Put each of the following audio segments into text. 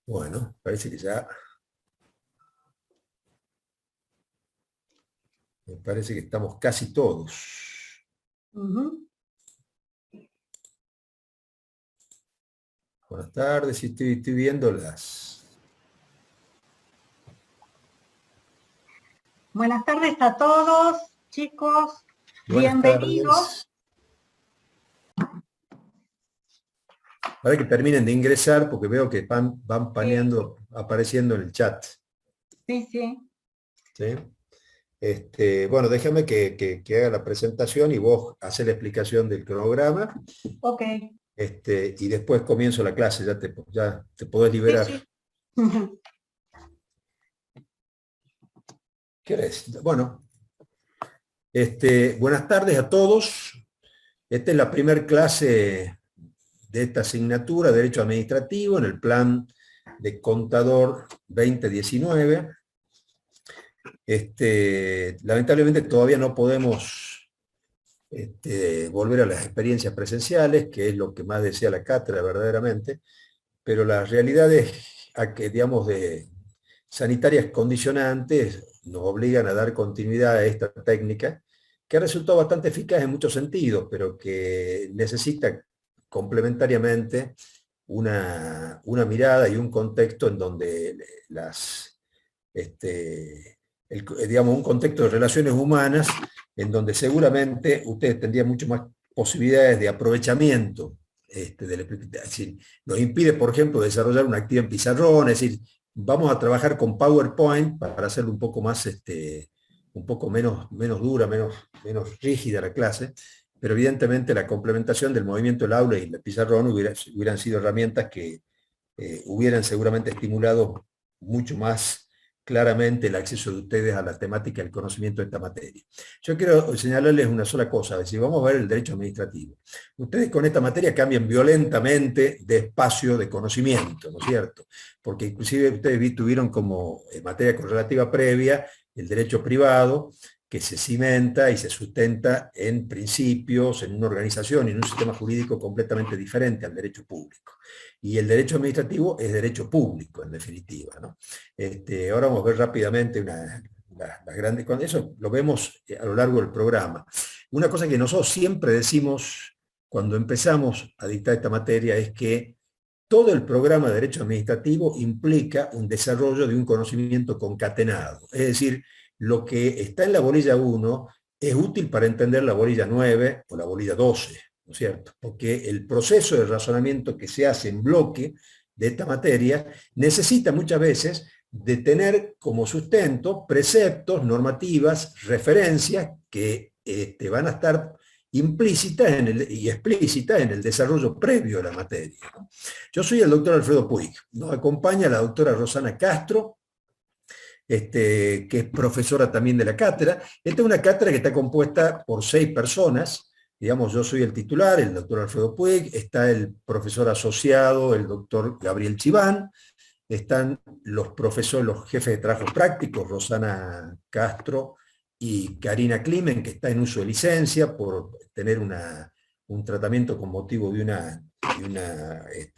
Bueno, parece que ya... Me parece que estamos casi todos. Ujú. Buenas tardes, sí, estoy viendo las... Buenas tardes a todos, chicos. Buenas Bienvenidos. tardes. Para que terminen de ingresar, porque veo que van paneando, apareciendo en el chat. Sí, sí. ¿Sí? Bueno, déjame que haga la presentación y vos haces la explicación del cronograma. Ok. Y después comienzo la clase, ya te podés Sí, liberar. sí. Ujú. ¿Qué eres? Bueno, buenas tardes a todos. Esta es la primera clase de esta asignatura, Derecho Administrativo, en el plan de Contador 2019. Lamentablemente todavía no podemos volver a las experiencias presenciales, que es lo que más desea la cátedra verdaderamente, pero las realidades, digamos, de sanitarias condicionantes nos obligan a dar continuidad a esta técnica, que ha resultado bastante eficaz en muchos sentidos, pero que necesita complementariamente una mirada y un contexto en donde digamos, un contexto de relaciones humanas en donde seguramente ustedes tendrían mucho más posibilidades de aprovechamiento. Es decir, nos impide, por ejemplo, desarrollar una actividad en pizarrón, es decir, vamos a trabajar con PowerPoint para hacerlo un poco más, un poco menos dura, menos rígida la clase, pero evidentemente la complementación del movimiento del aula y el pizarrón hubieran sido herramientas que hubieran seguramente estimulado mucho más claramente el acceso de ustedes a la temática del conocimiento de esta materia. Yo quiero señalarles una sola cosa, si vamos a ver el derecho administrativo. Ustedes con esta materia cambian violentamente de espacio de conocimiento, ¿no es cierto? Porque inclusive ustedes tuvieron como materia correlativa previa el derecho privado, que se cimenta y se sustenta en principios, en una organización y en un sistema jurídico completamente diferente al derecho público. Y el derecho administrativo es derecho público, en definitiva, ¿no? Ahora vamos a ver rápidamente las grandes... Eso lo vemos a lo largo del programa. Una cosa que nosotros siempre decimos cuando empezamos a dictar esta materia es que todo el programa de derecho administrativo implica un desarrollo de un conocimiento concatenado. Es decir, lo que está en la bolilla 1 es útil para entender la bolilla 9 o la bolilla 12, ¿no es cierto? Porque el proceso de razonamiento que se hace en bloque de esta materia necesita muchas veces de tener como sustento preceptos, normativas, referencias que van a estar implícitas y explícitas en el desarrollo previo de la materia, ¿no? Yo soy el doctor Alfredo Puig, nos acompaña la doctora Rosana Castro, que es profesora también de la cátedra. Esta es una cátedra que está compuesta por 6 personas, digamos, yo soy el titular, el doctor Alfredo Puig, está el profesor asociado, el doctor Gabriel Chiván, están los profesores, los jefes de trabajo prácticos, Rosana Castro y Karina Climen, que está en uso de licencia por tener un tratamiento con motivo de una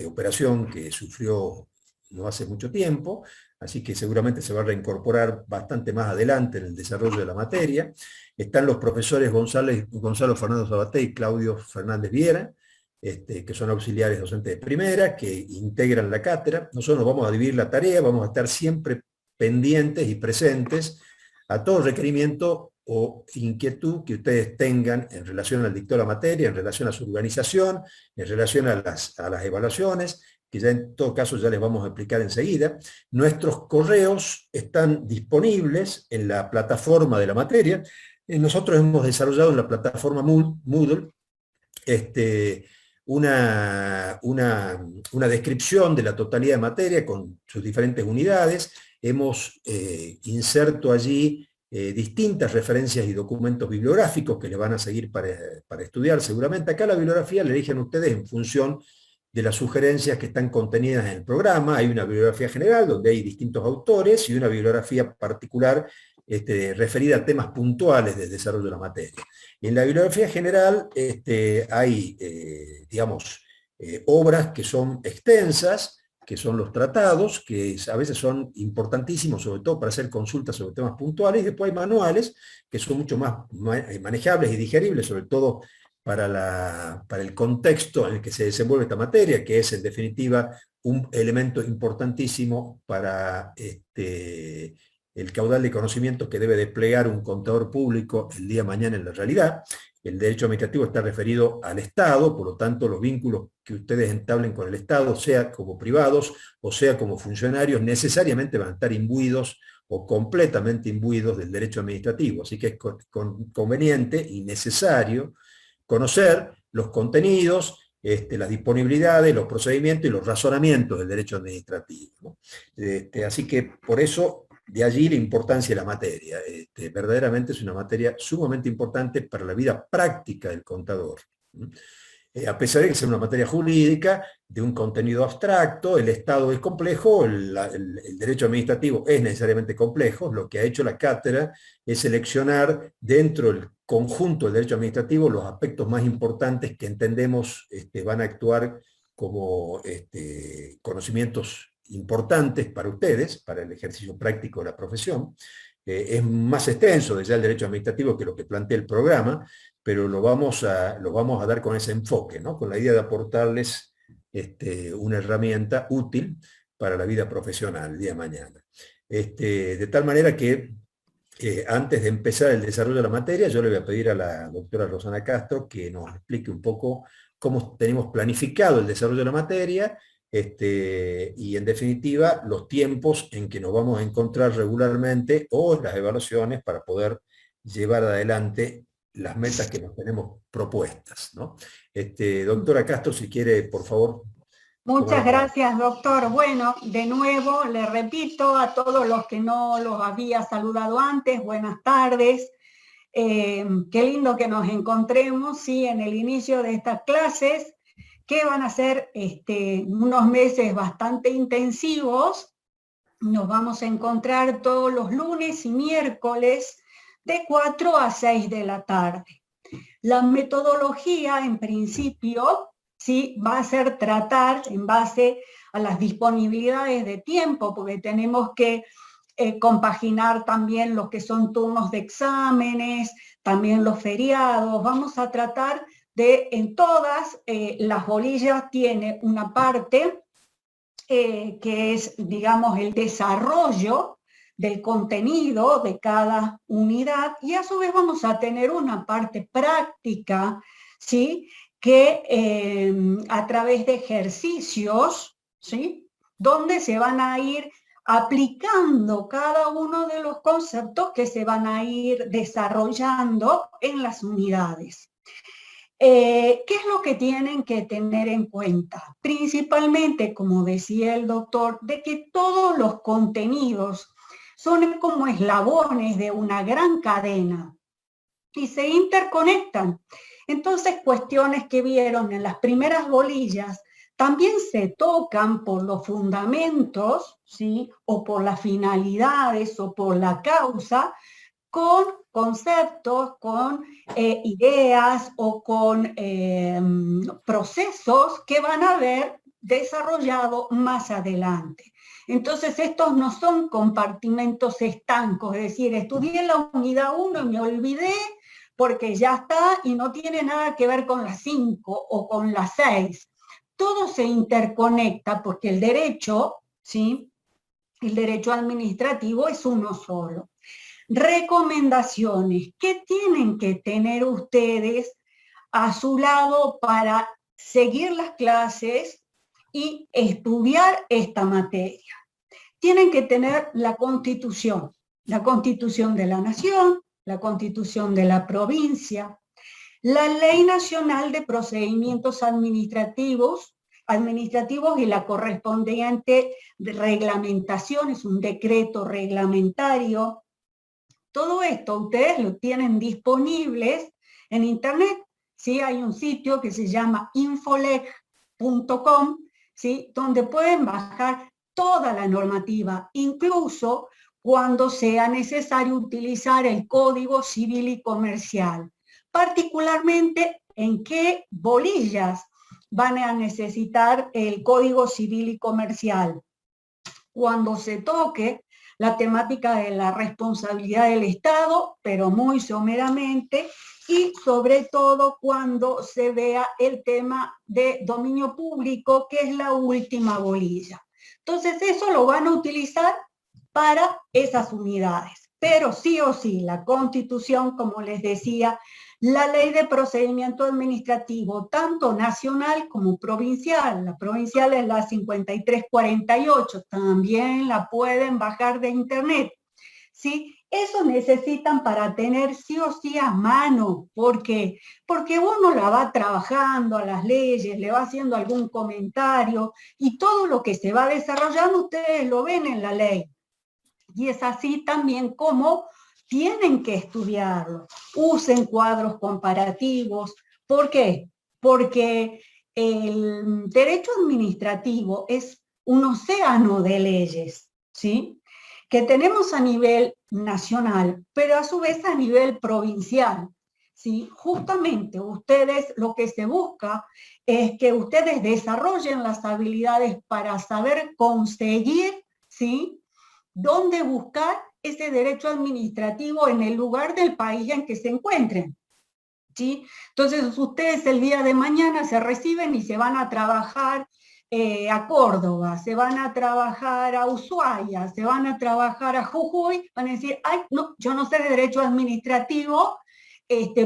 operación que sufrió no hace mucho tiempo, así que seguramente se va a reincorporar bastante más adelante en el desarrollo de la materia. Están los profesores Gonzalo Fernando Sabaté y Claudio Fernández Viera, que son auxiliares docentes de primera, que integran la cátedra. Nosotros nos vamos a dividir la tarea, vamos a estar siempre pendientes y presentes a todo requerimiento o inquietud que ustedes tengan en relación al dictado de la materia, en relación a su organización, en relación a las evaluaciones, que ya en todo caso ya les vamos a explicar enseguida. Nuestros correos están disponibles en la plataforma de la materia. Nosotros hemos desarrollado en la plataforma Moodle una descripción de la totalidad de materia con sus diferentes unidades. Hemos inserto allí distintas referencias y documentos bibliográficos que les van a seguir para estudiar seguramente. Acá la bibliografía la eligen ustedes en función de las sugerencias que están contenidas en el programa. Hay una bibliografía general donde hay distintos autores y una bibliografía particular referida a temas puntuales del desarrollo de la materia. En la bibliografía general hay, digamos, obras que son extensas, que son los tratados, que a veces son importantísimos, sobre todo para hacer consultas sobre temas puntuales, y después hay manuales, que son mucho más manejables y digeribles, sobre todo para el contexto en el que se desenvuelve esta materia, que es en definitiva un elemento importantísimo para el caudal de conocimientos que debe desplegar un contador público el día de mañana en la realidad. El derecho administrativo está referido al Estado, por lo tanto los vínculos que ustedes entablen con el Estado, sea como privados o sea como funcionarios, necesariamente van a estar imbuidos o completamente imbuidos del derecho administrativo. Así que es conveniente y necesario conocer los contenidos, las disponibilidades, los procedimientos y los razonamientos del derecho administrativo, ¿no? Así que por eso, de allí la importancia de la materia. Verdaderamente es una materia sumamente importante para la vida práctica del contador. A pesar de que sea una materia jurídica, de un contenido abstracto, el Estado es complejo, el derecho administrativo es necesariamente complejo. Lo que ha hecho la cátedra es seleccionar dentro del conjunto del derecho administrativo los aspectos más importantes que entendemos van a actuar como conocimientos importantes para ustedes, para el ejercicio práctico de la profesión. Es más extenso desde el derecho administrativo que lo que plantea el programa, pero lo vamos a dar con ese enfoque, ¿no? Con la idea de aportarles una herramienta útil para la vida profesional el día de mañana. De tal manera que antes de empezar el desarrollo de la materia, yo le voy a pedir a la doctora Rosana Castro que nos explique un poco cómo tenemos planificado el desarrollo de la materia, y en definitiva los tiempos en que nos vamos a encontrar regularmente o las evaluaciones para poder llevar adelante las metas que nos tenemos propuestas, ¿no? Doctora Castro, si quiere, por favor. Muchas gracias, doctor. Bueno, de nuevo le repito a todos los que no los había saludado antes, buenas tardes. Qué lindo que nos encontremos, sí, en el inicio de estas clases, que van a ser unos meses bastante intensivos. Nos vamos a encontrar todos los lunes y miércoles de 4 a 6 de la tarde. La metodología, en principio, sí, va a ser tratar en base a las disponibilidades de tiempo, porque tenemos que compaginar también lo que son turnos de exámenes, también los feriados. Vamos a tratar de, en todas las bolillas tiene una parte que es, digamos, el desarrollo del contenido de cada unidad, y a su vez vamos a tener una parte práctica, ¿sí? Que a través de ejercicios, ¿sí? Donde se van a ir aplicando cada uno de los conceptos que se van a ir desarrollando en las unidades. ¿Qué es lo que tienen que tener en cuenta? Principalmente, como decía el doctor, de que todos los contenidos son como eslabones de una gran cadena y se interconectan. Entonces, cuestiones que vieron en las primeras bolillas también se tocan por los fundamentos, ¿sí? O por las finalidades o por la causa, con conceptos, con ideas o con procesos que van a haber desarrollado más adelante. Entonces, estos no son compartimentos estancos, es decir, estudié la unidad 1 y me olvidé porque ya está y no tiene nada que ver con las 5 o con las 6. Todo se interconecta porque el derecho, ¿sí? El derecho administrativo es uno solo. Recomendaciones. ¿Qué tienen que tener ustedes a su lado para seguir las clases y estudiar esta materia? Tienen que tener la Constitución de la Nación, la Constitución de la provincia, la Ley Nacional de Procedimientos Administrativos y la correspondiente reglamentación, es un decreto reglamentario. Todo esto ustedes lo tienen disponibles en internet, ¿sí? Hay un sitio que se llama infoleg.com, ¿sí? Donde pueden bajar toda la normativa, incluso cuando sea necesario utilizar el Código Civil y Comercial, particularmente en qué bolillas van a necesitar el Código Civil y Comercial. Cuando se toque la temática de la responsabilidad del Estado, pero muy someramente, y sobre todo cuando se vea el tema de dominio público, que es la última bolilla. Entonces eso lo van a utilizar para esas unidades. Pero sí o sí, la Constitución, como les decía, la ley de procedimiento administrativo, tanto nacional como provincial, la provincial es la 5348, también la pueden bajar de internet, ¿sí? Eso necesitan para tener sí o sí a mano. ¿Por qué? Porque uno la va trabajando a las leyes, le va haciendo algún comentario, y todo lo que se va desarrollando ustedes lo ven en la ley. Y es así también como tienen que estudiarlo. Usen cuadros comparativos. ¿Por qué? Porque el derecho administrativo es un océano de leyes, ¿sí? Que tenemos a nivel nacional, pero a su vez a nivel provincial, ¿sí? Justamente ustedes, lo que se busca es que ustedes desarrollen las habilidades para saber conseguir, ¿sí?, dónde buscar ese derecho administrativo en el lugar del país en que se encuentren, ¿sí? Entonces ustedes el día de mañana se reciben y se van a trabajar a Córdoba, se van a trabajar a Ushuaia, se van a trabajar a Jujuy, van a decir, ay, no, yo no sé de derecho administrativo,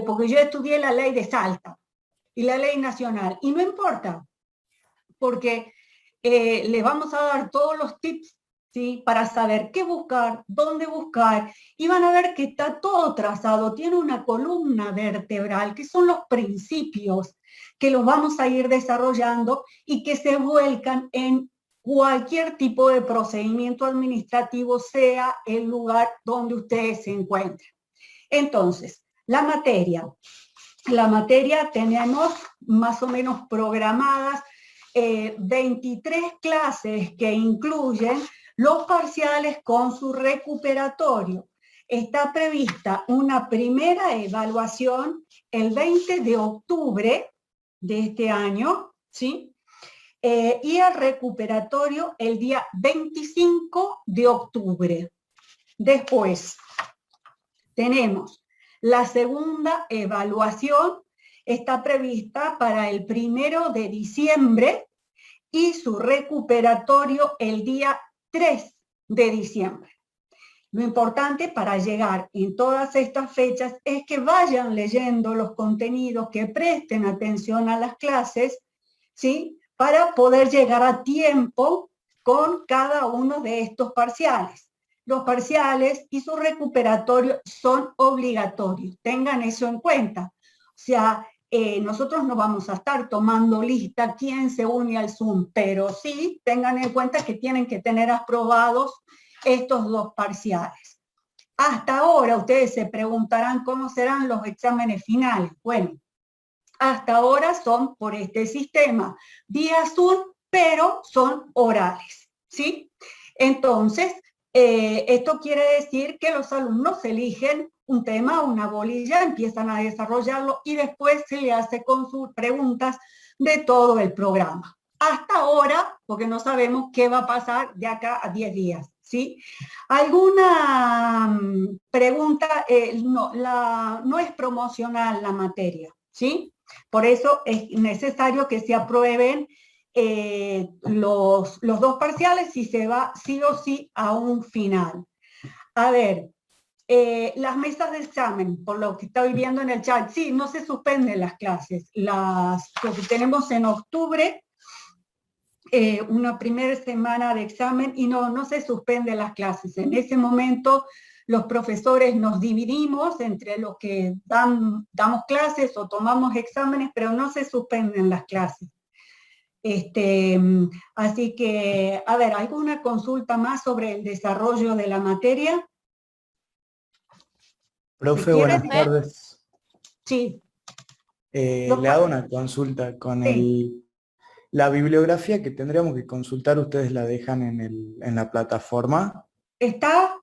porque yo estudié la ley de Salta y la ley nacional, y no importa, porque les vamos a dar todos los tips, ¿sí?, para saber qué buscar, dónde buscar, y van a ver que está todo trazado, tiene una columna vertebral, que son los principios que los vamos a ir desarrollando y que se vuelcan en cualquier tipo de procedimiento administrativo, sea el lugar donde ustedes se encuentren. Entonces, la materia tenemos más o menos programadas 23 clases que incluyen los parciales con su recuperatorio. Está prevista una primera evaluación el 20 de octubre de este año, ¿sí? Y el recuperatorio el día 25 de octubre. Después tenemos la segunda evaluación, está prevista para el 1 de diciembre y su recuperatorio el día 3 de diciembre. Lo importante para llegar en todas estas fechas es que vayan leyendo los contenidos, que presten atención a las clases, ¿sí?, para poder llegar a tiempo con cada uno de estos parciales. Los parciales y su recuperatorio son obligatorios, tengan eso en cuenta. O sea, nosotros no vamos a estar tomando lista quién se une al Zoom, pero sí tengan en cuenta que tienen que tener aprobados estos dos parciales. Hasta ahora ustedes se preguntarán cómo serán los exámenes finales. Bueno, hasta ahora son por este sistema, vía Zoom, pero son orales, ¿sí? Entonces, esto quiere decir que los alumnos eligen un tema, una bolilla, empiezan a desarrollarlo y después se le hace con sus preguntas de todo el programa. Hasta ahora, porque no sabemos qué va a pasar de acá a 10 días, ¿sí? ¿Alguna pregunta? No es promocional la materia, ¿sí? Por eso es necesario que se aprueben los dos parciales si se va sí o sí a un final. A ver, las mesas de examen, por lo que estoy viendo en el chat, sí, no se suspenden las clases. Lo que tenemos en octubre, una primera semana de examen y no se suspenden las clases. En ese momento los profesores nos dividimos entre los que damos clases o tomamos exámenes, pero no se suspenden las clases. Así que, a ver, ¿alguna consulta más sobre el desarrollo de la materia? Profe, buenas tardes. Sí. Le hago una consulta con sí. La bibliografía que tendríamos que consultar, ¿ustedes la dejan en la plataforma? Está,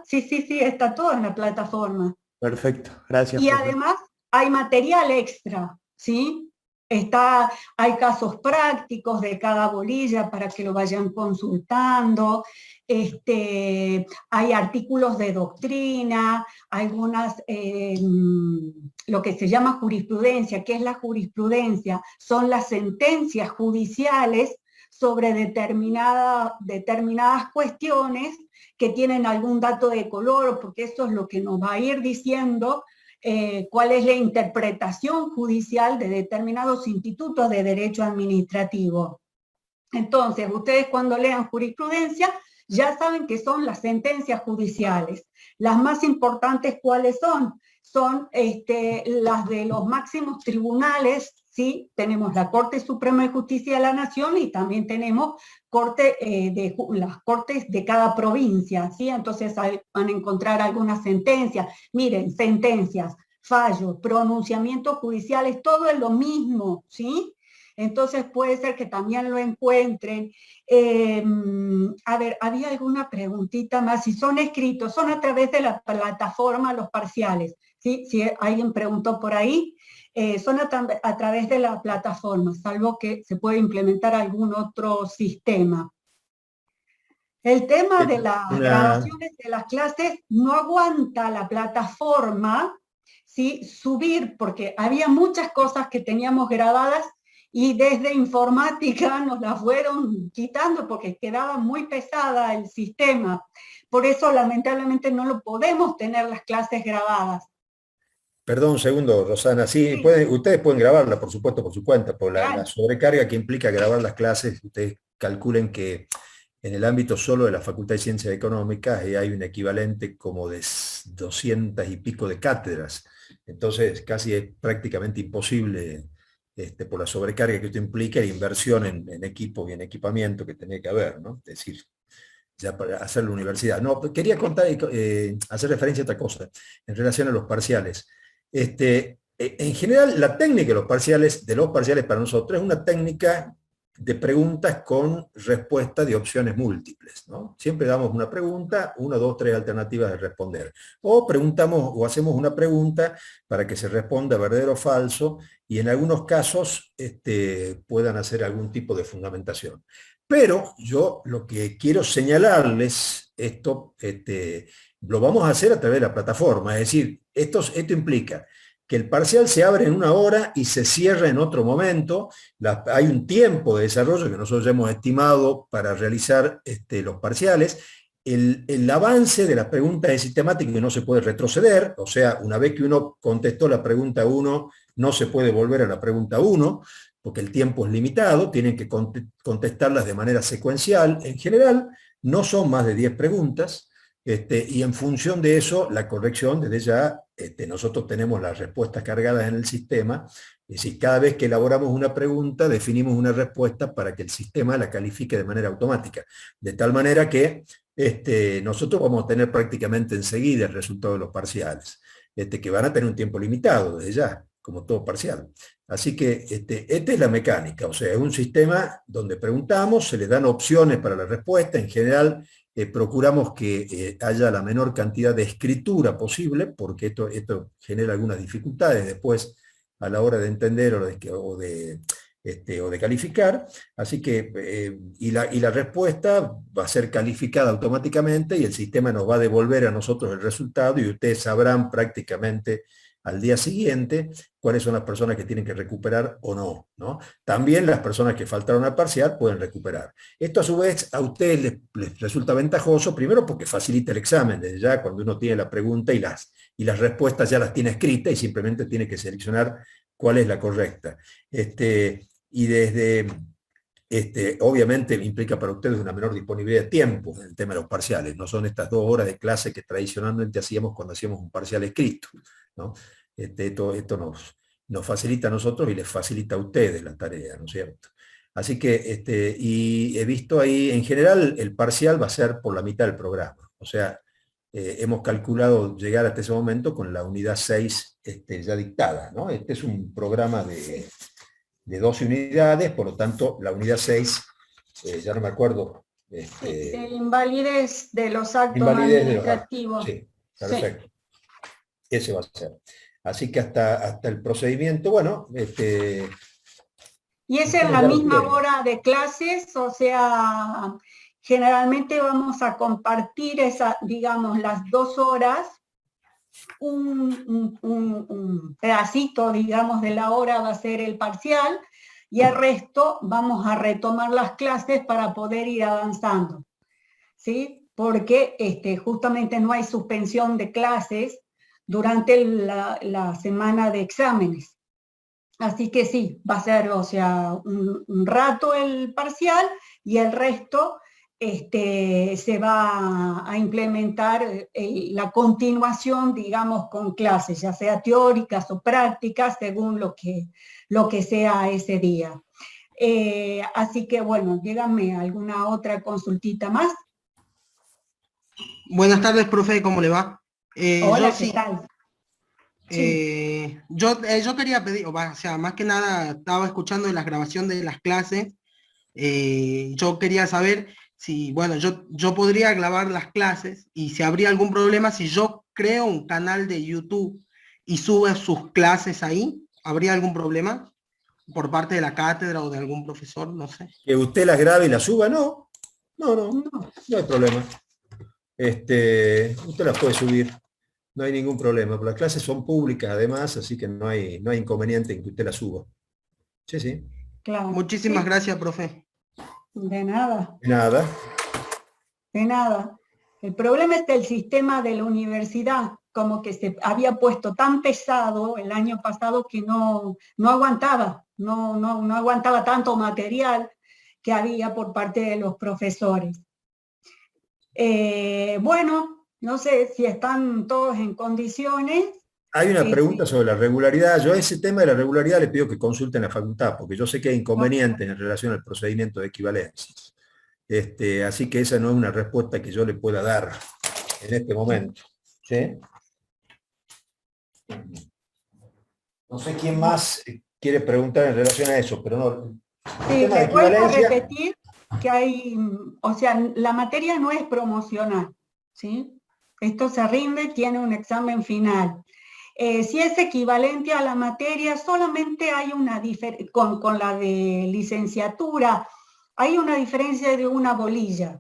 sí, está todo en la plataforma. Perfecto, gracias. Y profe. además hay material extra, ¿sí? hay casos prácticos de cada bolilla para que lo vayan consultando, hay artículos de doctrina, algunas, lo que se llama jurisprudencia. ¿Qué es la jurisprudencia? Son las sentencias judiciales sobre determinadas cuestiones que tienen algún dato de color, porque eso es lo que nos va a ir diciendo cuál es la interpretación judicial de determinados institutos de derecho administrativo. Entonces, ustedes cuando lean jurisprudencia, ya saben que son las sentencias judiciales. Las más importantes, ¿cuáles son? Son las de los máximos tribunales, ¿sí? Tenemos la Corte Suprema de Justicia de la Nación y también tenemos las cortes de cada provincia, ¿sí? Entonces van a encontrar algunas sentencias. Miren, sentencias, fallos, pronunciamientos judiciales, todo es lo mismo, ¿sí? Entonces puede ser que también lo encuentren. A ver, había alguna preguntita más. Si son escritos, son a través de la plataforma los parciales, ¿sí? Si alguien preguntó por ahí, son a través de la plataforma, salvo que se puede implementar algún otro sistema. El tema de las grabaciones de las clases no aguanta la plataforma, ¿sí? Subir, porque había muchas cosas que teníamos grabadas y desde informática nos las fueron quitando porque quedaba muy pesada el sistema. Por eso, lamentablemente, no lo podemos tener las clases grabadas. Perdón un segundo, Rosana. Sí, ustedes pueden grabarla, por supuesto, por su cuenta, por la sobrecarga que implica grabar las clases. Ustedes calculen que en el ámbito solo de la Facultad de Ciencias Económicas hay un equivalente como de 200 y pico de cátedras. Entonces, casi es prácticamente imposible, por la sobrecarga que esto implica, la inversión en equipos y en equipamiento que tenía que haber, ¿no? Es decir, ya para hacer la universidad. No, quería contar, hacer referencia a otra cosa, en relación a los parciales. En general, la técnica de los parciales para nosotros es una técnica de preguntas con respuesta de opciones múltiples, ¿no? Siempre damos una pregunta, 1, 2, 3 alternativas de responder. O preguntamos o hacemos una pregunta para que se responda verdadero o falso, y en algunos casos puedan hacer algún tipo de fundamentación. Pero yo lo que quiero señalarles, esto lo vamos a hacer a través de la plataforma, es decir, esto implica que el parcial se abre en 1 hora y se cierra en otro momento. Hay un tiempo de desarrollo que nosotros hemos estimado para realizar los parciales. El avance de la pregunta es sistemática y no se puede retroceder, o sea, una vez que uno contestó la pregunta 1, no se puede volver a la pregunta 1, porque el tiempo es limitado, tienen que contestarlas de manera secuencial. En general, no son más de 10 preguntas, y en función de eso, la corrección, desde ya, nosotros tenemos las respuestas cargadas en el sistema. Es decir, cada vez que elaboramos una pregunta, definimos una respuesta para que el sistema la califique de manera automática. De tal manera que nosotros vamos a tener prácticamente enseguida el resultado de los parciales, que van a tener un tiempo limitado desde ya, como todo parcial. Así que esta es la mecánica, o sea, es un sistema donde preguntamos, se le dan opciones para la respuesta. En general, procuramos que haya la menor cantidad de escritura posible, porque esto genera algunas dificultades después a la hora de entender o de calificar. Así que, y la respuesta va a ser calificada automáticamente y el sistema nos va a devolver a nosotros el resultado, y ustedes sabrán prácticamente al día siguiente cuáles son las personas que tienen que recuperar o no, ¿no? También las personas que faltaron al parcial pueden recuperar. Esto a su vez a ustedes les resulta ventajoso, primero porque facilita el examen, desde ya cuando uno tiene la pregunta y las respuestas ya las tiene escritas y simplemente tiene que seleccionar cuál es la correcta. Y desde, obviamente implica para ustedes una menor disponibilidad de tiempo en el tema de los parciales. No son estas 2 horas de clase que tradicionalmente hacíamos cuando hacíamos un parcial escrito, ¿no? Esto nos facilita a nosotros y les facilita a ustedes la tarea, ¿no es cierto? Así que, y he visto ahí, en general, el parcial va a ser por la mitad del programa. O sea, hemos calculado llegar hasta ese momento con la unidad 6 ya dictada, ¿no? Este es un programa de 12 unidades, por lo tanto, la unidad 6, ya no me acuerdo. De invalidez de los actos administrativos. Sí, perfecto. Sí. Ese va a ser. Así que hasta el procedimiento, bueno, Y es en la misma hora de clases, o sea, generalmente vamos a compartir digamos, las 2 horas, un pedacito, digamos, de la hora va a ser el parcial, y el resto vamos a retomar las clases para poder ir avanzando, ¿sí? Porque justamente no hay suspensión de clases durante la semana de exámenes. Así que sí, va a ser, o sea, un rato el parcial y el resto se va a implementar la continuación, digamos, con clases, ya sea teóricas o prácticas, según lo que sea ese día. Así que, bueno, díganme alguna otra consultita más. Buenas tardes, profe, ¿cómo le va? Hola, Yo ¿qué sí. tal? Sí. Yo quería pedir, o sea, más que nada estaba escuchando la grabación de las clases. Yo quería saber si, bueno, yo podría grabar las clases y si habría algún problema si yo creo un canal de YouTube y subo sus clases ahí, ¿habría algún problema por parte de la cátedra o de algún profesor? No sé. Que usted las grabe y las suba, no. No hay problema. Usted las puede subir. No hay ningún problema. Las clases son públicas además, así que no hay inconveniente en que usted las suba. Sí, sí. Claro. Muchísimas Sí. gracias, profe. De nada. De nada. De nada. El problema es el sistema de la universidad, como que se había puesto tan pesado el año pasado que no aguantaba, no aguantaba tanto material que había por parte de los profesores. Bueno, no sé si están todos en condiciones. Hay una pregunta sobre la regularidad. Yo a ese tema de la regularidad le pido que consulten la facultad, porque yo sé que hay inconvenientes en relación al procedimiento de equivalencias. Así que esa no es una respuesta que yo le pueda dar en este momento. ¿Sí? No sé quién más quiere preguntar en relación a eso, pero no. Sí, les vuelvo a repetir que hay, o sea, la materia no es promocional, ¿sí? Esto se rinde, tiene un examen final. Si es equivalente a la materia, solamente hay una diferencia, con la de licenciatura, hay una diferencia de una bolilla.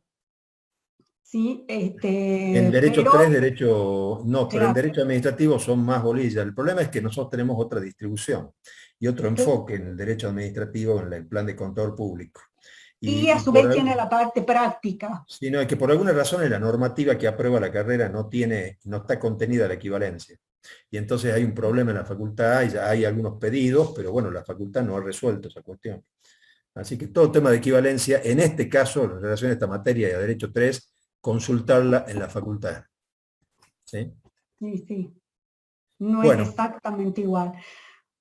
¿Sí? En derecho 3, derecho... No, pero en claro. derecho administrativo son más bolillas. El problema es que nosotros tenemos otra distribución y otro enfoque en el derecho administrativo, en el plan de contador público. Y a su vez tiene la parte práctica. Sí, no, es que por alguna razón en la normativa que aprueba la carrera no está contenida la equivalencia. Y entonces hay un problema en la facultad, y ya hay algunos pedidos, pero bueno, la facultad no ha resuelto esa cuestión. Así que todo tema de equivalencia, en este caso, en relación a esta materia y a Derecho 3, consultarla en la facultad. ¿Sí? Sí, sí. No es exactamente igual.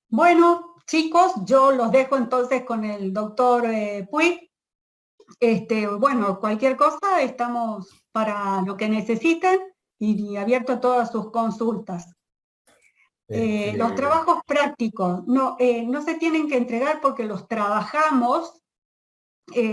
Bueno, chicos, yo los dejo entonces con el doctor Puig. Bueno, cualquier cosa, estamos para lo que necesiten y abierto a todas sus consultas. Los trabajos prácticos no se tienen que entregar porque los trabajamos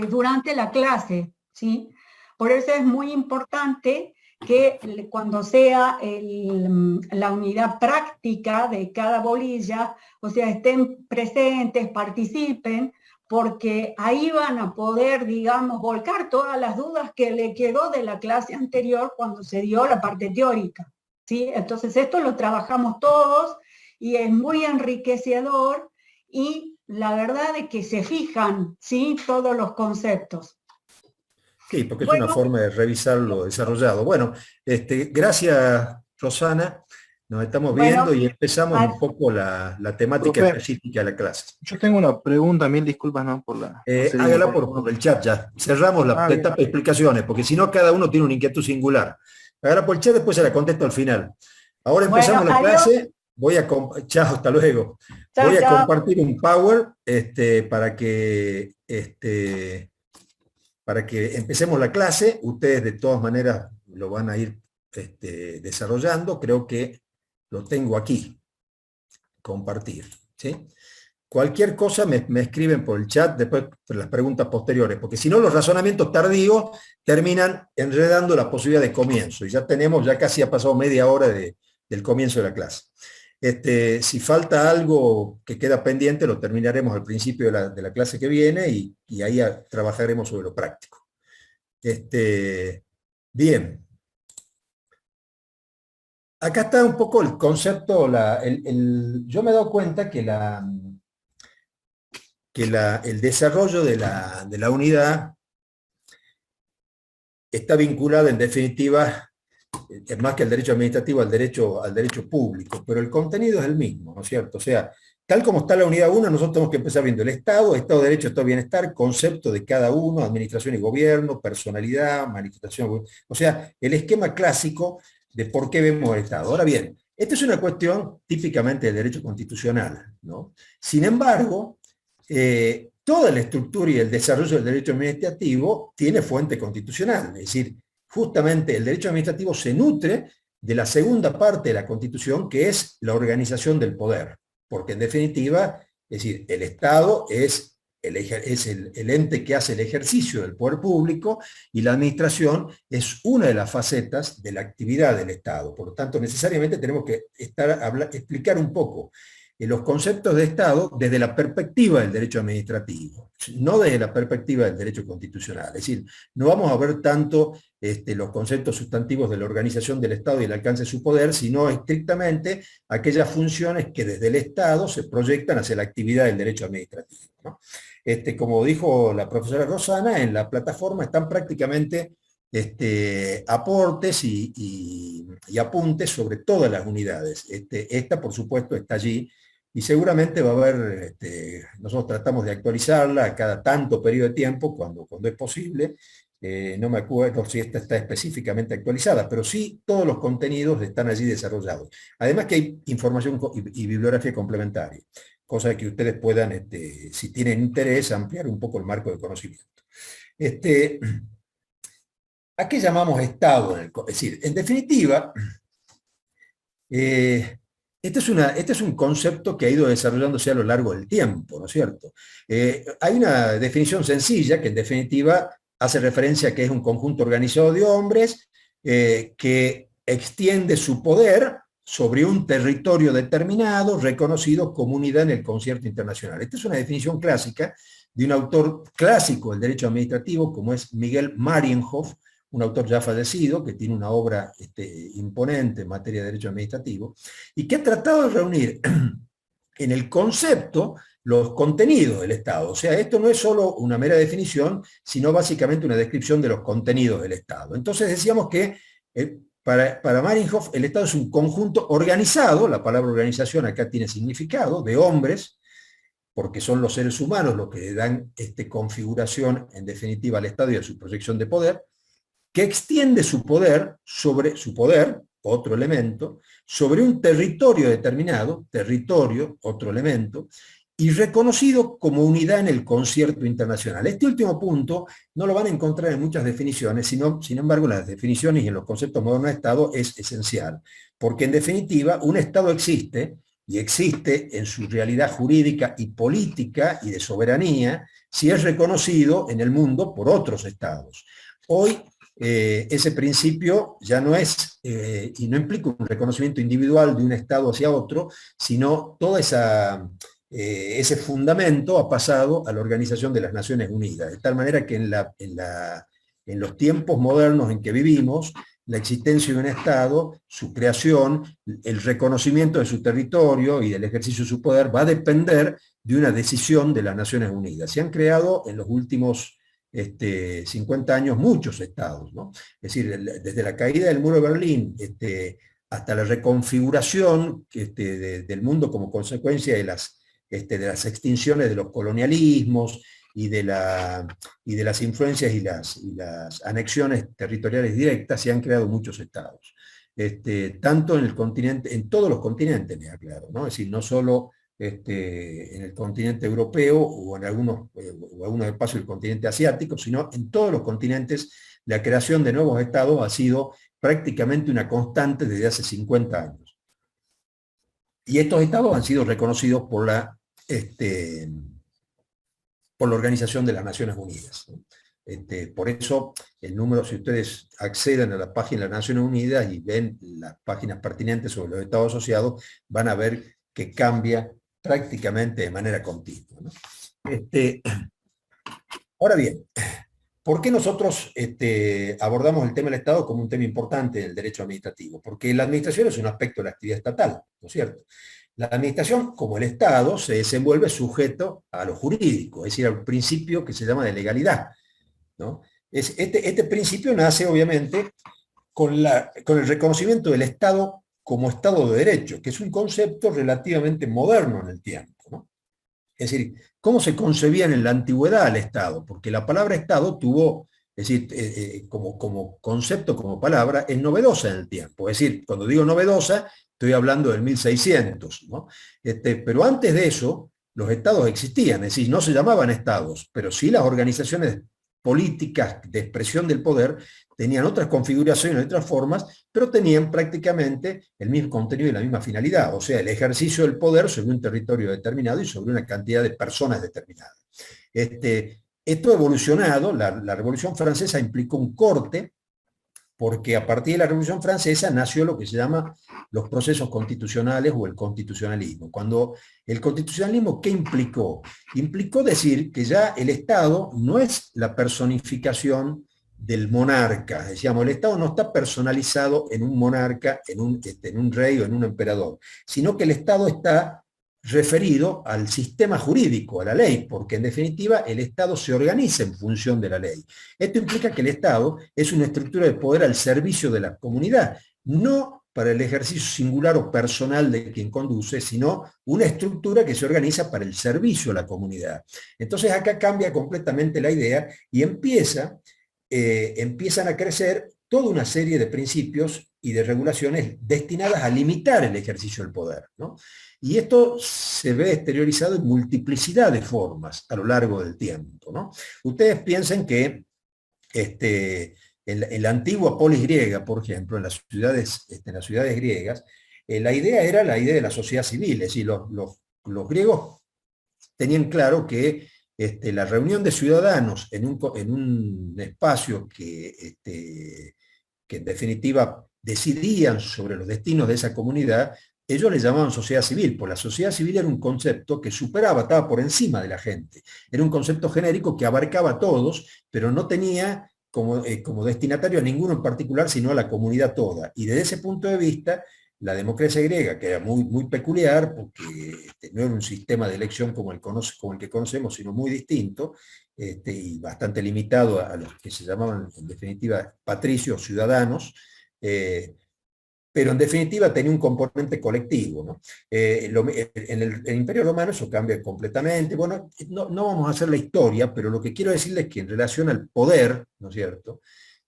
durante la clase, ¿sí? Por eso es muy importante que cuando sea la unidad práctica de cada bolilla, o sea, estén presentes, participen, porque ahí van a poder, digamos, volcar todas las dudas que le quedó de la clase anterior cuando se dio la parte teórica, ¿sí? Entonces esto lo trabajamos todos y es muy enriquecedor y la verdad es que se fijan, ¿sí? Todos los conceptos. Sí, porque es una forma de revisar lo desarrollado. Bueno, gracias, Rosana. Nos estamos viendo y empezamos un poco la temática específica de la clase. Yo tengo una pregunta, mil disculpas, ¿no? Por la... hágala por el chat ya. Cerramos la etapa de explicaciones, porque si no, cada uno tiene una inquietud singular. Hágala por el chat, después se la contesto al final. Ahora empezamos la clase. Chao, hasta luego. Voy a compartir un Power para que empecemos la clase. Ustedes de todas maneras lo van a ir desarrollando. Creo que lo tengo aquí. Compartir. ¿Sí? Cualquier cosa me escriben por el chat, después las preguntas posteriores, porque si no los razonamientos tardíos terminan enredando la posibilidad de comienzo. Y ya casi ha pasado media hora del comienzo de la clase. Si falta algo que queda pendiente, lo terminaremos al principio de la clase que viene y ahí trabajaremos sobre lo práctico. Bien. Acá está un poco el concepto, yo me he dado cuenta que el desarrollo de la unidad está vinculado en definitiva, es más que el derecho administrativo, al derecho público, pero el contenido es el mismo, ¿no es cierto? O sea, tal como está la unidad 1, nosotros tenemos que empezar viendo el Estado de Derecho, Estado de Bienestar, concepto de cada uno, administración y gobierno, personalidad, manifestación, o sea, el esquema clásico de por qué vemos el Estado. Ahora bien, esta es una cuestión típicamente del derecho constitucional, ¿no? Sin embargo, toda la estructura y el desarrollo del derecho administrativo tiene fuente constitucional, es decir, justamente el derecho administrativo se nutre de la segunda parte de la Constitución, que es la organización del poder, porque en definitiva, es decir, el Estado es el ente que hace el ejercicio del poder público y la administración es una de las facetas de la actividad del Estado. Por lo tanto, necesariamente tenemos que explicar un poco los conceptos de Estado desde la perspectiva del derecho administrativo, no desde la perspectiva del derecho constitucional. Es decir, no vamos a ver tanto los conceptos sustantivos de la organización del Estado y el alcance de su poder, sino estrictamente aquellas funciones que desde el Estado se proyectan hacia la actividad del derecho administrativo, ¿no? Como dijo la profesora Rosana, en la plataforma están prácticamente aportes y apuntes sobre todas las unidades. Esta, por supuesto, está allí y seguramente va a haber, nosotros tratamos de actualizarla a cada tanto periodo de tiempo, cuando es posible. No me acuerdo si esta está específicamente actualizada, pero sí todos los contenidos están allí desarrollados. Además que hay información y bibliografía complementaria, cosa que ustedes puedan, si tienen interés, ampliar un poco el marco de conocimiento. ¿A qué llamamos Estado? Es decir, en definitiva, este es un concepto que ha ido desarrollándose a lo largo del tiempo, ¿no es cierto? Hay una definición sencilla que en definitiva hace referencia a que es un conjunto organizado de hombres que extiende su poder sobre un territorio determinado reconocido como unidad en el concierto internacional. Esta es una definición clásica de un autor clásico del derecho administrativo como es Miguel Marienhoff, un autor ya fallecido, que tiene una obra imponente en materia de derecho administrativo, y que ha tratado de reunir en el concepto los contenidos del Estado. O sea, esto no es solo una mera definición, sino básicamente una descripción de los contenidos del Estado. Entonces decíamos que para Marienhoff el Estado es un conjunto organizado, la palabra organización acá tiene significado, de hombres, porque son los seres humanos los que dan configuración en definitiva al Estado y a su proyección de poder, que extiende su poder, otro elemento, sobre un territorio determinado, territorio, otro elemento, y reconocido como unidad en el concierto internacional. Este último punto no lo van a encontrar en muchas definiciones, sin embargo, en las definiciones y en los conceptos modernos de Estado es esencial, porque en definitiva un Estado existe, y existe en su realidad jurídica y política y de soberanía, si es reconocido en el mundo por otros Estados. Hoy, ese principio ya no es, y no implica un reconocimiento individual de un Estado hacia otro, sino todo ese fundamento ha pasado a la Organización de las Naciones Unidas, de tal manera que en los tiempos modernos en que vivimos, la existencia de un Estado, su creación, el reconocimiento de su territorio y del ejercicio de su poder va a depender de una decisión de las Naciones Unidas. Se han creado en los últimos 50 años muchos estados, ¿no? Es decir, desde la caída del muro de Berlín hasta la reconfiguración del mundo como consecuencia de las extinciones de los colonialismos y de las influencias y las anexiones territoriales directas, se han creado muchos estados. Tanto en el continente, en todos los continentes, me aclaro, ¿no? Es decir, no solo en el continente europeo o en algunos espacios del continente asiático, sino en todos los continentes la creación de nuevos estados ha sido prácticamente una constante desde hace 50 años. Y estos estados han sido reconocidos por la Organización de las Naciones Unidas, ¿no? Por eso el número, si ustedes acceden a la página de las Naciones Unidas y ven las páginas pertinentes sobre los estados asociados, van a ver que cambia prácticamente de manera continua, ¿no? Ahora bien, ¿por qué nosotros abordamos el tema del Estado como un tema importante en el derecho administrativo? Porque la administración es un aspecto de la actividad estatal, ¿no es cierto? La administración, como el Estado, se desenvuelve sujeto a lo jurídico, es decir, al principio que se llama de legalidad, ¿no? Este principio nace, obviamente, con el reconocimiento del Estado como Estado de Derecho, que es un concepto relativamente moderno en el tiempo, ¿no? Es decir, ¿cómo se concebían en la antigüedad al Estado? Porque la palabra Estado tuvo, es decir, como concepto, como palabra, es novedosa en el tiempo. Es decir, cuando digo novedosa, estoy hablando del 1600, ¿no? Pero antes de eso, los estados existían, es decir, no se llamaban estados, pero sí las organizaciones políticas de expresión del poder tenían otras configuraciones, otras formas, pero tenían prácticamente el mismo contenido y la misma finalidad, o sea, el ejercicio del poder sobre un territorio determinado y sobre una cantidad de personas determinadas. Esto ha evolucionado, la Revolución Francesa implicó un corte, porque a partir de la Revolución Francesa nació lo que se llama los procesos constitucionales o el constitucionalismo. Cuando el constitucionalismo, ¿qué implicó? Implicó decir que ya el Estado no es la personificación del monarca, decíamos, el Estado no está personalizado en un monarca, en un rey o en un emperador, sino que el Estado está referido al sistema jurídico, a la ley, porque en definitiva el Estado se organiza en función de la ley. Esto implica que el Estado es una estructura de poder al servicio de la comunidad, no para el ejercicio singular o personal de quien conduce, sino una estructura que se organiza para el servicio a la comunidad. Entonces acá cambia completamente la idea y empiezan a crecer toda una serie de principios y de regulaciones destinadas a limitar el ejercicio del poder, ¿no? Y esto se ve exteriorizado en multiplicidad de formas a lo largo del tiempo, ¿no? Ustedes piensen que en la antigua polis griega, por ejemplo, en las ciudades griegas, la idea era la idea de la sociedad civil, es decir, los griegos tenían claro que la reunión de ciudadanos en un espacio que en definitiva decidían sobre los destinos de esa comunidad, ellos le llamaban sociedad civil, porque la sociedad civil era un concepto que superaba, estaba por encima de la gente. Era un concepto genérico que abarcaba a todos, pero no tenía como destinatario a ninguno en particular, sino a la comunidad toda. Y desde ese punto de vista, la democracia griega, que era muy, muy peculiar, porque no era un sistema de elección como el que conocemos, sino muy distinto, y bastante limitado a los que se llamaban, en definitiva, patricios, ciudadanos, pero en definitiva tenía un componente colectivo, ¿no? En el Imperio Romano eso cambia completamente. Bueno, no vamos a hacer la historia, pero lo que quiero decirles es que en relación al poder, ¿no es cierto?,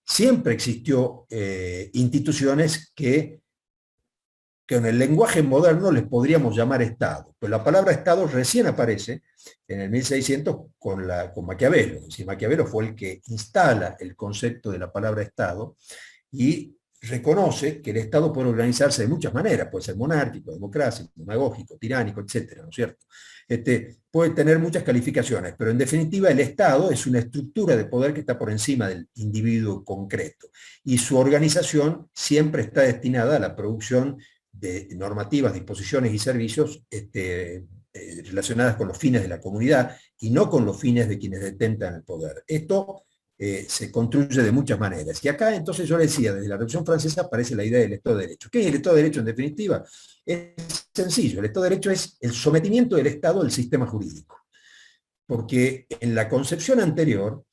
siempre existió instituciones que en el lenguaje moderno les podríamos llamar Estado. Pero la palabra Estado recién aparece en el 1600 con Maquiavelo. Es decir, Maquiavelo fue el que instala el concepto de la palabra Estado y reconoce que el Estado puede organizarse de muchas maneras, puede ser monárquico, democrático, demagógico, tiránico, etcétera, ¿no es cierto? Puede tener muchas calificaciones, pero en definitiva el Estado es una estructura de poder que está por encima del individuo concreto, y su organización siempre está destinada a la producción de normativas, disposiciones y servicios relacionadas con los fines de la comunidad y no con los fines de quienes detentan el poder. Esto se construye de muchas maneras. Y acá entonces yo decía, desde la Revolución Francesa aparece la idea del Estado de Derecho. ¿Qué es el Estado de Derecho en definitiva? Es sencillo, el Estado de Derecho es el sometimiento del Estado al sistema jurídico. Porque en la concepción anterior,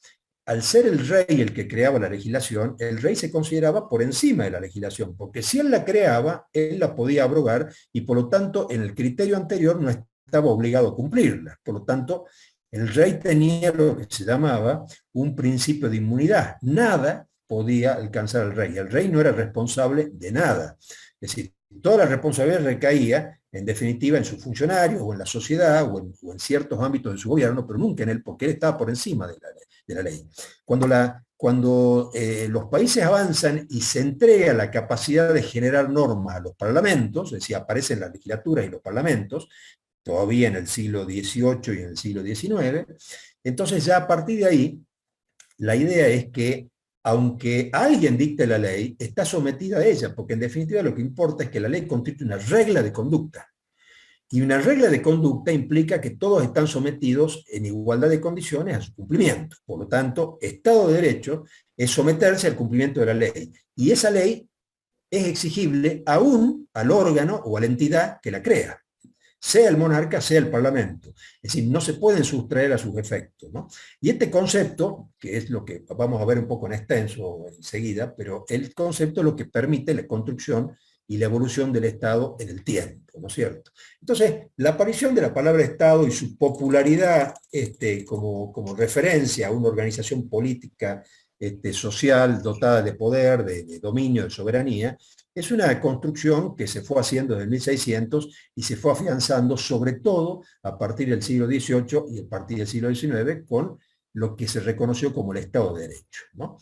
al ser el rey el que creaba la legislación, el rey se consideraba por encima de la legislación, porque si él la creaba, él la podía abrogar y por lo tanto en el criterio anterior no estaba obligado a cumplirla. Por lo tanto, el rey tenía lo que se llamaba un principio de inmunidad. Nada podía alcanzar al rey. El rey no era responsable de nada. Es decir, toda la responsabilidad recaía, en definitiva, en sus funcionarios o en la sociedad o en ciertos ámbitos de su gobierno, pero nunca en él, porque él estaba por encima de la ley. Cuando los países avanzan y se entrega la capacidad de generar normas a los parlamentos, es decir, aparecen las legislaturas y los parlamentos, todavía en el siglo XVIII y en el siglo XIX, entonces ya a partir de ahí la idea es que, aunque alguien dicte la ley, está sometida a ella, porque en definitiva lo que importa es que la ley constituye una regla de conducta. Y una regla de conducta implica que todos están sometidos en igualdad de condiciones a su cumplimiento. Por lo tanto, Estado de Derecho es someterse al cumplimiento de la ley. Y esa ley es exigible aún al órgano o a la entidad que la crea, sea el monarca, sea el parlamento. Es decir, no se pueden sustraer a sus efectos, ¿no? Y este concepto, que es lo que vamos a ver un poco en extenso enseguida, pero el concepto es lo que permite la construcción y la evolución del Estado en el tiempo, ¿no es cierto? Entonces, la aparición de la palabra Estado y su popularidad como referencia a una organización política social dotada de poder, de dominio, de soberanía, es una construcción que se fue haciendo desde el 1600 y se fue afianzando sobre todo a partir del siglo XVIII y a partir del siglo XIX con lo que se reconoció como el Estado de Derecho, ¿no?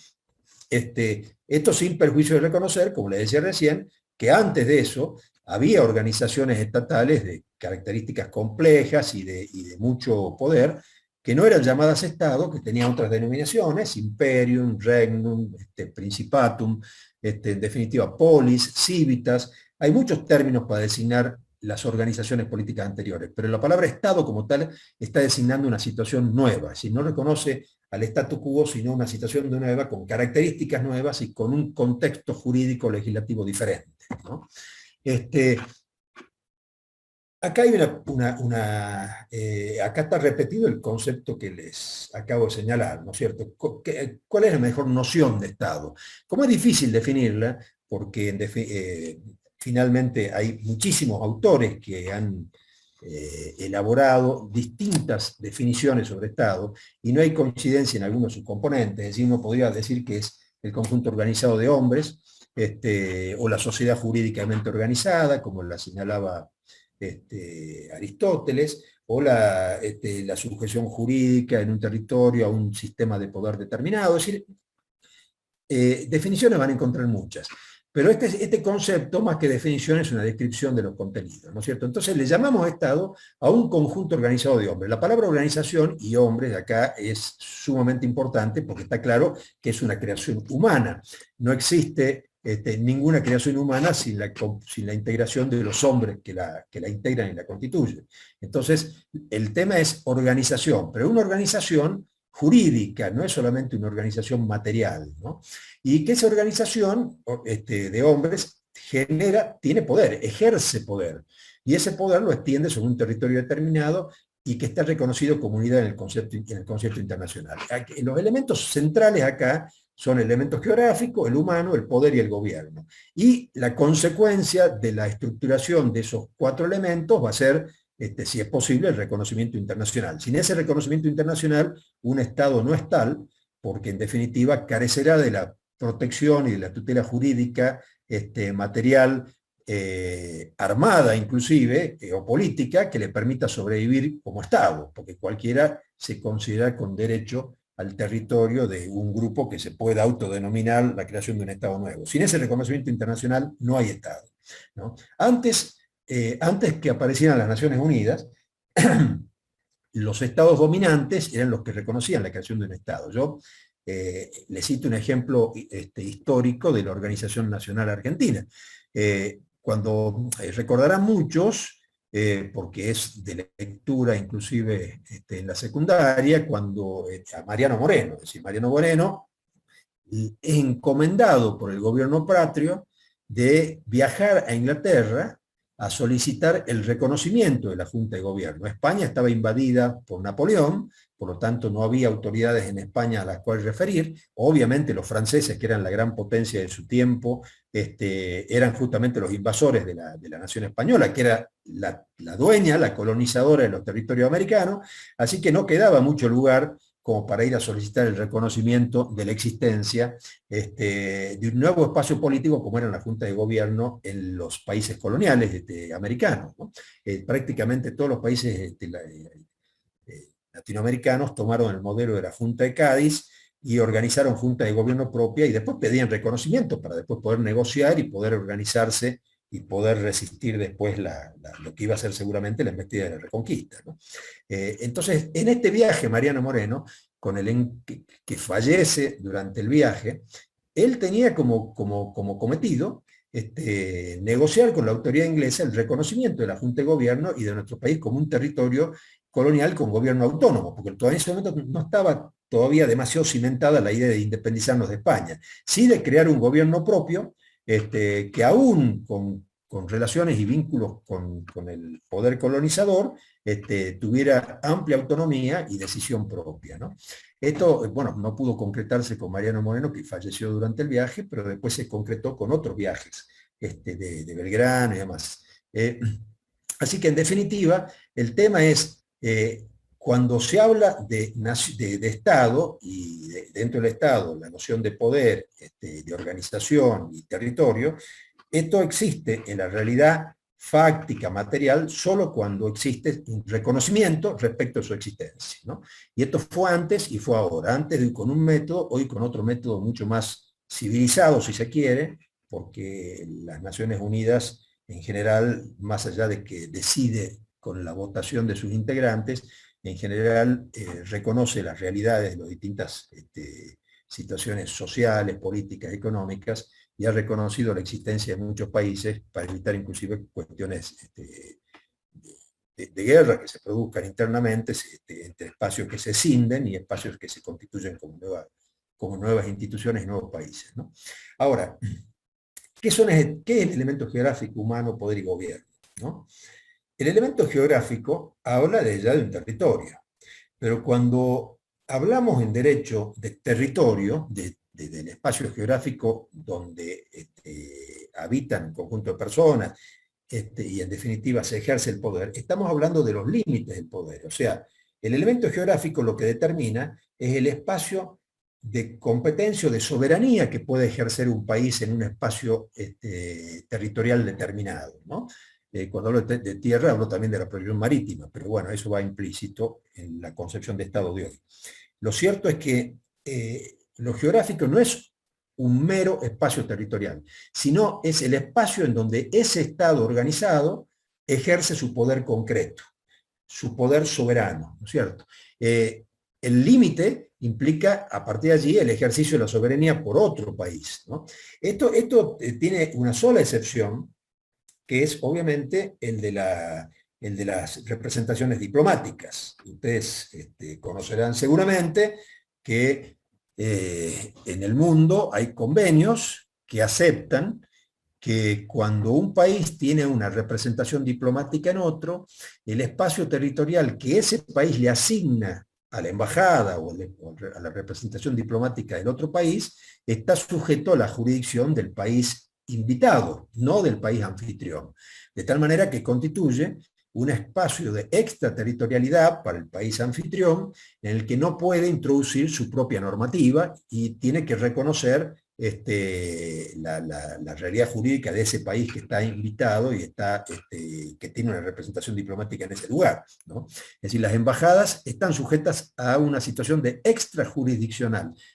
Esto sin perjuicio de reconocer, como le decía recién, que antes de eso había organizaciones estatales de características complejas y de mucho poder, que no eran llamadas Estado, que tenían otras denominaciones, imperium, regnum, principatum, en definitiva polis, civitas. Hay muchos términos para designar las organizaciones políticas anteriores, pero la palabra Estado como tal está designando una situación nueva, si no reconoce al statu quo, sino una situación nueva, con características nuevas y con un contexto jurídico legislativo diferente, ¿no? Acá hay acá está repetido el concepto que les acabo de señalar, ¿no es cierto? ¿Cuál es la mejor noción de Estado? Como es difícil definirla, porque finalmente hay muchísimos autores que han elaborado distintas definiciones sobre Estado, y no hay coincidencia en algunos de sus componentes. Es decir, uno podría decir que es el conjunto organizado de hombres, o la sociedad jurídicamente organizada, como la señalaba Aristóteles, o la sujeción jurídica en un territorio a un sistema de poder determinado. Es decir, definiciones van a encontrar muchas, pero este concepto, más que definición, es una descripción de los contenidos, ¿no es cierto? Entonces le llamamos Estado a un conjunto organizado de hombres. La palabra organización y hombres acá es sumamente importante, porque está claro que es una creación humana. No existe ninguna creación humana sin la integración de los hombres que la integran y la constituyen. Entonces, el tema es organización, pero una organización jurídica, no es solamente una organización material, ¿no? Y que esa organización de hombres tiene poder, ejerce poder, y ese poder lo extiende sobre un territorio determinado y que está reconocido como unidad en el concepto internacional. Los elementos centrales acá son elementos geográficos, el humano, el poder y el gobierno. Y la consecuencia de la estructuración de esos cuatro elementos va a ser, si es posible, el reconocimiento internacional. Sin ese reconocimiento internacional, un Estado no es tal, porque en definitiva carecerá de la protección y de la tutela jurídica, material, armada inclusive, o política, que le permita sobrevivir como Estado, porque cualquiera se considera con derecho al territorio de un grupo que se pueda autodenominar la creación de un Estado nuevo. Sin ese reconocimiento internacional no hay Estado, ¿no? Antes que aparecieran las Naciones Unidas, los estados dominantes eran los que reconocían la creación de un Estado. Yo les cito un ejemplo histórico de la Organización Nacional Argentina. Cuando recordarán muchos, porque es de lectura inclusive en la secundaria, cuando a Mariano Moreno, es decir, Mariano Moreno es encomendado por el gobierno patrio de viajar a Inglaterra a solicitar el reconocimiento de la Junta de Gobierno. España estaba invadida por Napoleón, por lo tanto no había autoridades en España a las cuales referir. Obviamente los franceses, que eran la gran potencia de su tiempo, eran justamente los invasores de la nación española, que era la dueña, la colonizadora de los territorios americanos, así que no quedaba mucho lugar como para ir a solicitar el reconocimiento de la existencia de un nuevo espacio político como era la Junta de Gobierno en los países coloniales americanos, ¿no? Prácticamente todos los países latinoamericanos tomaron el modelo de la Junta de Cádiz y organizaron junta de gobierno propia, y después pedían reconocimiento para después poder negociar y poder organizarse y poder resistir después lo que iba a ser seguramente la embestida de la Reconquista, ¿no? Entonces, en este viaje, Mariano Moreno que fallece durante el viaje, él tenía como cometido negociar con la autoridad inglesa el reconocimiento de la Junta de Gobierno y de nuestro país como un territorio colonial con gobierno autónomo, porque todavía en ese momento no estaba todavía demasiado cimentada la idea de independizarnos de España, sí de crear un gobierno propio, que aún con relaciones y vínculos con el poder colonizador, tuviera amplia autonomía y decisión propia, ¿no? Esto, bueno, no pudo concretarse con Mariano Moreno, que falleció durante el viaje, pero después se concretó con otros viajes, de Belgrano y demás. Así que, en definitiva, el tema es, cuando se habla de Estado, y dentro del Estado, la noción de poder, de organización y territorio, esto existe en la realidad fáctica, material, solo cuando existe un reconocimiento respecto a su existencia, ¿no? Y esto fue antes y fue ahora, antes con un método, hoy con otro método mucho más civilizado, si se quiere, porque las Naciones Unidas, en general, más allá de que decide con la votación de sus integrantes, en general reconoce las realidades de las distintas situaciones sociales, políticas, económicas, y ha reconocido la existencia de muchos países para evitar inclusive cuestiones de guerra que se produzcan internamente, entre espacios que se escinden y espacios que se constituyen como nuevas instituciones y nuevos países, ¿no? Ahora, ¿qué es el elemento geográfico, humano, poder y gobierno, ¿no? El elemento geográfico habla de un territorio, pero cuando hablamos en derecho de territorio, del espacio geográfico donde habitan un conjunto de personas, y en definitiva se ejerce el poder, estamos hablando de los límites del poder. O sea, el elemento geográfico lo que determina es el espacio de competencia o de soberanía que puede ejercer un país en un espacio territorial determinado, ¿no? Cuando hablo de tierra, hablo también de la proyección marítima, pero bueno, eso va implícito en la concepción de Estado de hoy. Lo cierto es que lo geográfico no es un mero espacio territorial, sino es el espacio en donde ese Estado organizado ejerce su poder concreto, su poder soberano, ¿no es cierto? El límite implica, a partir de allí, el ejercicio de la soberanía por otro país, ¿no? Esto tiene una sola excepción, que es obviamente el de las representaciones diplomáticas. Ustedes conocerán seguramente que en el mundo hay convenios que aceptan que cuando un país tiene una representación diplomática en otro, el espacio territorial que ese país le asigna a la embajada o a la representación diplomática del otro país está sujeto a la jurisdicción del país invitado, no del país anfitrión. De tal manera que constituye un espacio de extraterritorialidad para el país anfitrión en el que no puede introducir su propia normativa y tiene que reconocer la realidad jurídica de ese país que está invitado y que tiene una representación diplomática en ese lugar, ¿no? Es decir, las embajadas están sujetas a una situación de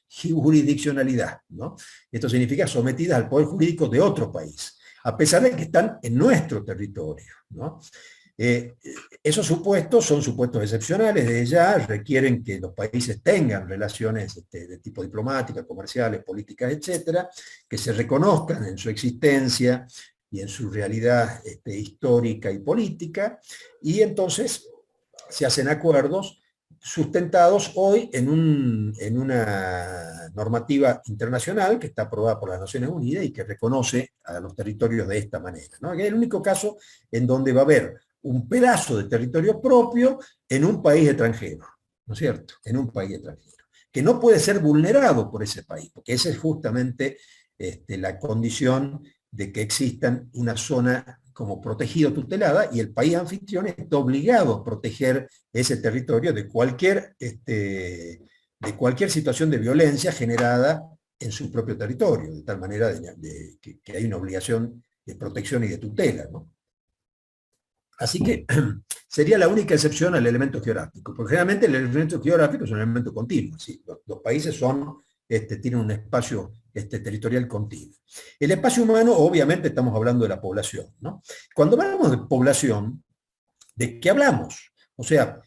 jurisdiccionalidad, ¿no? Esto significa sometidas al poder jurídico de otro país, a pesar de que están en nuestro territorio, ¿no? Esos supuestos son supuestos excepcionales, desde ya requieren que los países tengan relaciones de tipo diplomática, comerciales, políticas, etcétera, que se reconozcan en su existencia y en su realidad histórica y política, y entonces se hacen acuerdos sustentados hoy en una normativa internacional que está aprobada por las Naciones Unidas y que reconoce a los territorios de esta manera, ¿no? Es el único caso en donde va a haber un pedazo de territorio propio en un país extranjero, ¿no es cierto? En un país extranjero, que no puede ser vulnerado por ese país, porque esa es justamente la condición de que exista una zona como protegido, tutelada, y el país anfitrión está obligado a proteger ese territorio de cualquier situación de violencia generada en su propio territorio, de tal manera que hay una obligación de protección y de tutela, ¿no? Así que sería la única excepción al elemento geográfico, porque generalmente el elemento geográfico es un elemento continuo, ¿sí? Los países tienen un espacio territorial continuo. El espacio humano, obviamente estamos hablando de la población, ¿no? Cuando hablamos de población, ¿de qué hablamos? O sea,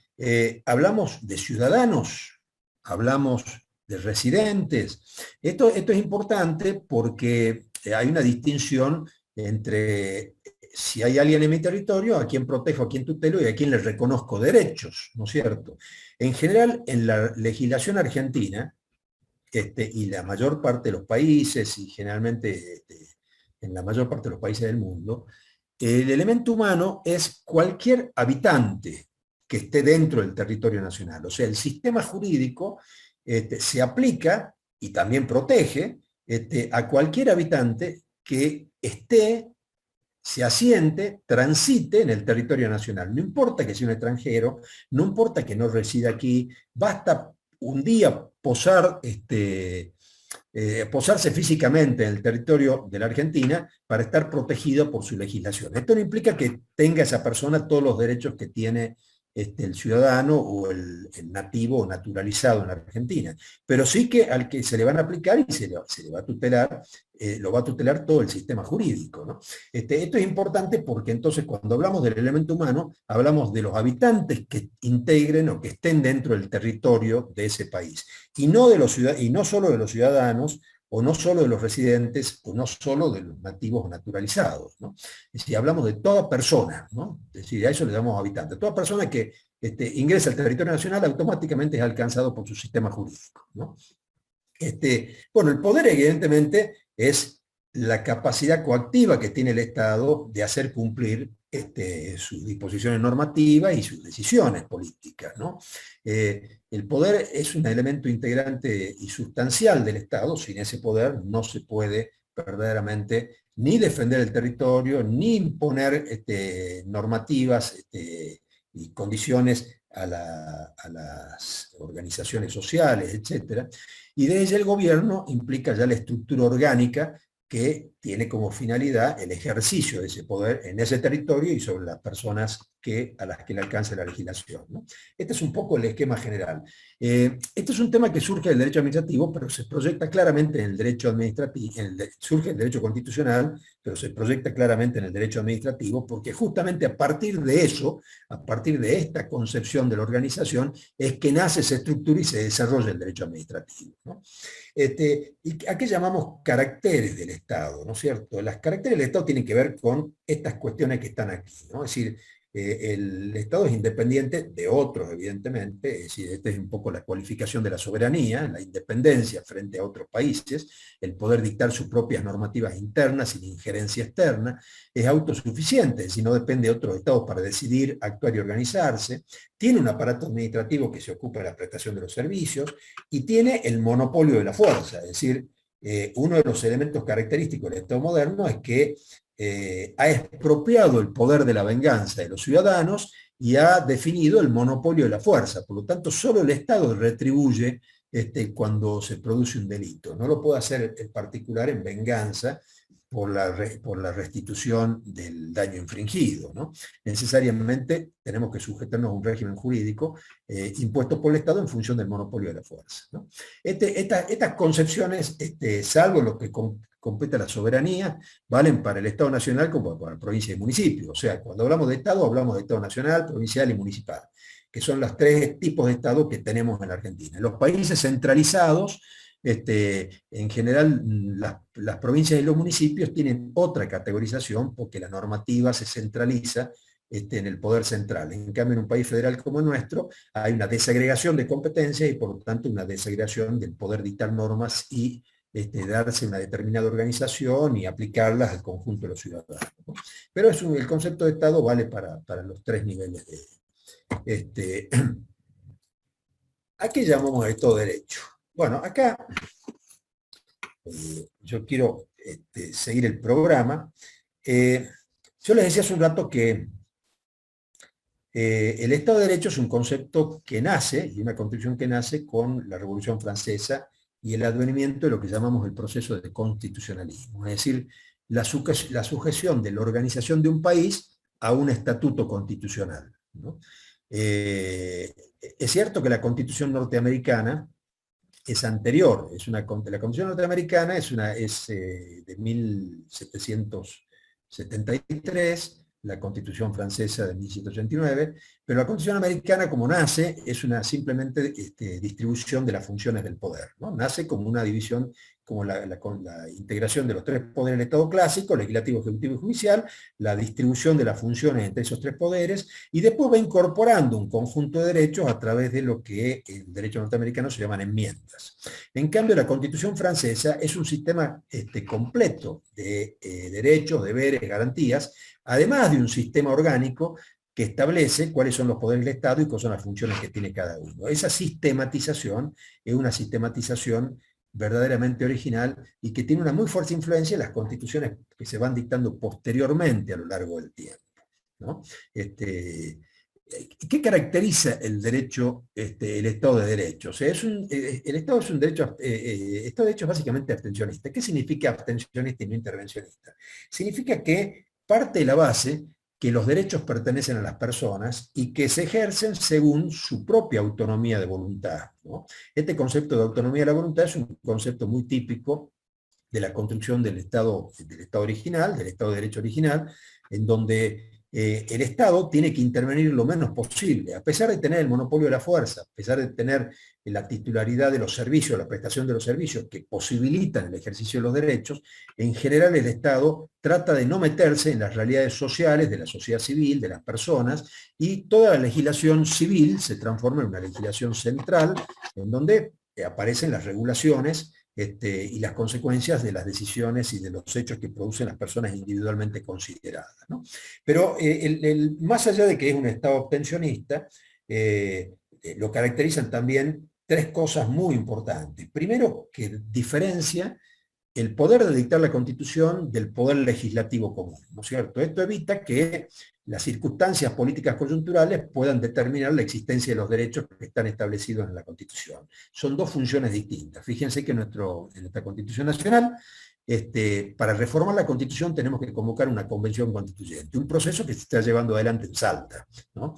hablamos de ciudadanos hablamos de residentes. Esto es importante porque hay una distinción entre si hay alguien en mi territorio, a quien protejo, a quien tutelo y a quien le reconozco derechos, ¿no es cierto? En general, en la legislación argentina, y la mayor parte de los países, y generalmente en la mayor parte de los países del mundo, el elemento humano es cualquier habitante que esté dentro del territorio nacional. O sea, el sistema jurídico se aplica y también protege a cualquier habitante que esté, se asiente, transite en el territorio nacional. No importa que sea un extranjero, no importa que no resida aquí, basta un día posarse físicamente en el territorio de la Argentina para estar protegido por su legislación. Esto no implica que tenga esa persona todos los derechos que tiene el ciudadano o el nativo o naturalizado en la Argentina, pero sí que al que se le van a aplicar y se le va a tutelar, lo va a tutelar todo el sistema jurídico, ¿no? Esto es importante porque entonces cuando hablamos del elemento humano, hablamos de los habitantes que integren o que estén dentro del territorio de ese país, y no solo de los ciudadanos, o no solo de los residentes, o no solo de los nativos naturalizados, ¿no? Es decir, hablamos de toda persona, ¿no? Es decir, a eso le llamamos habitante. Toda persona que ingresa al territorio nacional automáticamente es alcanzado por su sistema jurídico, ¿no? Bueno, el poder evidentemente es la capacidad coactiva que tiene el Estado de hacer cumplir sus disposiciones normativas y sus decisiones políticas, ¿no? El poder es un elemento integrante y sustancial del Estado. Sin ese poder no se puede verdaderamente ni defender el territorio, ni imponer normativas y condiciones a las organizaciones sociales, etc. Y de ella el gobierno implica ya la estructura orgánica que tiene como finalidad el ejercicio de ese poder en ese territorio y sobre las personas a las que le alcanza la legislación, ¿no? Este es un poco el esquema general. Este es un tema que surge del derecho administrativo, pero se proyecta claramente en el derecho administrativo, surge el derecho constitucional, pero se proyecta claramente en el derecho administrativo, porque justamente a partir de eso, a partir de esta concepción de la organización, es que nace, se estructura y se desarrolla el derecho administrativo, ¿no? ¿Y a qué llamamos caracteres del Estado? ¿No es cierto? Las caracteres del Estado tienen que ver con estas cuestiones que están aquí, ¿no? Es decir, el Estado es independiente de otros, evidentemente, es decir, esta es un poco la cualificación de la soberanía, la independencia frente a otros países, el poder dictar sus propias normativas internas sin injerencia externa, es autosuficiente, es decir, no depende de otros Estados para decidir, actuar y organizarse, tiene un aparato administrativo que se ocupa de la prestación de los servicios, y tiene el monopolio de la fuerza, es decir, uno de los elementos característicos del Estado moderno es que ha expropiado el poder de la venganza de los ciudadanos y ha definido el monopolio de la fuerza. Por lo tanto, solo el Estado retribuye cuando se produce un delito. No lo puede hacer el particular en venganza por la restitución del daño infringido, ¿no? Necesariamente tenemos que sujetarnos a un régimen jurídico impuesto por el Estado en función del monopolio de la fuerza, ¿no? Estas concepciones, salvo lo que compete a la soberanía, valen para el Estado nacional como para provincia y municipio. O sea, cuando hablamos de Estado, hablamos de Estado nacional, provincial y municipal, que son los tres tipos de Estado que tenemos en la Argentina. En los países centralizados, en general, las provincias y los municipios tienen otra categorización porque la normativa se centraliza en el poder central. En cambio, en un país federal como el nuestro, hay una desagregación de competencias y por lo tanto una desagregación del poder dictar normas y darse una determinada organización y aplicarlas al conjunto de los ciudadanos, ¿no? Pero el concepto de Estado vale para los tres niveles de... ¿A qué llamamos Estado de Derecho? Bueno, acá yo quiero seguir el programa. Yo les decía hace un rato que el Estado de Derecho es un concepto que nace, y una constitución que nace con la Revolución Francesa y el advenimiento de lo que llamamos el proceso de constitucionalismo, es decir, la sujeción de la organización de un país a un estatuto constitucional, ¿no? Es cierto que la Constitución norteamericana es anterior, la Constitución norteamericana es de 1773, la Constitución francesa de 1789, pero la Constitución americana, como nace, es una simplemente distribución de las funciones del poder, ¿no? Nace como una división, como con la integración de los tres poderes del Estado clásico, legislativo, ejecutivo y judicial, la distribución de las funciones entre esos tres poderes, y después va incorporando un conjunto de derechos a través de lo que en derecho norteamericano se llaman enmiendas. En cambio, la Constitución francesa es un sistema completo de derechos, deberes, garantías, además de un sistema orgánico que establece cuáles son los poderes del Estado y cuáles son las funciones que tiene cada uno. Esa sistematización es una sistematización verdaderamente original y que tiene una muy fuerte influencia en las constituciones que se van dictando posteriormente a lo largo del tiempo, ¿no? ¿Qué caracteriza el derecho, el Estado de Derecho? O sea, el Estado es un derecho, Estado de Derecho es básicamente abstencionista. ¿Qué significa abstencionista y no intervencionista? Significa que parte de la base que los derechos pertenecen a las personas y que se ejercen según su propia autonomía de voluntad, ¿no? Este concepto de autonomía de la voluntad es un concepto muy típico de la construcción del Estado original, del Estado de Derecho original, en donde el Estado tiene que intervenir lo menos posible, a pesar de tener el monopolio de la fuerza, a pesar de tener la titularidad de los servicios, la prestación de los servicios que posibilitan el ejercicio de los derechos. En general el Estado trata de no meterse en las realidades sociales de la sociedad civil, de las personas, y toda la legislación civil se transforma en una legislación central, en donde aparecen las regulaciones y las consecuencias de las decisiones y de los hechos que producen las personas individualmente consideradas, ¿no? Pero más allá de que es un Estado abstencionista, lo caracterizan también tres cosas muy importantes. Primero, que diferencia el poder de dictar la Constitución del poder legislativo común, ¿no es cierto? Esto evita que las circunstancias políticas coyunturales puedan determinar la existencia de los derechos que están establecidos en la Constitución. Son dos funciones distintas. Fíjense que en nuestra Constitución Nacional, para reformar la Constitución tenemos que convocar una convención constituyente, un proceso que se está llevando adelante en Salta, ¿no?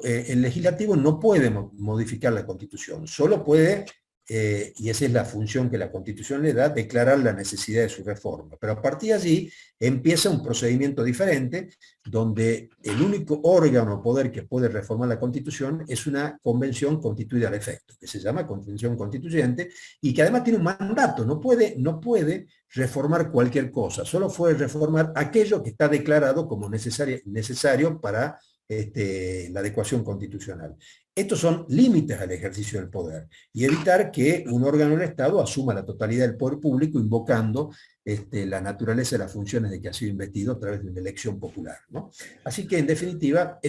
El legislativo no puede modificar la Constitución, solo puede, y esa es la función que la Constitución le da, declarar la necesidad de su reforma. Pero a partir de allí empieza un procedimiento diferente, donde el único órgano o poder que puede reformar la Constitución es una convención constituida al efecto, que se llama Convención Constituyente, y que además tiene un mandato, no puede reformar cualquier cosa, solo puede reformar aquello que está declarado como necesario para la adecuación constitucional. Estos son límites al ejercicio del poder y evitar que un órgano del Estado asuma la totalidad del poder público invocando la naturaleza de las funciones de que ha sido investido a través de una elección popular, ¿no? Así que en definitiva,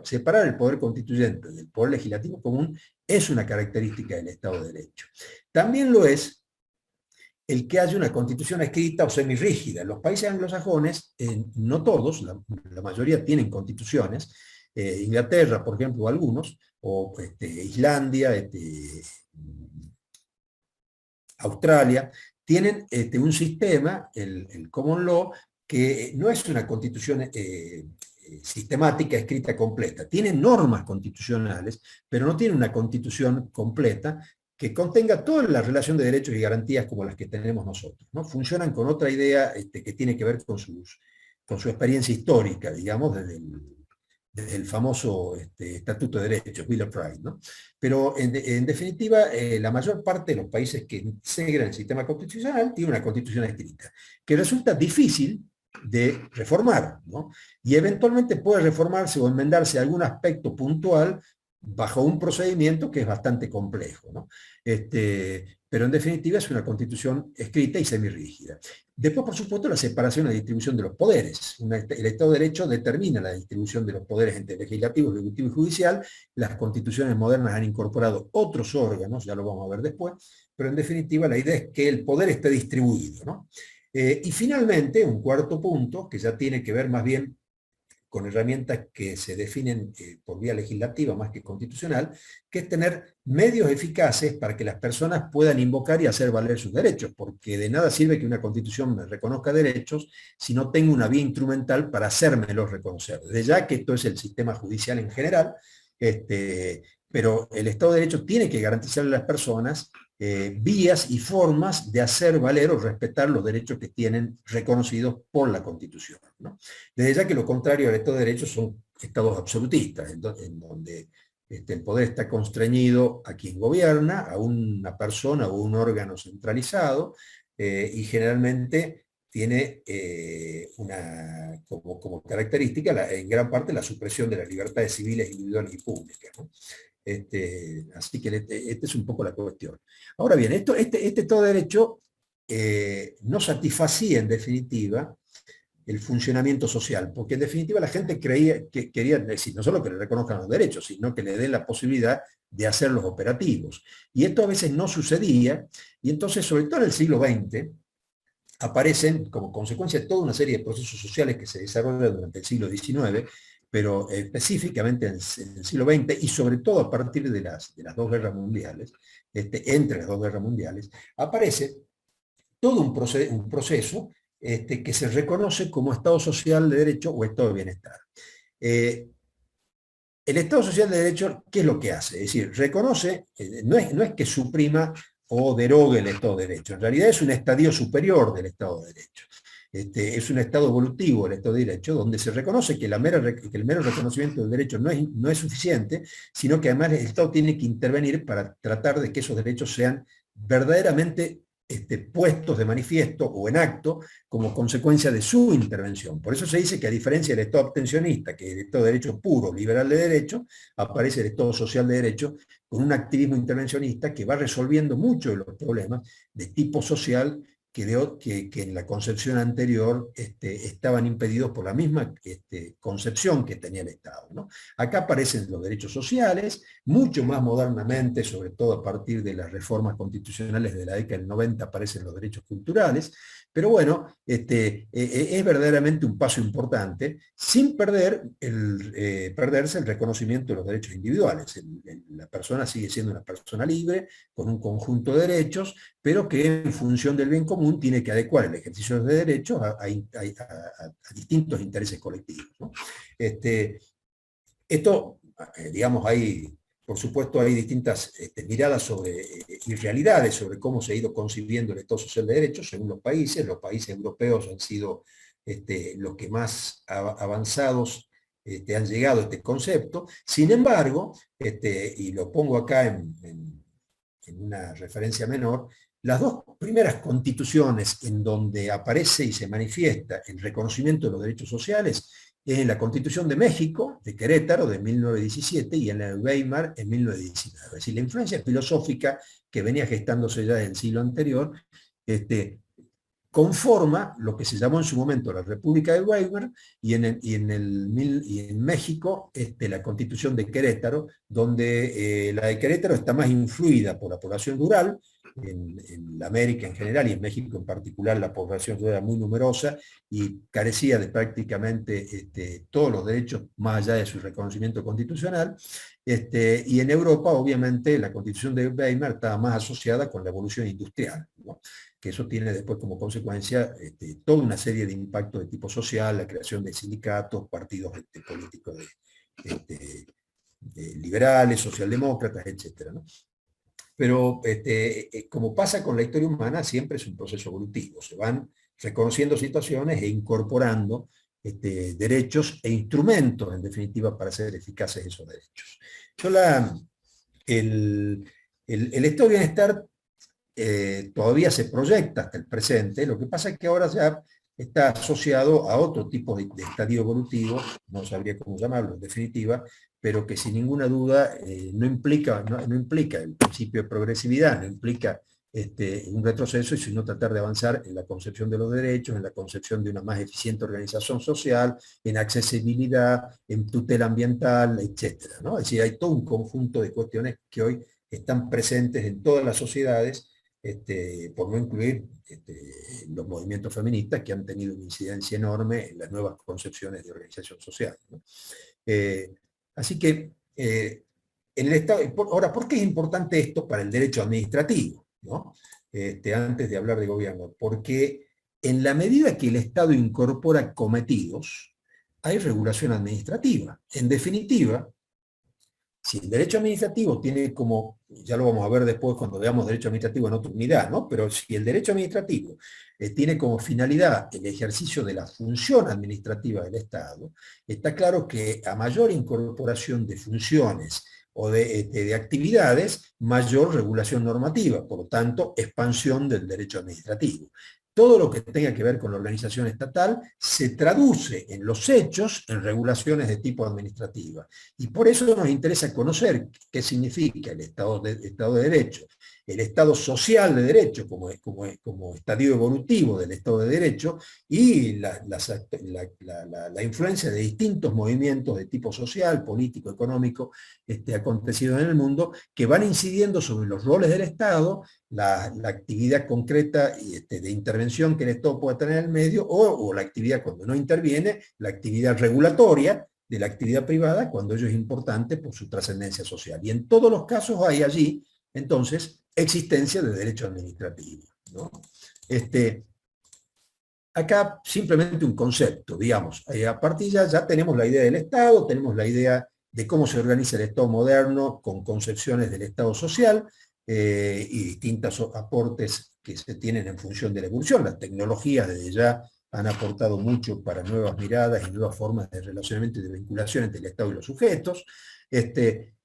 separar el poder constituyente del poder legislativo común es una característica del Estado de Derecho. También lo es el que haya una constitución escrita o semirrígida. En los países anglosajones, no todos, la mayoría tienen constituciones, Inglaterra, por ejemplo, algunos, o Islandia, Australia, tienen un sistema, el Common Law, que no es una constitución sistemática, escrita completa. Tienen normas constitucionales, pero no tiene una constitución completa que contenga toda la relación de derechos y garantías como las que tenemos nosotros, ¿no? Funcionan con otra idea que tiene que ver con su experiencia histórica, digamos, desde el famoso Estatuto de Derechos, Bill of Rights, ¿no? Pero en definitiva, la mayor parte de los países que integran el sistema constitucional tiene una constitución escrita, que resulta difícil de reformar, ¿no? Y eventualmente puede reformarse o enmendarse algún aspecto puntual bajo un procedimiento que es bastante complejo, ¿no? Pero en definitiva es una constitución escrita y semirrígida. Después, por supuesto, la separación y la distribución de los poderes. El Estado de Derecho determina la distribución de los poderes entre legislativo, ejecutivo y judicial. Las constituciones modernas han incorporado otros órganos, ya lo vamos a ver después, pero en definitiva la idea es que el poder esté distribuido, ¿no? Y finalmente, un cuarto punto, que ya tiene que ver más bien con herramientas que se definen por vía legislativa más que constitucional, que es tener medios eficaces para que las personas puedan invocar y hacer valer sus derechos, porque de nada sirve que una constitución me reconozca derechos si no tengo una vía instrumental para hacérmelos reconocer. Desde ya que esto es el sistema judicial en general, pero el Estado de Derecho tiene que garantizarle a las personas vías y formas de hacer valer o respetar los derechos que tienen reconocidos por la Constitución, ¿no? Desde ya que lo contrario al Estado de Derecho son estados absolutistas, en donde el poder está constreñido a quien gobierna, a una persona o un órgano centralizado, y generalmente tiene como característica en gran parte la supresión de las libertades civiles, individuales y públicas, ¿no? Así que esta es un poco la cuestión. Ahora bien, este Estado de Derecho no satisfacía en definitiva el funcionamiento social, porque en definitiva la gente quería decir, no solo que le reconozcan los derechos, sino que le den la posibilidad de hacerlos operativos. Y esto a veces no sucedía, y entonces, sobre todo en el siglo XX, aparecen como consecuencia de toda una serie de procesos sociales que se desarrollan durante el siglo XIX, pero específicamente en el siglo XX, y sobre todo a partir de las dos guerras mundiales, entre las dos guerras mundiales, aparece todo un proceso que se reconoce como Estado Social de Derecho o Estado de Bienestar. El Estado Social de Derecho, ¿qué es lo que hace? Es decir, reconoce, no es que suprima o derogue el Estado de Derecho, en realidad es un estadio superior del Estado de Derecho. Es un estado evolutivo el Estado de Derecho, donde se reconoce que el mero reconocimiento del derecho no es suficiente, sino que además el Estado tiene que intervenir para tratar de que esos derechos sean verdaderamente puestos de manifiesto o en acto como consecuencia de su intervención. Por eso se dice que a diferencia del Estado abstencionista, que es el Estado de Derecho puro, liberal de derecho, aparece el Estado Social de Derecho con un activismo intervencionista que va resolviendo muchos de los problemas de tipo social que en la concepción anterior estaban impedidos por la misma concepción que tenía el Estado, ¿no? Acá aparecen los derechos sociales, mucho más modernamente, sobre todo a partir de las reformas constitucionales de la década del 90, aparecen los derechos culturales, pero bueno, es verdaderamente un paso importante, sin perderse el reconocimiento de los derechos individuales. La persona sigue siendo una persona libre, con un conjunto de derechos, pero que en función del bien común tiene que adecuar el ejercicio de derechos a distintos intereses colectivos, ¿no? Digamos, por supuesto hay distintas miradas y realidades sobre cómo se ha ido concibiendo el Estado Social de Derecho según los países. Los países europeos han sido los que más avanzados han llegado a este concepto. Sin embargo, y lo pongo acá en una referencia menor, las dos primeras constituciones en donde aparece y se manifiesta el reconocimiento de los derechos sociales es en la Constitución de México, de Querétaro, de 1917, y en la de Weimar, en 1919. Es decir, la influencia filosófica que venía gestándose ya desde el siglo anterior, conforma lo que se llamó en su momento la República de Weimar, y en México la Constitución de Querétaro, donde la de Querétaro está más influida por la población rural. En América en general y en México en particular la población era muy numerosa y carecía de prácticamente todos los derechos más allá de su reconocimiento constitucional, y en Europa obviamente la Constitución de Weimar estaba más asociada con la evolución industrial, ¿no? Que eso tiene después como consecuencia toda una serie de impactos de tipo social, la creación de sindicatos, partidos políticos liberales, socialdemócratas, etc., ¿no? Pero como pasa con la historia humana, siempre es un proceso evolutivo. Se van reconociendo situaciones e incorporando derechos e instrumentos, en definitiva, para hacer eficaces esos derechos. El Estado de Bienestar todavía se proyecta hasta el presente. Lo que pasa es que ahora ya está asociado a otro tipo de estadio evolutivo, no sabría cómo llamarlo en definitiva, pero que sin ninguna duda no implica el principio de progresividad, no implica un retroceso, sino tratar de avanzar en la concepción de los derechos, en la concepción de una más eficiente organización social, en accesibilidad, en tutela ambiental, etc., ¿no? Es decir, hay todo un conjunto de cuestiones que hoy están presentes en todas las sociedades, por no incluir los movimientos feministas que han tenido una incidencia enorme en las nuevas concepciones de organización social, ¿no? Así que en el Estado, ahora, ¿por qué es importante esto para el derecho administrativo, ¿no? Antes de hablar de gobierno, porque en la medida que el Estado incorpora cometidos, hay regulación administrativa. En definitiva, Si el derecho administrativo tiene como, ya lo vamos a ver después cuando veamos derecho administrativo en otra unidad, ¿no? Pero si el derecho administrativo tiene como finalidad el ejercicio de la función administrativa del Estado, está claro que a mayor incorporación de funciones o de actividades, mayor regulación normativa, por lo tanto, expansión del derecho administrativo. Todo lo que tenga que ver con la organización estatal se traduce en los hechos en regulaciones de tipo administrativa. Y por eso nos interesa conocer qué significa el Estado de Derecho, el Estado social de Derecho como estadio evolutivo del Estado de Derecho y la influencia de distintos movimientos de tipo social, político, económico, acontecidos en el mundo, que van incidiendo sobre los roles del Estado, la actividad concreta de intervención que el Estado pueda tener en el medio, o la actividad cuando no interviene, la actividad regulatoria de la actividad privada, cuando ello es importante por su trascendencia social. Y en todos los casos hay allí, entonces, existencia de derecho administrativo, ¿no? Acá simplemente un concepto, digamos, a partir ya tenemos la idea del Estado, tenemos la idea de cómo se organiza el Estado moderno con concepciones del Estado social y distintos aportes que se tienen en función de la evolución. Las tecnologías desde ya han aportado mucho para nuevas miradas y nuevas formas de relacionamiento y de vinculación entre el Estado y los sujetos.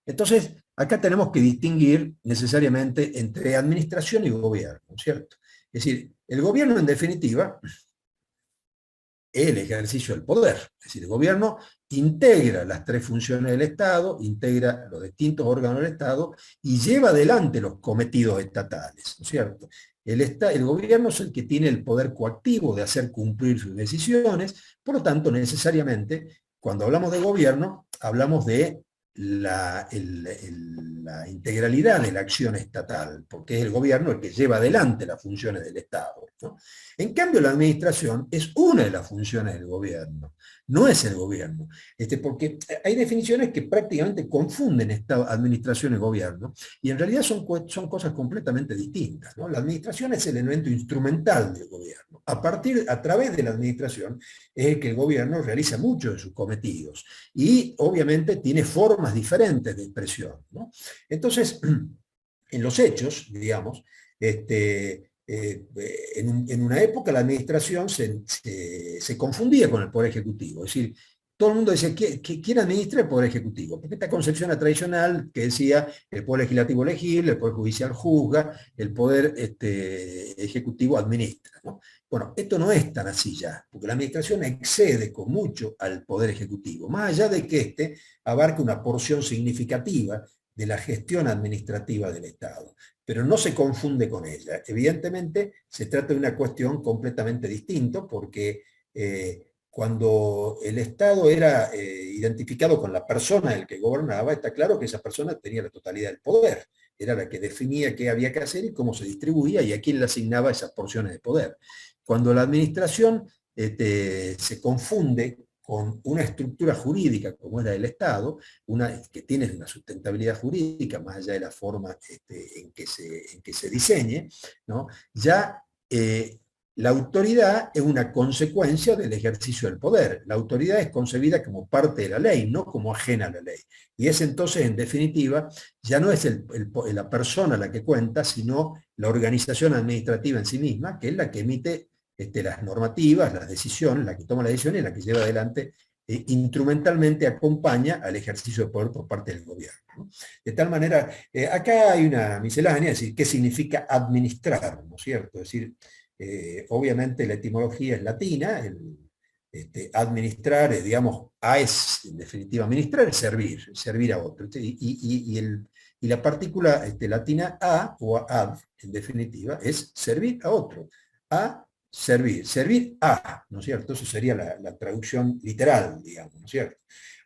Entonces, acá tenemos que distinguir necesariamente entre administración y gobierno, ¿cierto? Es decir, el gobierno en definitiva es el ejercicio del poder. Es decir, el gobierno integra las tres funciones del Estado, integra los distintos órganos del Estado y lleva adelante los cometidos estatales, ¿no es cierto? El gobierno es el que tiene el poder coactivo de hacer cumplir sus decisiones, por lo tanto, necesariamente, cuando hablamos de gobierno, hablamos de la integralidad de la acción estatal, porque es el gobierno el que lleva adelante las funciones del Estado, ¿no? En cambio, la administración es una de las funciones del gobierno, no es el gobierno, porque hay definiciones que prácticamente confunden Estado, administración y gobierno, y en realidad son cosas completamente distintas, ¿no? La administración es el elemento instrumental del gobierno. A través de la administración es el que el gobierno realiza muchos de sus cometidos, y obviamente tiene formas diferentes de expresión, ¿no? Entonces, en los hechos, digamos, en una época la administración se confundía con el Poder Ejecutivo, es decir, todo el mundo decía, ¿quién administra el Poder Ejecutivo? Porque esta concepción tradicional que decía el Poder Legislativo legisla, el Poder Judicial juzga, el Poder Ejecutivo administra, ¿no? Bueno, esto no es tan así ya, porque la administración excede con mucho al Poder Ejecutivo, más allá de que abarca una porción significativa de la gestión administrativa del Estado, pero no se confunde con ella. Evidentemente, se trata de una cuestión completamente distinta, porque cuando el Estado era identificado con la persona del que gobernaba, está claro que esa persona tenía la totalidad del poder, era la que definía qué había que hacer y cómo se distribuía y a quién le asignaba esas porciones de poder. Cuando la administración se confunde con una estructura jurídica como es la del Estado, que tiene una sustentabilidad jurídica más allá de la forma en que se diseñe, ¿no? Ya la autoridad es una consecuencia del ejercicio del poder. La autoridad es concebida como parte de la ley, no como ajena a la ley. Y es entonces, en definitiva, ya no es la persona la que cuenta, sino la organización administrativa en sí misma, que es la que emite las normativas, las decisiones, la que toma la decisión y la que lleva adelante, instrumentalmente acompaña al ejercicio de poder por parte del gobierno, ¿no? De tal manera, acá hay una miscelánea, es decir, ¿qué significa administrar? ¿No es cierto? Es decir, obviamente la etimología es latina, administrar, digamos, es en definitiva administrar, es servir a otro, y la partícula latina a o ad, en definitiva, es servir a otro, a servir a, ¿no es cierto? Eso sería la traducción literal, digamos, ¿no es cierto?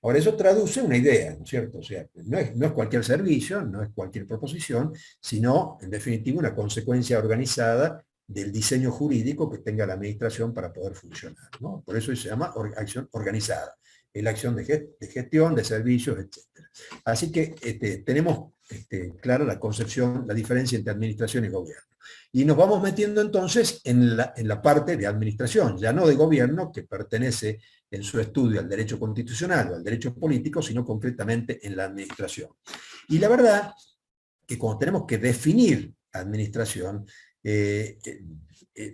Ahora, eso traduce una idea, ¿no es cierto? O sea, no es cualquier servicio, no es cualquier proposición, sino, en definitiva, una consecuencia organizada del diseño jurídico que tenga la administración para poder funcionar, ¿no? Por eso se llama acción organizada, es la acción de gestión, de servicios, etc. Así que tenemos clara la concepción, la diferencia entre administración y gobierno. Y nos vamos metiendo entonces en la parte de administración, ya no de gobierno, que pertenece en su estudio al derecho constitucional o al derecho político, sino concretamente en la administración. Y la verdad que cuando tenemos que definir administración,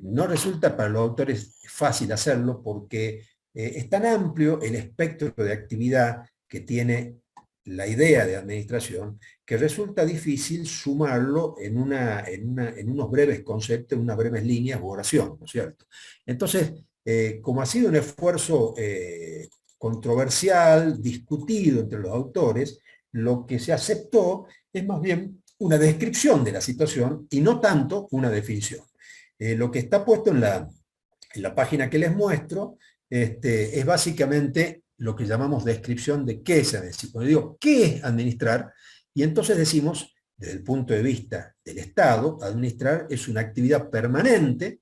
no resulta para los autores fácil hacerlo porque es tan amplio el espectro de actividad que tiene la idea de administración que resulta difícil sumarlo en unos breves conceptos, en unas breves líneas u oración, ¿no es cierto? Entonces, como ha sido un esfuerzo controversial, discutido entre los autores, lo que se aceptó es más bien una descripción de la situación y no tanto una definición. Lo que está puesto en la página que les muestro es básicamente lo que llamamos descripción de qué es administrar. Cuando digo qué es administrar, y entonces decimos, desde el punto de vista del Estado, administrar es una actividad permanente,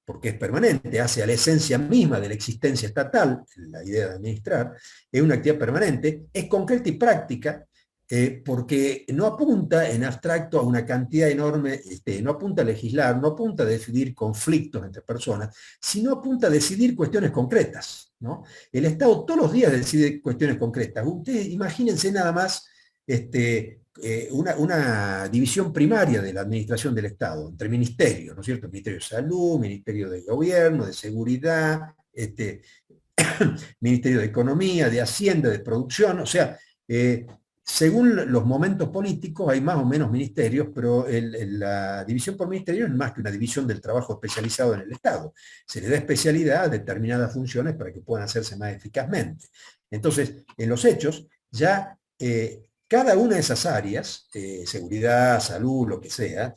porque es permanente, hace a la esencia misma de la existencia estatal, la idea de administrar, es una actividad permanente, es concreta y práctica, porque no apunta en abstracto a una cantidad enorme, no apunta a legislar, no apunta a decidir conflictos entre personas, sino apunta a decidir cuestiones concretas, ¿no? El Estado todos los días decide cuestiones concretas. Ustedes imagínense nada más una división primaria de la administración del Estado, entre ministerios, ¿no es cierto? Ministerio de Salud, Ministerio de Gobierno, de Seguridad, Ministerio de Economía, de Hacienda, de Producción, o sea, según los momentos políticos hay más o menos ministerios, pero la división por ministerio es más que una división del trabajo especializado en el Estado. Se le da especialidad a determinadas funciones para que puedan hacerse más eficazmente. Entonces, en los hechos, ya cada una de esas áreas, seguridad, salud, lo que sea,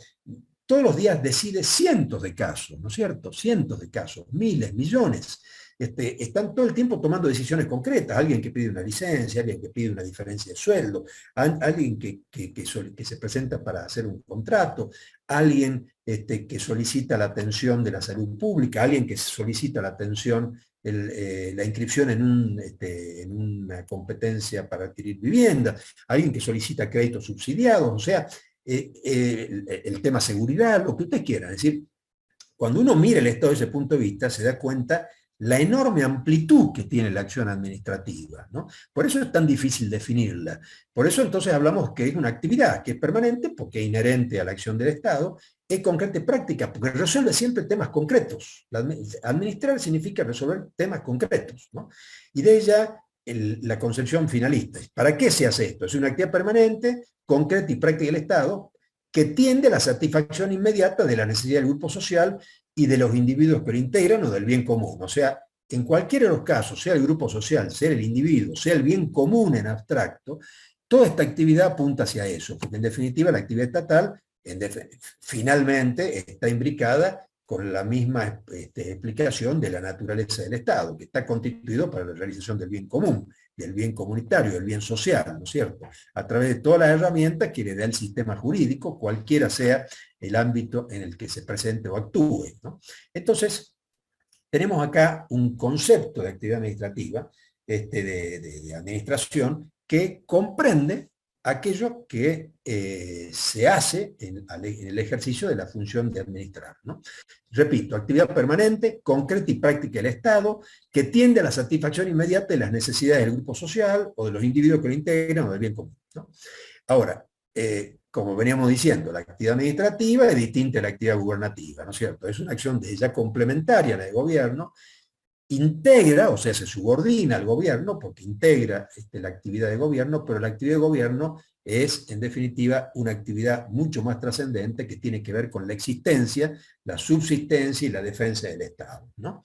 todos los días decide cientos de casos, ¿no es cierto? Cientos de casos, miles, millones. Están todo el tiempo tomando decisiones concretas, alguien que pide una licencia, alguien que pide una diferencia de sueldo, alguien que se presenta para hacer un contrato, alguien que solicita la atención de la salud pública, alguien que solicita la atención, la inscripción en una competencia para adquirir vivienda, alguien que solicita créditos subsidiados, o sea, el tema seguridad, lo que usted quiera. Es decir, cuando uno mira el Estado desde ese punto de vista, se da cuenta la enorme amplitud que tiene la acción administrativa, ¿no? Por eso es tan difícil definirla. Por eso entonces hablamos que es una actividad que es permanente, porque es inherente a la acción del Estado, es concreta y práctica, porque resuelve siempre temas concretos. Administrar significa resolver temas concretos, ¿no? Y de ella la concepción finalista. ¿Para qué se hace esto? Es una actividad permanente, concreta y práctica del Estado, que tiende a la satisfacción inmediata de la necesidad del grupo social y de los individuos que lo integran o del bien común. O sea, en cualquiera de los casos, sea el grupo social, sea el individuo, sea el bien común en abstracto, toda esta actividad apunta hacia eso, porque en definitiva la actividad estatal finalmente está imbricada con la misma explicación de la naturaleza del Estado, que está constituido para la realización del bien común, del bien comunitario, del bien social, ¿no es cierto? A través de todas las herramientas que le da el sistema jurídico, cualquiera sea el ámbito en el que se presente o actúe, ¿no? Entonces, tenemos acá un concepto de actividad administrativa, de administración, que comprende aquello que se hace en el ejercicio de la función de administrar, ¿no? Repito, actividad permanente, concreta y práctica del Estado, que tiende a la satisfacción inmediata de las necesidades del grupo social o de los individuos que lo integran o del bien común, ¿no? Ahora, como veníamos diciendo, la actividad administrativa es distinta a la actividad gubernativa, ¿no es cierto? Es una acción de ella complementaria a la de gobierno, integra, o sea, se subordina al gobierno porque integra la actividad de gobierno, pero la actividad de gobierno es, en definitiva, una actividad mucho más trascendente que tiene que ver con la existencia, la subsistencia y la defensa del Estado, ¿no?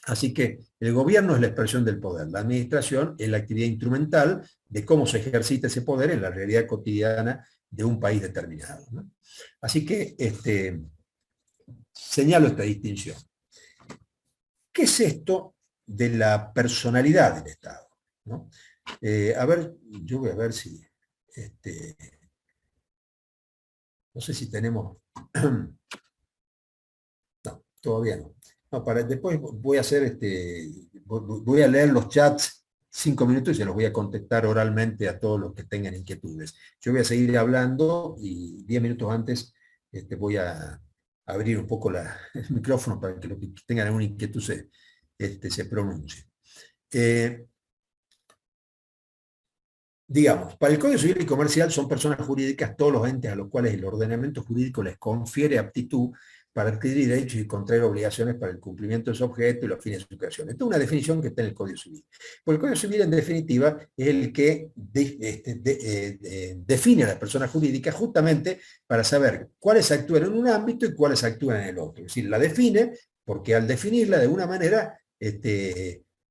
Así que el gobierno es la expresión del poder, la administración es la actividad instrumental de cómo se ejercita ese poder en la realidad cotidiana de un país determinado, ¿no? Así que señalo esta distinción. ¿Qué es esto de la personalidad del Estado? ¿No? A ver, yo voy a ver si... no sé si tenemos... No, todavía no. No, después voy a hacer voy a leer los chats 5 minutos y se los voy a contestar oralmente a todos los que tengan inquietudes. Yo voy a seguir hablando y 10 minutos antes voy a abrir un poco el micrófono para que los que tengan alguna inquietud se pronuncie. Digamos, para el Código Civil y Comercial son personas jurídicas todos los entes a los cuales el ordenamiento jurídico les confiere aptitud para adquirir derechos y contraer obligaciones para el cumplimiento de su objeto y los fines de su creación. Esta es una definición que está en el Código Civil. Pues el Código Civil, en definitiva, es el que define a las personas jurídicas justamente para saber cuáles actúan en un ámbito y cuáles actúan en el otro. Es decir, la define porque al definirla de alguna manera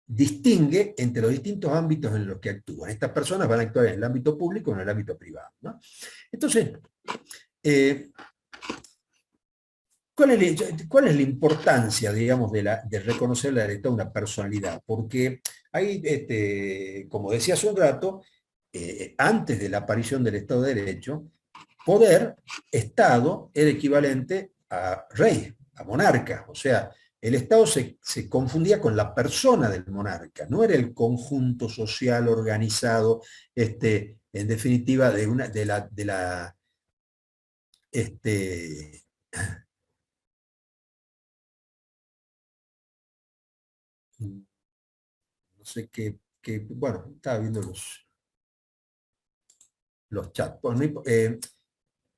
distingue entre los distintos ámbitos en los que actúan. Estas personas van a actuar en el ámbito público o en el ámbito privado, ¿no? Entonces, ¿cuál es la importancia, digamos, de reconocerle al Estado una personalidad? Porque hay, como decía hace un rato, antes de la aparición del Estado de Derecho, poder, Estado, era equivalente a rey, a monarca. O sea, el Estado se confundía con la persona del monarca, no era el conjunto social organizado, en definitiva, no sé bueno, estaba viendo los chats. Bueno,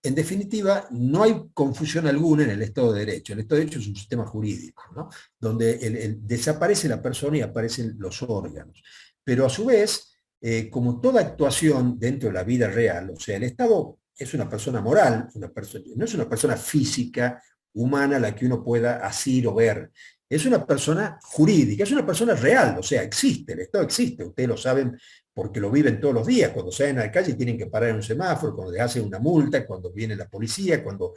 en definitiva, no hay confusión alguna en el Estado de Derecho. El Estado de Derecho es un sistema jurídico, ¿no? Donde desaparece la persona y aparecen los órganos. Pero a su vez, como toda actuación dentro de la vida real, o sea, el Estado es una persona moral, no es una persona física, humana, a la que uno pueda asir o ver. Es una persona jurídica, es una persona real, o sea, existe, el Estado existe, ustedes lo saben porque lo viven todos los días, cuando salen a la calle tienen que parar en un semáforo, cuando les hacen una multa, cuando viene la policía, cuando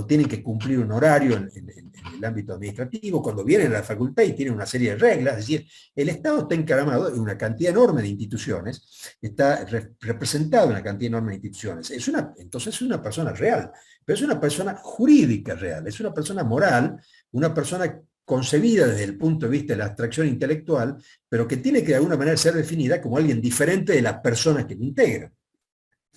tienen que cumplir un horario en el ámbito administrativo, cuando vienen a la facultad y tienen una serie de reglas. Es decir, el Estado está encaramado en una cantidad enorme de instituciones, está representado en una cantidad enorme de instituciones. Entonces es una persona real, pero es una persona jurídica real, es una persona moral, una persona concebida desde el punto de vista de la abstracción intelectual, pero que tiene que de alguna manera ser definida como alguien diferente de las personas que lo integran,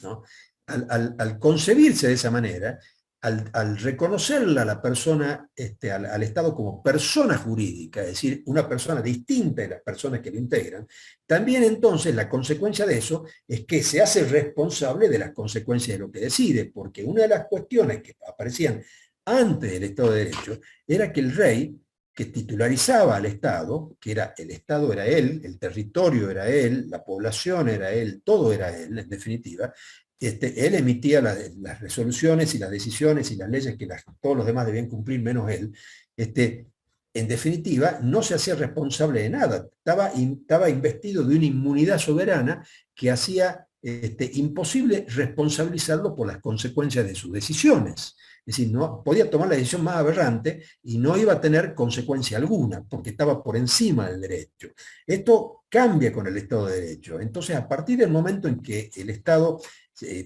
¿no? Al concebirse de esa manera, al reconocerla a la persona, al Estado como persona jurídica, es decir, una persona distinta de las personas que lo integran, también entonces la consecuencia de eso es que se hace responsable de las consecuencias de lo que decide, porque una de las cuestiones que aparecían antes del Estado de Derecho era que el rey, que titularizaba al Estado, que el Estado era él, el territorio era él, la población era él, todo era él, en definitiva, él emitía las resoluciones y las decisiones y las leyes que todos los demás debían cumplir menos él. En definitiva, no se hacía responsable de nada, estaba investido de una inmunidad soberana que hacía imposible responsabilizarlo por las consecuencias de sus decisiones. Es decir, no podía tomar la decisión más aberrante y no iba a tener consecuencia alguna, porque estaba por encima del derecho. Esto cambia con el Estado de Derecho. Entonces, a partir del momento en que el Estado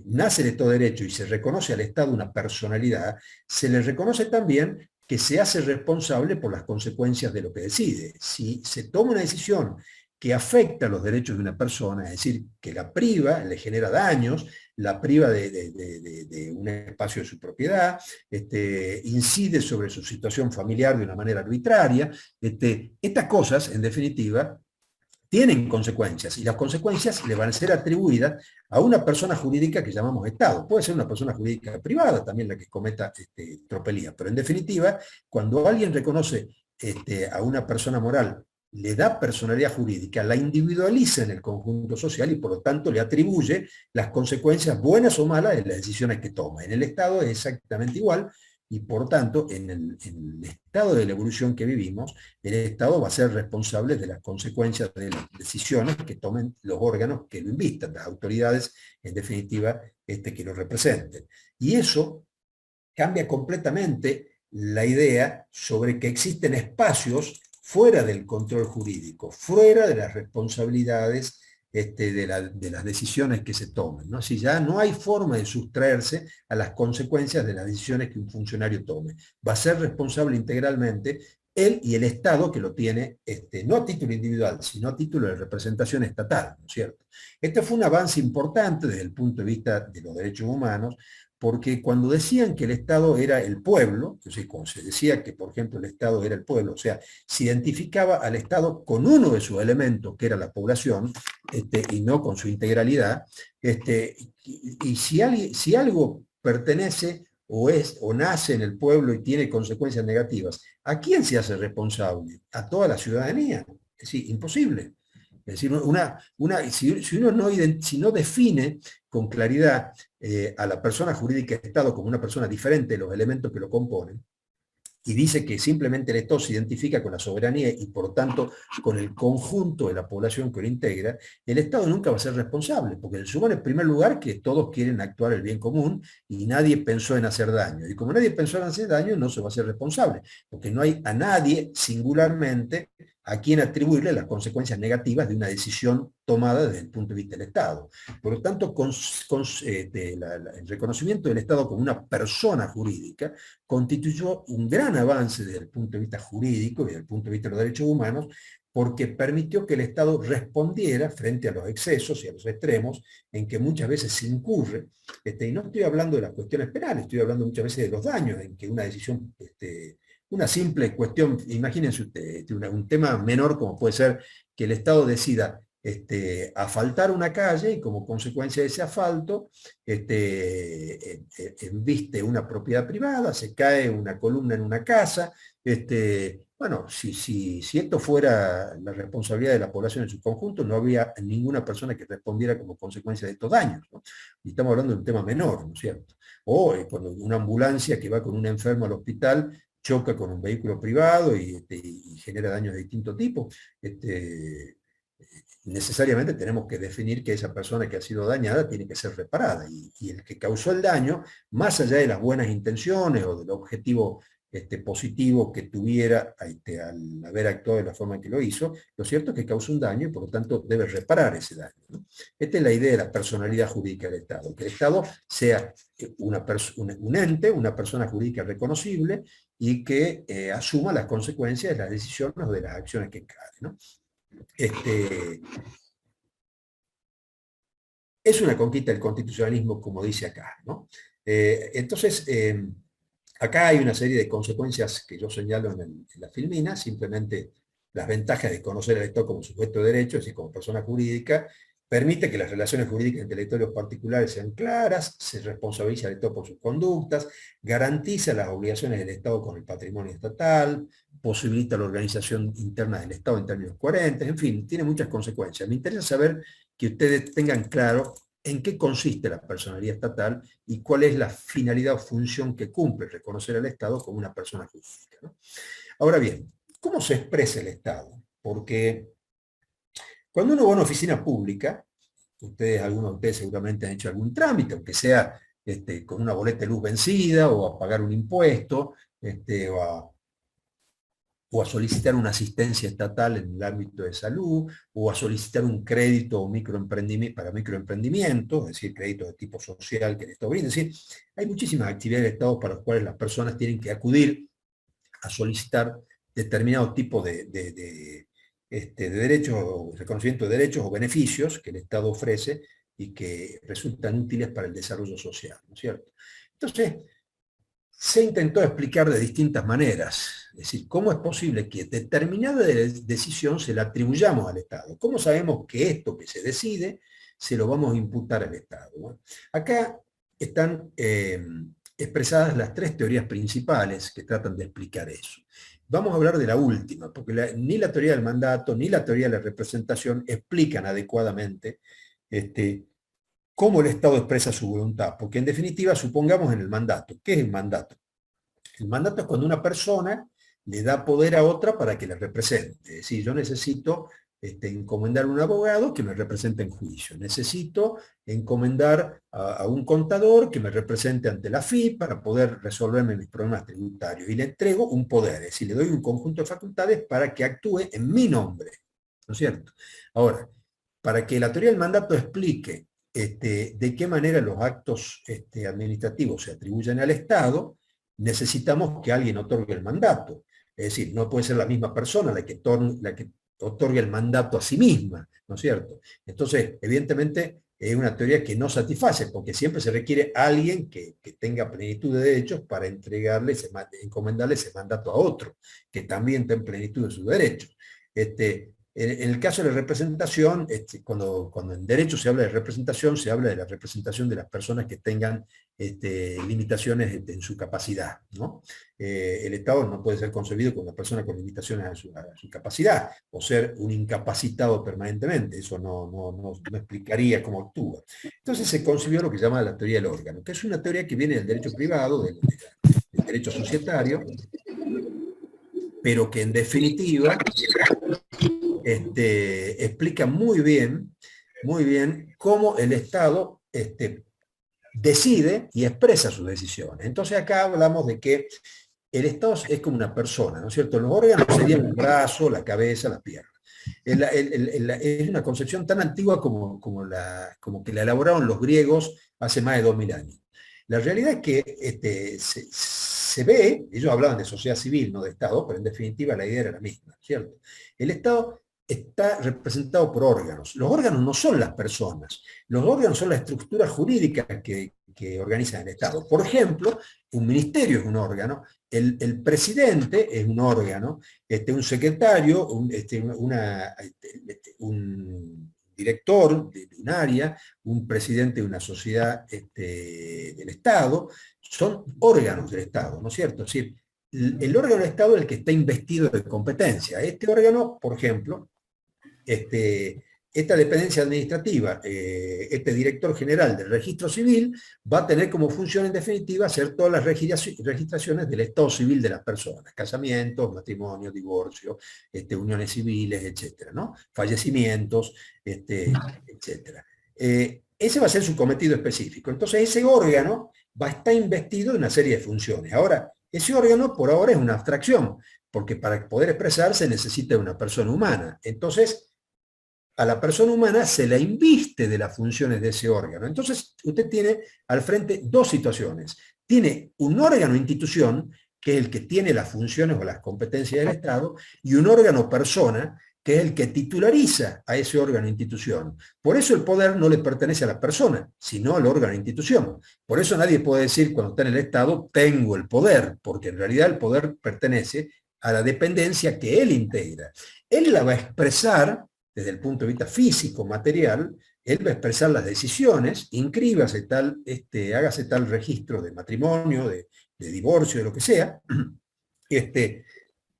nace el Estado de Derecho y se reconoce al Estado una personalidad, se le reconoce también que se hace responsable por las consecuencias de lo que decide. Si se toma una decisión que afecta los derechos de una persona, es decir, que la priva, le genera daños, la priva de un espacio de su propiedad, incide sobre su situación familiar de una manera arbitraria, estas cosas, en definitiva, tienen consecuencias, y las consecuencias le van a ser atribuidas a una persona jurídica que llamamos Estado. Puede ser una persona jurídica privada también la que cometa tropelía, pero en definitiva, cuando alguien reconoce a una persona moral, le da personalidad jurídica, la individualiza en el conjunto social y por lo tanto le atribuye las consecuencias buenas o malas de las decisiones que toma. En el Estado es exactamente igual y por tanto en el estado de la evolución que vivimos, el Estado va a ser responsable de las consecuencias de las decisiones que tomen los órganos que lo invistan, las autoridades en definitiva que lo representen. Y eso cambia completamente la idea sobre que existen espacios fuera del control jurídico, fuera de las responsabilidades de las decisiones que se tomen, ¿no? Si ya no hay forma de sustraerse a las consecuencias de las decisiones que un funcionario tome. Va a ser responsable integralmente él y el Estado que lo tiene, no a título individual, sino a título de representación estatal, ¿no es cierto? Este fue un avance importante desde el punto de vista de los derechos humanos, porque cuando decían que el Estado era el pueblo, entonces cuando se decía que, por ejemplo, el Estado era el pueblo, o sea, se identificaba al Estado con uno de sus elementos, que era la población, y no con su integralidad, y si algo pertenece o nace en el pueblo y tiene consecuencias negativas, ¿a quién se hace responsable? A toda la ciudadanía. Es decir, imposible. Es decir, si uno si no define con claridad a la persona jurídica de Estado como una persona diferente de los elementos que lo componen, y dice que simplemente el Estado se identifica con la soberanía y por tanto con el conjunto de la población que lo integra, el Estado nunca va a ser responsable, porque se supone en primer lugar que todos quieren actuar el bien común y nadie pensó en hacer daño. Y como nadie pensó en hacer daño, no se va a ser responsable, porque no hay a nadie singularmente a quien atribuirle las consecuencias negativas de una decisión tomada desde el punto de vista del Estado. Por lo tanto, el reconocimiento del Estado como una persona jurídica constituyó un gran avance desde el punto de vista jurídico y desde el punto de vista de los derechos humanos, porque permitió que el Estado respondiera frente a los excesos y a los extremos en que muchas veces se incurre, y no estoy hablando de las cuestiones penales, estoy hablando muchas veces de los daños, en que una decisión, una simple cuestión, imagínense usted, un tema menor como puede ser que el Estado decida asfaltar una calle y como consecuencia de ese asfalto embiste una propiedad privada, se cae una columna en una casa. Bueno, si esto fuera la responsabilidad de la población en su conjunto, no habría ninguna persona que respondiera como consecuencia de estos daños, ¿no? Y estamos hablando de un tema menor, ¿no es cierto? O cuando una ambulancia que va con un enfermo al hospital choca con un vehículo privado y genera daños de distinto tipo, necesariamente tenemos que definir que esa persona que ha sido dañada tiene que ser reparada, y el que causó el daño, más allá de las buenas intenciones o del objetivo positivo que tuviera al haber actuado de la forma en que lo hizo, lo cierto es que causó un daño y por lo tanto debe reparar ese daño, ¿no? Esta es la idea de la personalidad jurídica del Estado, que el Estado sea un ente, una persona jurídica reconocible y que asuma las consecuencias de las decisiones o de las acciones que encare, ¿no? Es una conquista del constitucionalismo, como dice acá, ¿no? Entonces, acá hay una serie de consecuencias que yo señalo en la filmina, simplemente las ventajas de conocer al Estado como sujeto de derecho, es decir, como persona jurídica, permite que las relaciones jurídicas entre territorios particulares sean claras, se responsabiliza al Estado por sus conductas, garantiza las obligaciones del Estado con el patrimonio estatal, posibilita la organización interna del Estado en términos coherentes, en fin, tiene muchas consecuencias. Me interesa saber que ustedes tengan claro en qué consiste la personalidad estatal y cuál es la finalidad o función que cumple reconocer al Estado como una persona jurídica, ¿no? Ahora bien, ¿cómo se expresa el Estado? Porque cuando uno va a una oficina pública, algunos de ustedes seguramente han hecho algún trámite, aunque sea con una boleta de luz vencida, o a pagar un impuesto, o a solicitar una asistencia estatal en el ámbito de salud, o a solicitar un crédito para microemprendimientos, es decir, créditos de tipo social que el Estado brinda. Es decir, hay muchísimas actividades del Estado para las cuales las personas tienen que acudir a solicitar determinado tipo de derechos, o reconocimiento de derechos o beneficios que el Estado ofrece y que resultan útiles para el desarrollo social, ¿no es cierto? Entonces, se intentó explicar de distintas maneras, es decir, cómo es posible que determinada decisión se la atribuyamos al Estado. ¿Cómo sabemos que esto que se decide se lo vamos a imputar al Estado? Bueno, acá están expresadas las tres teorías principales que tratan de explicar eso. Vamos a hablar de la última, porque ni la teoría del mandato ni la teoría de la representación explican adecuadamente cómo el Estado expresa su voluntad, porque en definitiva, supongamos en el mandato. ¿Qué es el mandato? El mandato es cuando una persona le da poder a otra para que la represente. Es decir, yo necesito encomendar a un abogado que me represente en juicio. Necesito encomendar a un contador que me represente ante la FIP para poder resolverme mis problemas tributarios. Y le entrego un poder, es decir, le doy un conjunto de facultades para que actúe en mi nombre, ¿no es cierto? Ahora, para que la teoría del mandato explique de qué manera los actos administrativos se atribuyen al Estado, necesitamos que alguien otorgue el mandato. Es decir, no puede ser la misma persona la que otorga el mandato a sí misma, ¿no es cierto? Entonces, evidentemente, es una teoría que no satisface, porque siempre se requiere alguien que tenga plenitud de derechos para encomendarle ese mandato a otro, que también tenga plenitud de sus derechos. En el caso de la representación, cuando en derecho se habla de representación, se habla de la representación de las personas que tengan limitaciones en su capacidad, ¿no? El Estado no puede ser concebido como una persona con limitaciones a su capacidad, o ser un incapacitado permanentemente, eso no explicaría cómo actúa. Entonces se concibió lo que se llama la teoría del órgano, que es una teoría que viene del derecho privado, del derecho societario, pero que en definitiva explica muy bien cómo el Estado decide y expresa sus decisiones. Entonces acá hablamos de que el Estado es como una persona, ¿no es cierto? Los órganos serían el brazo, la cabeza, las piernas. Es una concepción tan antigua como que la elaboraron los griegos hace más de 2000 años. La realidad es que se ve, ellos hablaban de sociedad civil, no de Estado, pero en definitiva la idea era la misma, ¿cierto? El Estado está representado por órganos. Los órganos no son las personas, los órganos son las estructuras jurídicas que organizan el Estado. Por ejemplo, un ministerio es un órgano, el presidente es un órgano, un secretario, un director de un área, un presidente de una sociedad del Estado, son órganos del Estado, ¿no es cierto? Es decir, el órgano del Estado es el que está investido de competencia. Este órgano, por ejemplo, esta dependencia administrativa, este director general del registro civil, va a tener como función en definitiva hacer todas las registraciones del estado civil de las personas, casamientos, matrimonios, divorcios, uniones civiles, etcétera, ¿no? Fallecimientos, etcétera. Ese va a ser su cometido específico. Entonces ese órgano va a estar investido de una serie de funciones. Ahora, ese órgano por ahora es una abstracción, porque para poder expresarse necesita de una persona humana. Entonces, a la persona humana se la inviste de las funciones de ese órgano. Entonces, usted tiene al frente dos situaciones. Tiene un órgano institución, que es el que tiene las funciones o las competencias del Estado, y un órgano persona, que es el que titulariza a ese órgano institución. Por eso el poder no le pertenece a la persona, sino al órgano institución. Por eso nadie puede decir cuando está en el Estado, tengo el poder, porque en realidad el poder pertenece a la dependencia que él integra. Él la va a expresar desde el punto de vista físico, material, él va a expresar las decisiones, inscríbase hágase tal registro de matrimonio, de divorcio, de lo que sea,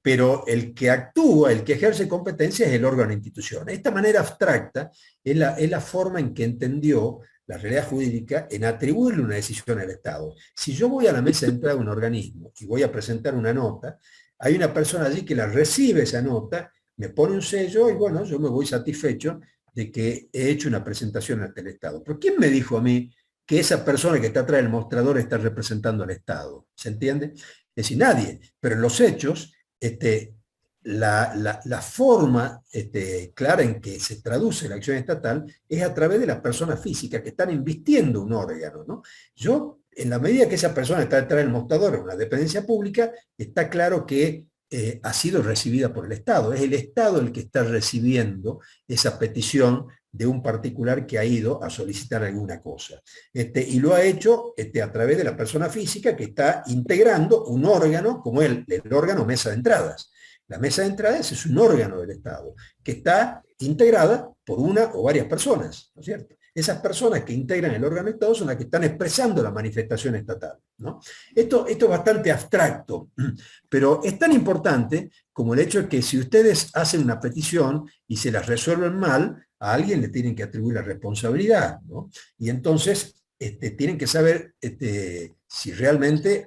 pero el que actúa, el que ejerce competencia es el órgano institución. Esta manera abstracta es la forma en que entendió la realidad jurídica en atribuirle una decisión al Estado. Si yo voy a la mesa de entrada de un organismo y voy a presentar una nota, hay una persona allí que la recibe esa nota, me pone un sello y bueno, yo me voy satisfecho de que he hecho una presentación ante el Estado. Pero ¿quién me dijo a mí que esa persona que está atrás del mostrador está representando al Estado? ¿Se entiende? Es decir, nadie. Pero en los hechos, la forma clara en que se traduce la acción estatal es a través de las personas físicas que están invistiendo un órgano, ¿no? Yo, en la medida que esa persona está detrás del mostrador en una dependencia pública, está claro que ha sido recibida por el Estado. Es el Estado el que está recibiendo esa petición de un particular que ha ido a solicitar alguna cosa. Y lo ha hecho a través de la persona física que está integrando un órgano como el órgano mesa de entradas. La mesa de entradas es un órgano del Estado que está integrada por una o varias personas, ¿no es cierto? Esas personas que integran el órgano de Estado son las que están expresando la manifestación estatal, ¿no? Esto es bastante abstracto, pero es tan importante como el hecho de que si ustedes hacen una petición y se las resuelven mal, a alguien le tienen que atribuir la responsabilidad, ¿no? Y entonces tienen que saber si realmente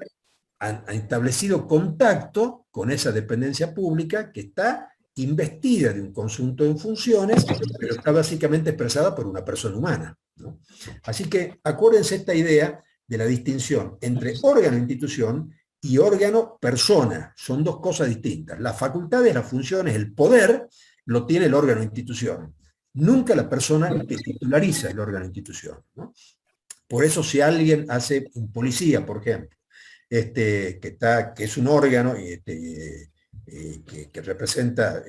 han establecido contacto con esa dependencia pública que está investida de un conjunto de funciones, pero está básicamente expresada por una persona humana, ¿no? Así que acuérdense esta idea de la distinción entre órgano-institución y órgano-persona. Son dos cosas distintas. Las facultades, las funciones, el poder, lo tiene el órgano-institución. Nunca la persona que titulariza el órgano-institución, ¿no? Por eso si alguien hace un policía, por ejemplo, que es un órgano que representa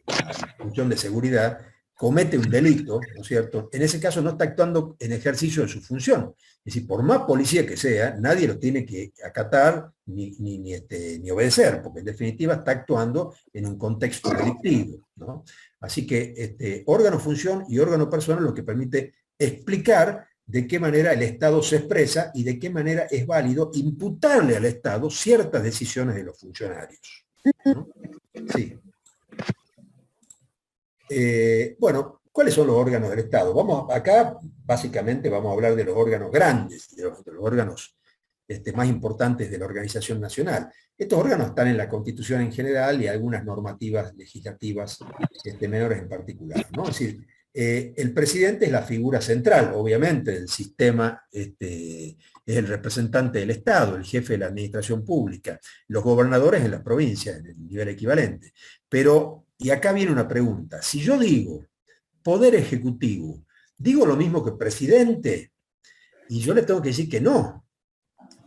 la función de seguridad, comete un delito, ¿no es cierto? En ese caso no está actuando en ejercicio de su función. Es decir, por más policía que sea, nadie lo tiene que acatar ni obedecer, porque en definitiva está actuando en un contexto delictivo, ¿no? Así que órgano función y órgano personal lo que permite explicar de qué manera el Estado se expresa y de qué manera es válido imputarle al Estado ciertas decisiones de los funcionarios, ¿no? Sí. Bueno, ¿cuáles son los órganos del Estado? Acá básicamente vamos a hablar de los órganos grandes, de los órganos más importantes de la organización nacional. Estos órganos están en la Constitución en general y algunas normativas legislativas menores en particular, ¿no? Es decir, el presidente es la figura central, obviamente, del sistema, es el representante del Estado, el jefe de la administración pública, los gobernadores en las provincias, en el nivel equivalente. Pero, y acá viene una pregunta, si yo digo poder ejecutivo, ¿digo lo mismo que presidente? Y yo le tengo que decir que no,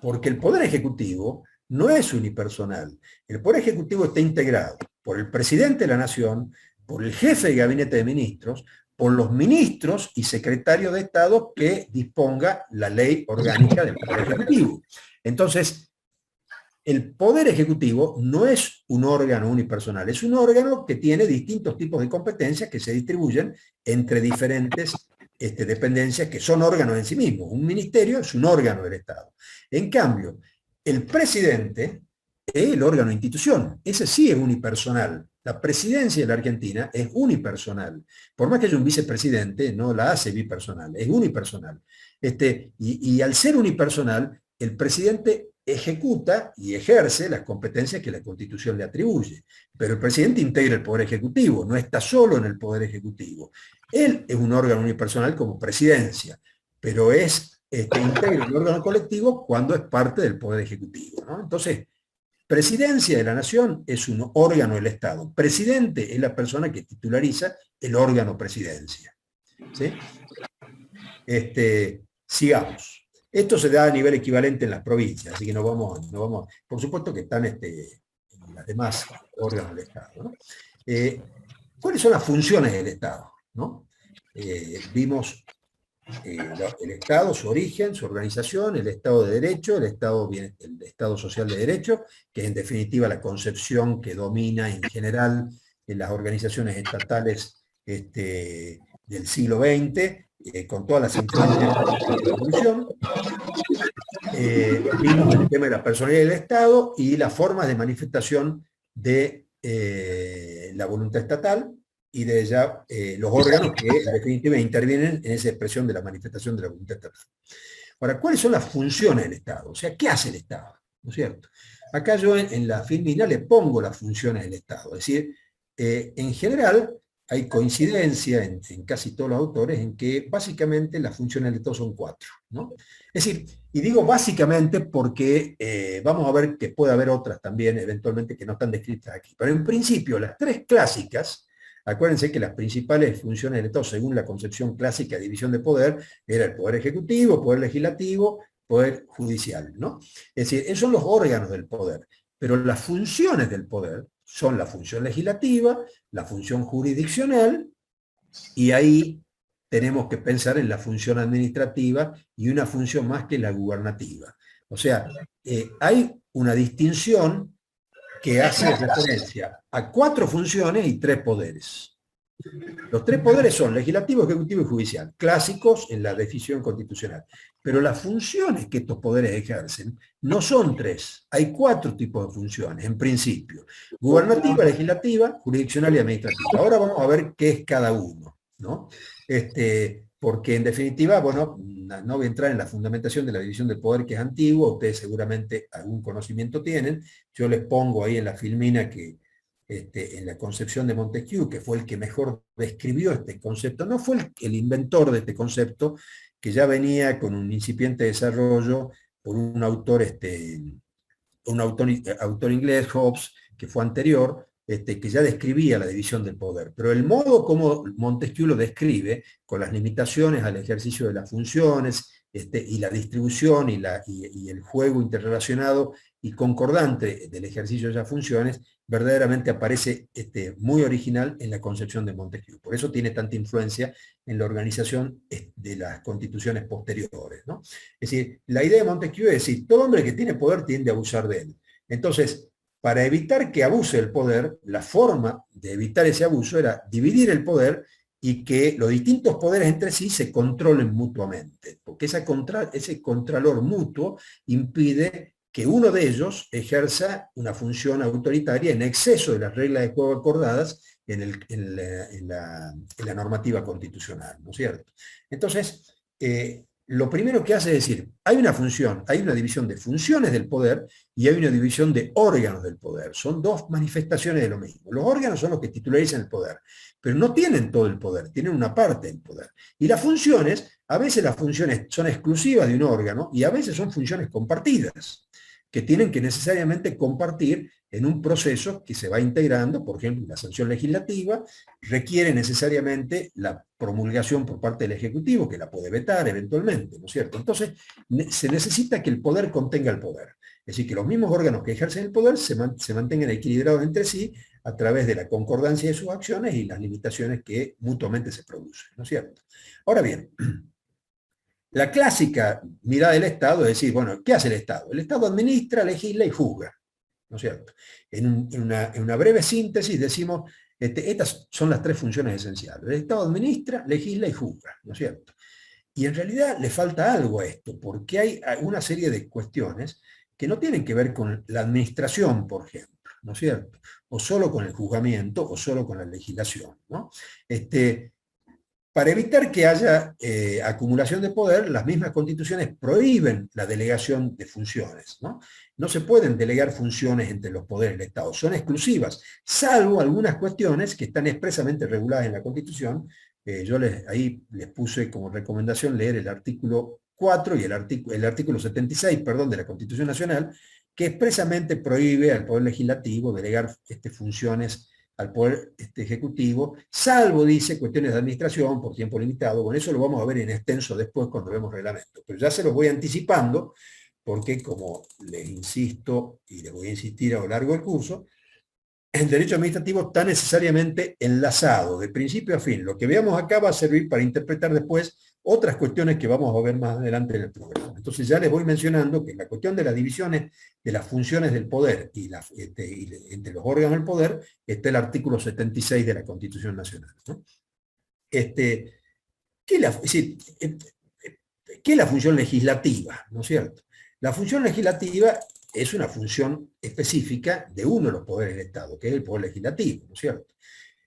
porque el poder ejecutivo no es unipersonal. El poder ejecutivo está integrado por el presidente de la nación, por el jefe de gabinete de ministros, por los ministros y secretarios de Estado que disponga la ley orgánica del Poder Ejecutivo. Entonces, el Poder Ejecutivo no es un órgano unipersonal, es un órgano que tiene distintos tipos de competencias que se distribuyen entre diferentes dependencias que son órganos en sí mismos. Un ministerio es un órgano del Estado. En cambio, el presidente es el órgano de institución. Ese sí es unipersonal. La presidencia de la Argentina es unipersonal. Por más que haya un vicepresidente, no la hace bipersonal, es unipersonal. Y al ser unipersonal, el presidente ejecuta y ejerce las competencias que la Constitución le atribuye. Pero el presidente integra el Poder Ejecutivo, no está solo en el Poder Ejecutivo. Él es un órgano unipersonal como presidencia, pero integra el órgano colectivo cuando es parte del Poder Ejecutivo, ¿no? Entonces, Presidencia de la Nación es un órgano del Estado. Presidente es la persona que titulariza el órgano presidencia. ¿Sí? Sigamos. Esto se da a nivel equivalente en las provincias, así que no vamos. Por supuesto que están en las demás órganos del Estado, ¿no? ¿Cuáles son las funciones del Estado? ¿No? Vimos el Estado, su origen, su organización, el Estado de Derecho, el Estado Social de Derecho, que es en definitiva la concepción que domina en general en las organizaciones estatales del siglo XX, con todas las influencias de la revolución. Vimos el tema de la personalidad del Estado y las formas de manifestación de la voluntad estatal, y de ella los órganos que en definitiva intervienen en esa expresión de la manifestación de la voluntad estatal. Ahora, ¿cuáles son las funciones del Estado? O sea, ¿qué hace el Estado? ¿No es cierto? Acá yo en la filmina le pongo las funciones del Estado, es decir, en general hay coincidencia en casi todos los autores en que básicamente las funciones del Estado son 4, ¿no? Es decir, y digo básicamente porque vamos a ver que puede haber otras también eventualmente que no están descritas aquí, pero en principio las 3 clásicas. Acuérdense que las principales funciones del Estado, según la concepción clásica de división de poder, era el poder ejecutivo, poder legislativo, poder judicial, ¿no? Es decir, esos son los órganos del poder, pero las funciones del poder son la función legislativa, la función jurisdiccional, y ahí tenemos que pensar en la función administrativa y una función más que la gubernativa. O sea, hay una distinción que hace referencia a 4 funciones y 3 poderes. Los 3 poderes son legislativo, ejecutivo y judicial, clásicos en la definición constitucional. Pero las funciones que estos poderes ejercen no son 3, hay 4 tipos de funciones, en principio. Gubernativa, legislativa, jurisdiccional y administrativa. Ahora vamos a ver qué es cada uno, ¿no? Porque en definitiva, bueno, no voy a entrar en la fundamentación de la división del poder, que es antigua, ustedes seguramente algún conocimiento tienen. Yo les pongo ahí en la filmina que en la concepción de Montesquieu, que fue el que mejor describió este concepto, no fue el inventor de este concepto, que ya venía con un incipiente desarrollo por un autor inglés, Hobbes, que fue anterior, que ya describía la división del poder, pero el modo como Montesquieu lo describe, con las limitaciones al ejercicio de las funciones, y la distribución y el juego interrelacionado y concordante del ejercicio de esas funciones, verdaderamente aparece muy original en la concepción de Montesquieu. Por eso tiene tanta influencia en la organización de las constituciones posteriores, ¿no? Es decir, la idea de Montesquieu es decir, todo hombre que tiene poder tiende a abusar de él. Entonces, para evitar que abuse el poder, la forma de evitar ese abuso era dividir el poder y que los distintos poderes entre sí se controlen mutuamente, porque ese contralor mutuo impide que uno de ellos ejerza una función autoritaria en exceso de las reglas de juego acordadas en la normativa constitucional, ¿no es cierto? Entonces, lo primero que hace es decir, hay una división de funciones del poder y hay una división de órganos del poder. Son dos manifestaciones de lo mismo. Los órganos son los que titularizan el poder, pero no tienen todo el poder, tienen una parte del poder. Y las funciones, a veces las funciones son exclusivas de un órgano y a veces son funciones compartidas, que tienen que necesariamente compartir en un proceso que se va integrando. Por ejemplo, la sanción legislativa requiere necesariamente la promulgación por parte del Ejecutivo, que la puede vetar eventualmente, ¿no es cierto? Entonces, se necesita que el poder contenga el poder. Es decir, que los mismos órganos que ejercen el poder se mantengan equilibrados entre sí a través de la concordancia de sus acciones y las limitaciones que mutuamente se producen, ¿no es cierto? Ahora bien, la clásica mirada del Estado es decir, bueno, ¿qué hace el Estado? El Estado administra, legisla y juzga, ¿no es cierto? En una breve síntesis decimos, estas son las tres funciones esenciales. El Estado administra, legisla y juzga, ¿no es cierto? Y en realidad le falta algo a esto, porque hay una serie de cuestiones que no tienen que ver con la administración, por ejemplo, ¿no es cierto? O solo con el juzgamiento, o solo con la legislación, ¿no? Para evitar que haya acumulación de poder, las mismas constituciones prohíben la delegación de funciones, ¿no? No se pueden delegar funciones entre los poderes del Estado, son exclusivas, salvo algunas cuestiones que están expresamente reguladas en la Constitución. Yo ahí les puse como recomendación leer el artículo 4 y el artículo 76, perdón, de la Constitución Nacional, que expresamente prohíbe al Poder Legislativo delegar funciones al Poder Ejecutivo, salvo, dice, cuestiones de administración por tiempo limitado. Bueno, eso lo vamos a ver en extenso después cuando vemos reglamentos, pero ya se los voy anticipando, porque como les insisto, y les voy a insistir a lo largo del curso, el derecho administrativo está necesariamente enlazado, de principio a fin. Lo que veamos acá va a servir para interpretar después otras cuestiones que vamos a ver más adelante en el programa. Entonces ya les voy mencionando que la cuestión de las divisiones de las funciones del poder y entre los órganos del poder está el artículo 76 de la Constitución Nacional, ¿no? ¿Qué es la función legislativa? ¿No es cierto? La función legislativa es una función específica de uno de los poderes del Estado, que es el poder legislativo, ¿no es cierto?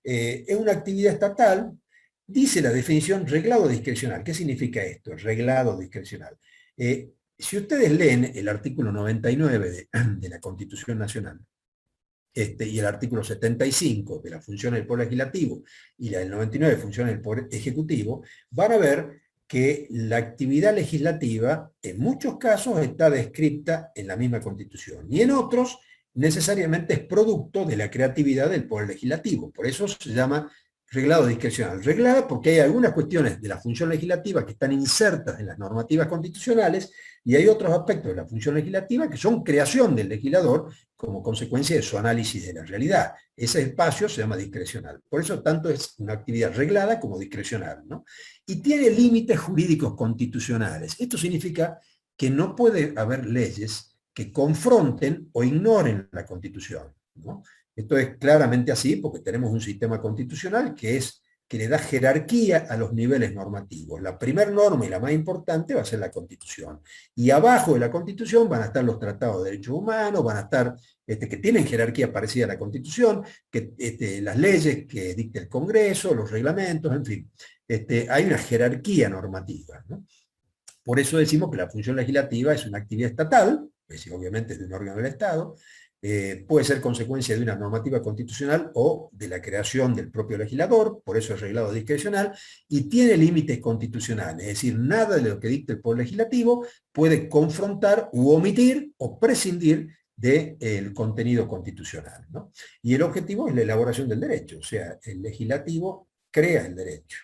Es una actividad estatal, dice la definición, reglado discrecional. ¿Qué significa esto? Reglado discrecional. Si ustedes leen el artículo 99 de la Constitución Nacional, y el artículo 75 de las funciones del Poder Legislativo, y la del 99 de funciones del Poder Ejecutivo, van a ver que la actividad legislativa en muchos casos está descrita en la misma Constitución, y en otros necesariamente es producto de la creatividad del Poder Legislativo. Por eso se llama reglado discrecional. Reglada porque hay algunas cuestiones de la función legislativa que están insertas en las normativas constitucionales, y hay otros aspectos de la función legislativa que son creación del legislador como consecuencia de su análisis de la realidad. Ese espacio se llama discrecional. Por eso tanto es una actividad reglada como discrecional, ¿no? Y tiene límites jurídicos constitucionales. Esto significa que no puede haber leyes que confronten o ignoren la Constitución, ¿no? Esto es claramente así porque tenemos un sistema constitucional que le da jerarquía a los niveles normativos. La primera norma y la más importante va a ser la Constitución. Y abajo de la Constitución van a estar los tratados de derechos humanos, van a estar, que tienen jerarquía parecida a la Constitución, las leyes que dicta el Congreso, los reglamentos, en fin. Hay una jerarquía normativa, ¿no? Por eso decimos que la función legislativa es una actividad estatal, es decir, obviamente de un órgano del Estado, puede ser consecuencia de una normativa constitucional o de la creación del propio legislador, por eso es reglado discrecional, y tiene límites constitucionales, es decir, nada de lo que dicta el Poder Legislativo puede confrontar u omitir o prescindir del contenido constitucional, ¿no? Y el objetivo es la elaboración del derecho, o sea, el legislativo crea el derecho,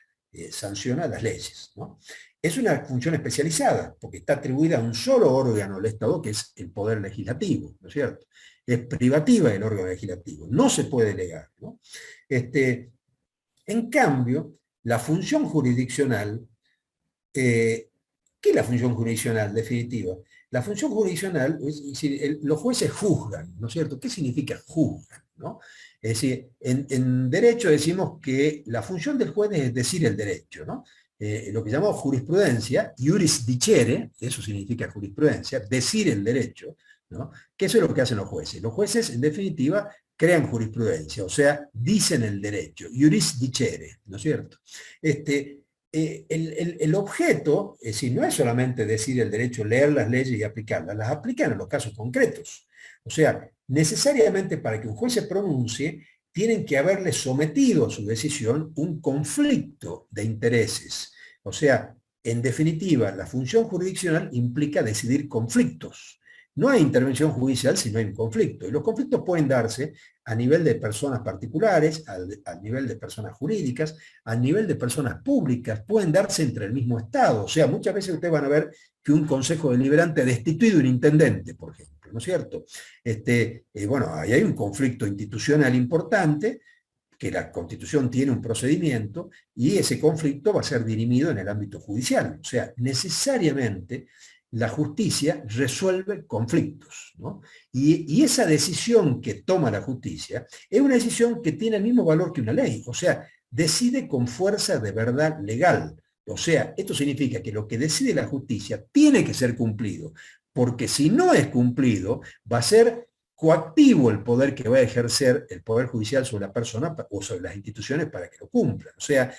sanciona las leyes, ¿no? es una función especializada, porque está atribuida a un solo órgano del Estado, que es el Poder Legislativo, ¿no es cierto? Es privativa del órgano legislativo, no se puede delegar, ¿no? En cambio, la función jurisdiccional, ¿qué es la función jurisdiccional definitiva? La función jurisdiccional, es decir, los jueces juzgan, ¿no es cierto? ¿Qué significa juzgan, ¿no? Es decir, en derecho decimos que la función del juez es decir el derecho, ¿no? Lo que llamamos jurisprudencia, iuris dicere, eso significa jurisprudencia, decir el derecho, ¿no? Que eso es lo que hacen los jueces. Los jueces, en definitiva, crean jurisprudencia, o sea, dicen el derecho, iuris dicere, ¿no es cierto? El objeto, es decir, no es solamente decir el derecho, leer las leyes y aplicarlas, las aplican en los casos concretos. O sea, necesariamente para que un juez se pronuncie, tienen que haberle sometido a su decisión un conflicto de intereses. O sea, en definitiva, la función jurisdiccional implica decidir conflictos. No hay intervención judicial si no hay un conflicto. Y los conflictos pueden darse a nivel de personas particulares, a nivel de personas jurídicas, a nivel de personas públicas, pueden darse entre el mismo Estado. O sea, muchas veces ustedes van a ver que un consejo deliberante ha destituido a un intendente, por ejemplo, ¿no es cierto? Bueno, ahí hay un conflicto institucional importante, que la Constitución tiene un procedimiento, y ese conflicto va a ser dirimido en el ámbito judicial. O sea, necesariamente la justicia resuelve conflictos, ¿no? Y esa decisión que toma la justicia es una decisión que tiene el mismo valor que una ley, o sea, decide con fuerza de verdad legal. O sea, esto significa que lo que decide la justicia tiene que ser cumplido, porque si no es cumplido, va a ser coactivo el poder que va a ejercer el Poder Judicial sobre la persona o sobre las instituciones para que lo cumplan. O sea,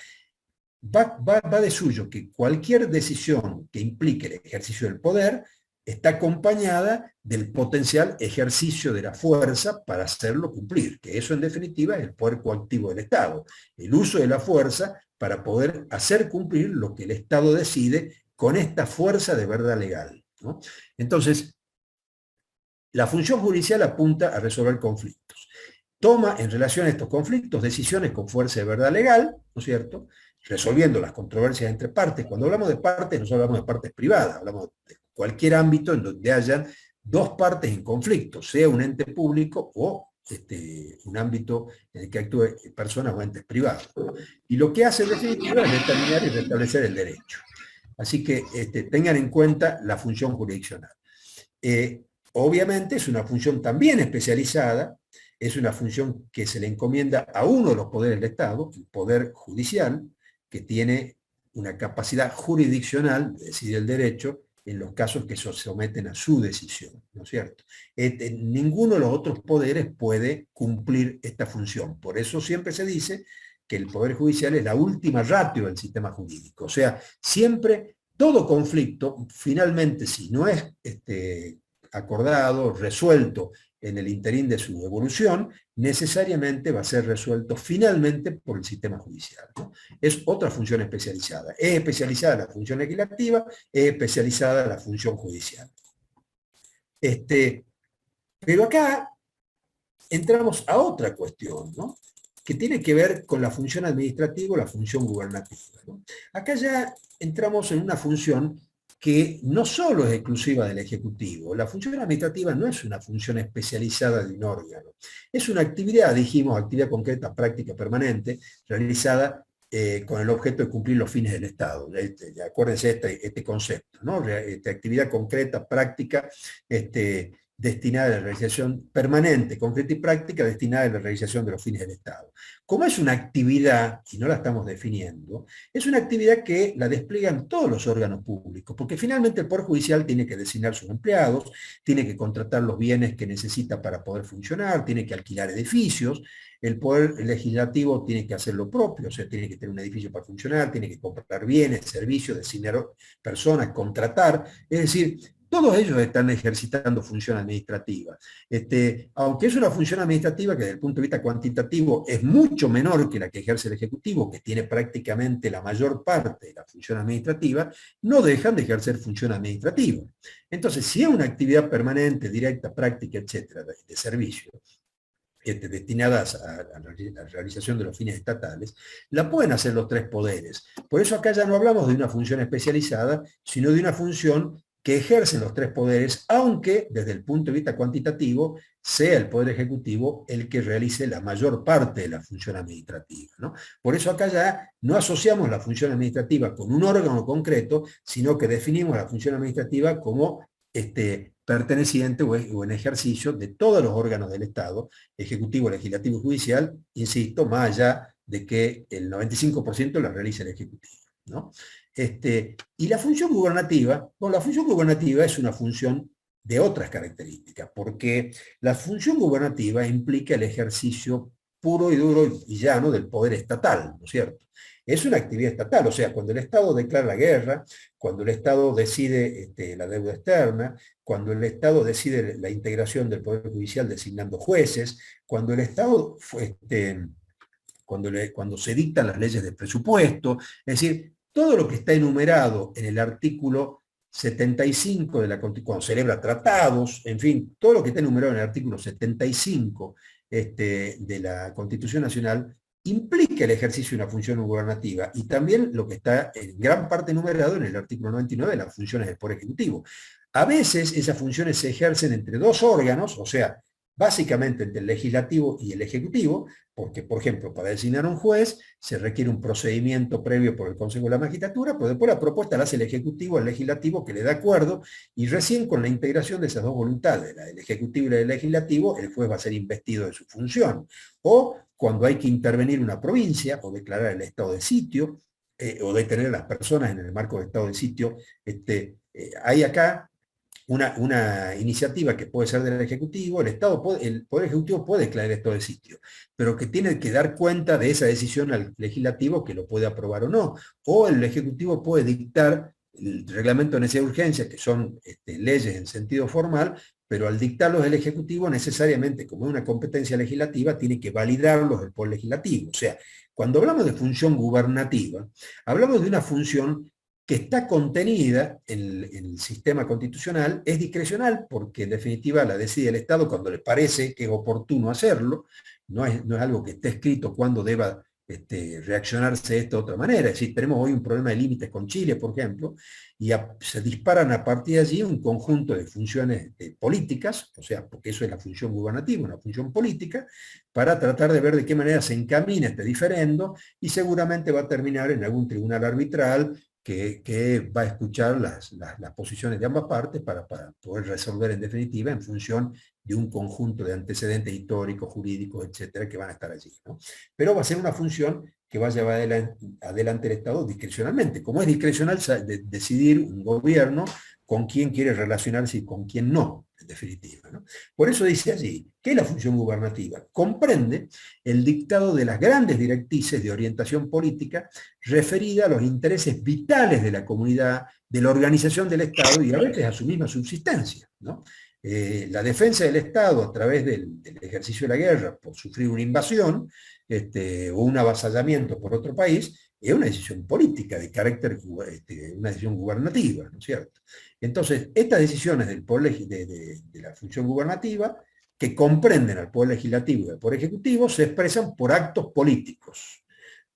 va de suyo que cualquier decisión que implique el ejercicio del poder está acompañada del potencial ejercicio de la fuerza para hacerlo cumplir, que eso en definitiva es el poder coactivo del Estado, el uso de la fuerza para poder hacer cumplir lo que el Estado decide con esta fuerza de verdad legal, ¿no? Entonces, la función judicial apunta a resolver conflictos. Toma en relación a estos conflictos decisiones con fuerza de verdad legal, ¿no es cierto?, resolviendo las controversias entre partes. Cuando hablamos de partes, no hablamos de partes privadas, hablamos de cualquier ámbito en donde hayan dos partes en conflicto, sea un ente público o un ámbito en el que actúen personas o entes privados, ¿no? Y lo que hace en definitiva es determinar y restablecer el derecho. Así que tengan en cuenta la función jurisdiccional. Obviamente es una función también especializada, es una función que se le encomienda a uno de los poderes del Estado, el Poder Judicial, que tiene una capacidad jurisdiccional de decidir el derecho en los casos que se someten a su decisión, ¿no es cierto? Ninguno de los otros poderes puede cumplir esta función. Por eso siempre se dice que el Poder Judicial es la última ratio del sistema jurídico. O sea, siempre todo conflicto, finalmente, si no es acordado, resuelto en el interín de su evolución, necesariamente va a ser resuelto finalmente por el sistema judicial, ¿no? Es otra función especializada. Es especializada la función legislativa, es especializada la función judicial. Pero acá entramos a otra cuestión, ¿no?, que tiene que ver con la función administrativa o la función gubernativa, ¿no? Acá ya entramos en una función que no solo es exclusiva del Ejecutivo. La función administrativa no es una función especializada de un órgano. Es una actividad, dijimos, actividad concreta, práctica, permanente, realizada con el objeto de cumplir los fines del Estado. Acuérdense este concepto, ¿no? Actividad concreta, práctica, destinada a la realización permanente, concreta y práctica, destinada a la realización de los fines del Estado. Como es una actividad, y no la estamos definiendo, es una actividad que la despliegan todos los órganos públicos, porque finalmente el Poder Judicial tiene que designar sus empleados, tiene que contratar los bienes que necesita para poder funcionar, tiene que alquilar edificios, el Poder Legislativo tiene que hacer lo propio, o sea, tiene que tener un edificio para funcionar, tiene que comprar bienes, servicios, designar personas, contratar, es decir, todos ellos están ejercitando función administrativa. Aunque es una función administrativa que desde el punto de vista cuantitativo es mucho menor que la que ejerce el Ejecutivo, que tiene prácticamente la mayor parte de la función administrativa, no dejan de ejercer función administrativa. Entonces, si es una actividad permanente, directa, práctica, etcétera, de servicio, destinadas a la realización de los fines estatales, la pueden hacer los tres poderes. Por eso acá ya no hablamos de una función especializada, sino de una función que ejercen los tres poderes, aunque desde el punto de vista cuantitativo sea el Poder Ejecutivo el que realice la mayor parte de la función administrativa, ¿no? Por eso acá ya no asociamos la función administrativa con un órgano concreto, sino que definimos la función administrativa como perteneciente o en ejercicio de todos los órganos del Estado, Ejecutivo, Legislativo y Judicial, insisto, más allá de que el 95% la realice el Ejecutivo, ¿no? Y la función gubernativa, bueno, la función gubernativa es una función de otras características, porque la función gubernativa implica el ejercicio puro y duro y llano del poder estatal, ¿no es cierto? Es una actividad estatal, o sea, cuando el Estado declara la guerra, cuando el Estado decide la deuda externa, cuando el Estado decide la integración del Poder Judicial designando jueces, cuando el Estado, cuando se dictan las leyes de presupuesto, es decir, todo lo que está enumerado en el artículo 75 de la Constitución, cuando celebra tratados, en fin, todo lo que está enumerado en el artículo 75 de la Constitución Nacional, implica el ejercicio de una función gubernativa, y también lo que está en gran parte enumerado en el artículo 99 de las funciones del Poder Ejecutivo. A veces esas funciones se ejercen entre dos órganos, o sea, básicamente entre el Legislativo y el Ejecutivo, porque, por ejemplo, para designar un juez se requiere un procedimiento previo por el Consejo de la Magistratura, pero después la propuesta la hace el Ejecutivo al Legislativo, que le da acuerdo, y recién con la integración de esas dos voluntades, la del Ejecutivo y la del Legislativo, el juez va a ser investido de su función. O cuando hay que intervenir una provincia, o declarar el estado de sitio, o detener a las personas en el marco del estado de sitio, hay acá una iniciativa que puede ser del Ejecutivo, el Poder Ejecutivo puede declarar estado de sitio, pero que tiene que dar cuenta de esa decisión al Legislativo, que lo puede aprobar o no, o el Ejecutivo puede dictar el reglamento de necesidad de urgencia, que son leyes en sentido formal, pero al dictarlos el Ejecutivo necesariamente, como es una competencia legislativa, tiene que validarlos el Poder Legislativo. O sea, cuando hablamos de función gubernativa, hablamos de una función que está contenida en el sistema constitucional, es discrecional, porque en definitiva la decide el Estado cuando le parece que es oportuno hacerlo, no es algo que esté escrito cuando deba reaccionarse de esta otra manera. Es decir, tenemos hoy un problema de límites con Chile, por ejemplo, y se disparan a partir de allí un conjunto de funciones políticas, o sea, porque eso es la función gubernativa, una función política, para tratar de ver de qué manera se encamina este diferendo, y seguramente va a terminar en algún tribunal arbitral que va a escuchar las posiciones de ambas partes para poder resolver en definitiva en función de un conjunto de antecedentes históricos, jurídicos, etcétera, que van a estar allí, ¿no? Pero va a ser una función que va a llevar adelante el Estado discrecionalmente, como es discrecional decidir un gobierno con quién quiere relacionarse y con quién no, en definitiva, ¿no? Por eso dice allí, ¿qué es la función gubernativa? Comprende el dictado de las grandes directrices de orientación política referida a los intereses vitales de la comunidad, de la organización del Estado y a veces a su misma subsistencia, ¿no? La defensa del Estado a través del ejercicio de la guerra por sufrir una invasión o un avasallamiento por otro país es una decisión política de carácter, una decisión gubernativa, ¿no es cierto? Entonces, estas decisiones del poder, de la función gubernativa, que comprenden al Poder Legislativo y al Poder Ejecutivo, se expresan por actos políticos.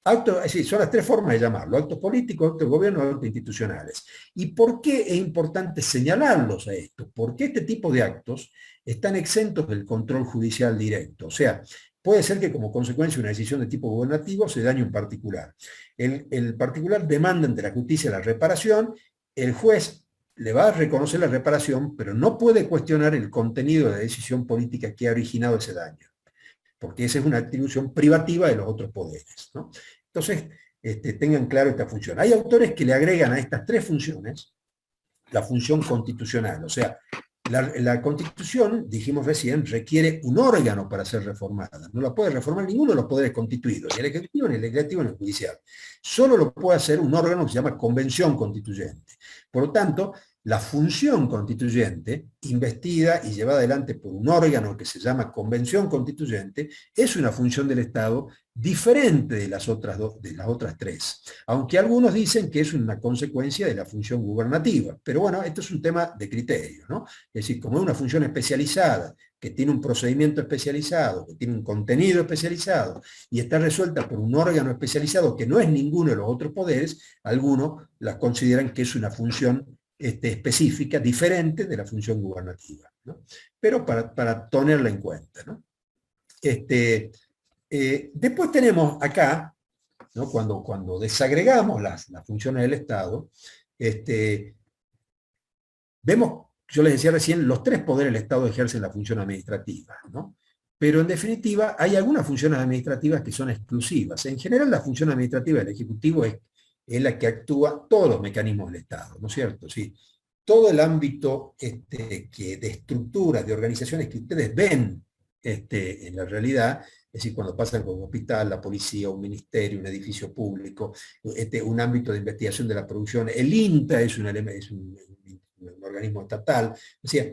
Es decir, son las tres formas de llamarlo: actos políticos, actos de gobierno, actos institucionales. ¿Y por qué es importante señalarlos a esto? Porque este tipo de actos están exentos del control judicial directo. O sea, puede ser que como consecuencia de una decisión de tipo gubernativo se dañe un particular. El particular demanda ante la justicia la reparación, el juez le va a reconocer la reparación, pero no puede cuestionar el contenido de la decisión política que ha originado ese daño, porque esa es una atribución privativa de los otros poderes, ¿no? Entonces, tengan claro esta función. Hay autores que le agregan a estas tres funciones la función constitucional, o sea, la Constitución, dijimos recién, requiere un órgano para ser reformada. No la puede reformar ninguno de los poderes constituidos, ni el Ejecutivo, ni el Legislativo, ni el Judicial. Solo lo puede hacer un órgano que se llama Convención Constituyente. Por lo tanto, la función constituyente, investida y llevada adelante por un órgano que se llama Convención Constituyente, es una función del Estado diferente de las otras tres. Aunque algunos dicen que es una consecuencia de la función gubernativa. Pero bueno, esto es un tema de criterio, ¿no? Es decir, como es una función especializada, que tiene un procedimiento especializado, que tiene un contenido especializado, y está resuelta por un órgano especializado que no es ninguno de los otros poderes, algunos las consideran que es una función específica, diferente de la función gubernativa, ¿no? Pero para tenerla en cuenta, ¿no? Después tenemos acá, ¿no? Cuando desagregamos las funciones del Estado, vemos, yo les decía recién, los tres poderes del Estado ejercen la función administrativa, ¿no? Pero en definitiva hay algunas funciones administrativas que son exclusivas. En general la función administrativa del Ejecutivo es la que actúa todos los mecanismos del Estado, ¿no es cierto? Sí. Todo el ámbito de estructuras, de organizaciones que ustedes ven en la realidad, es decir, cuando pasan con un hospital, la policía, un ministerio, un edificio público, un ámbito de investigación de la producción, el INTA es un organismo estatal, o sea,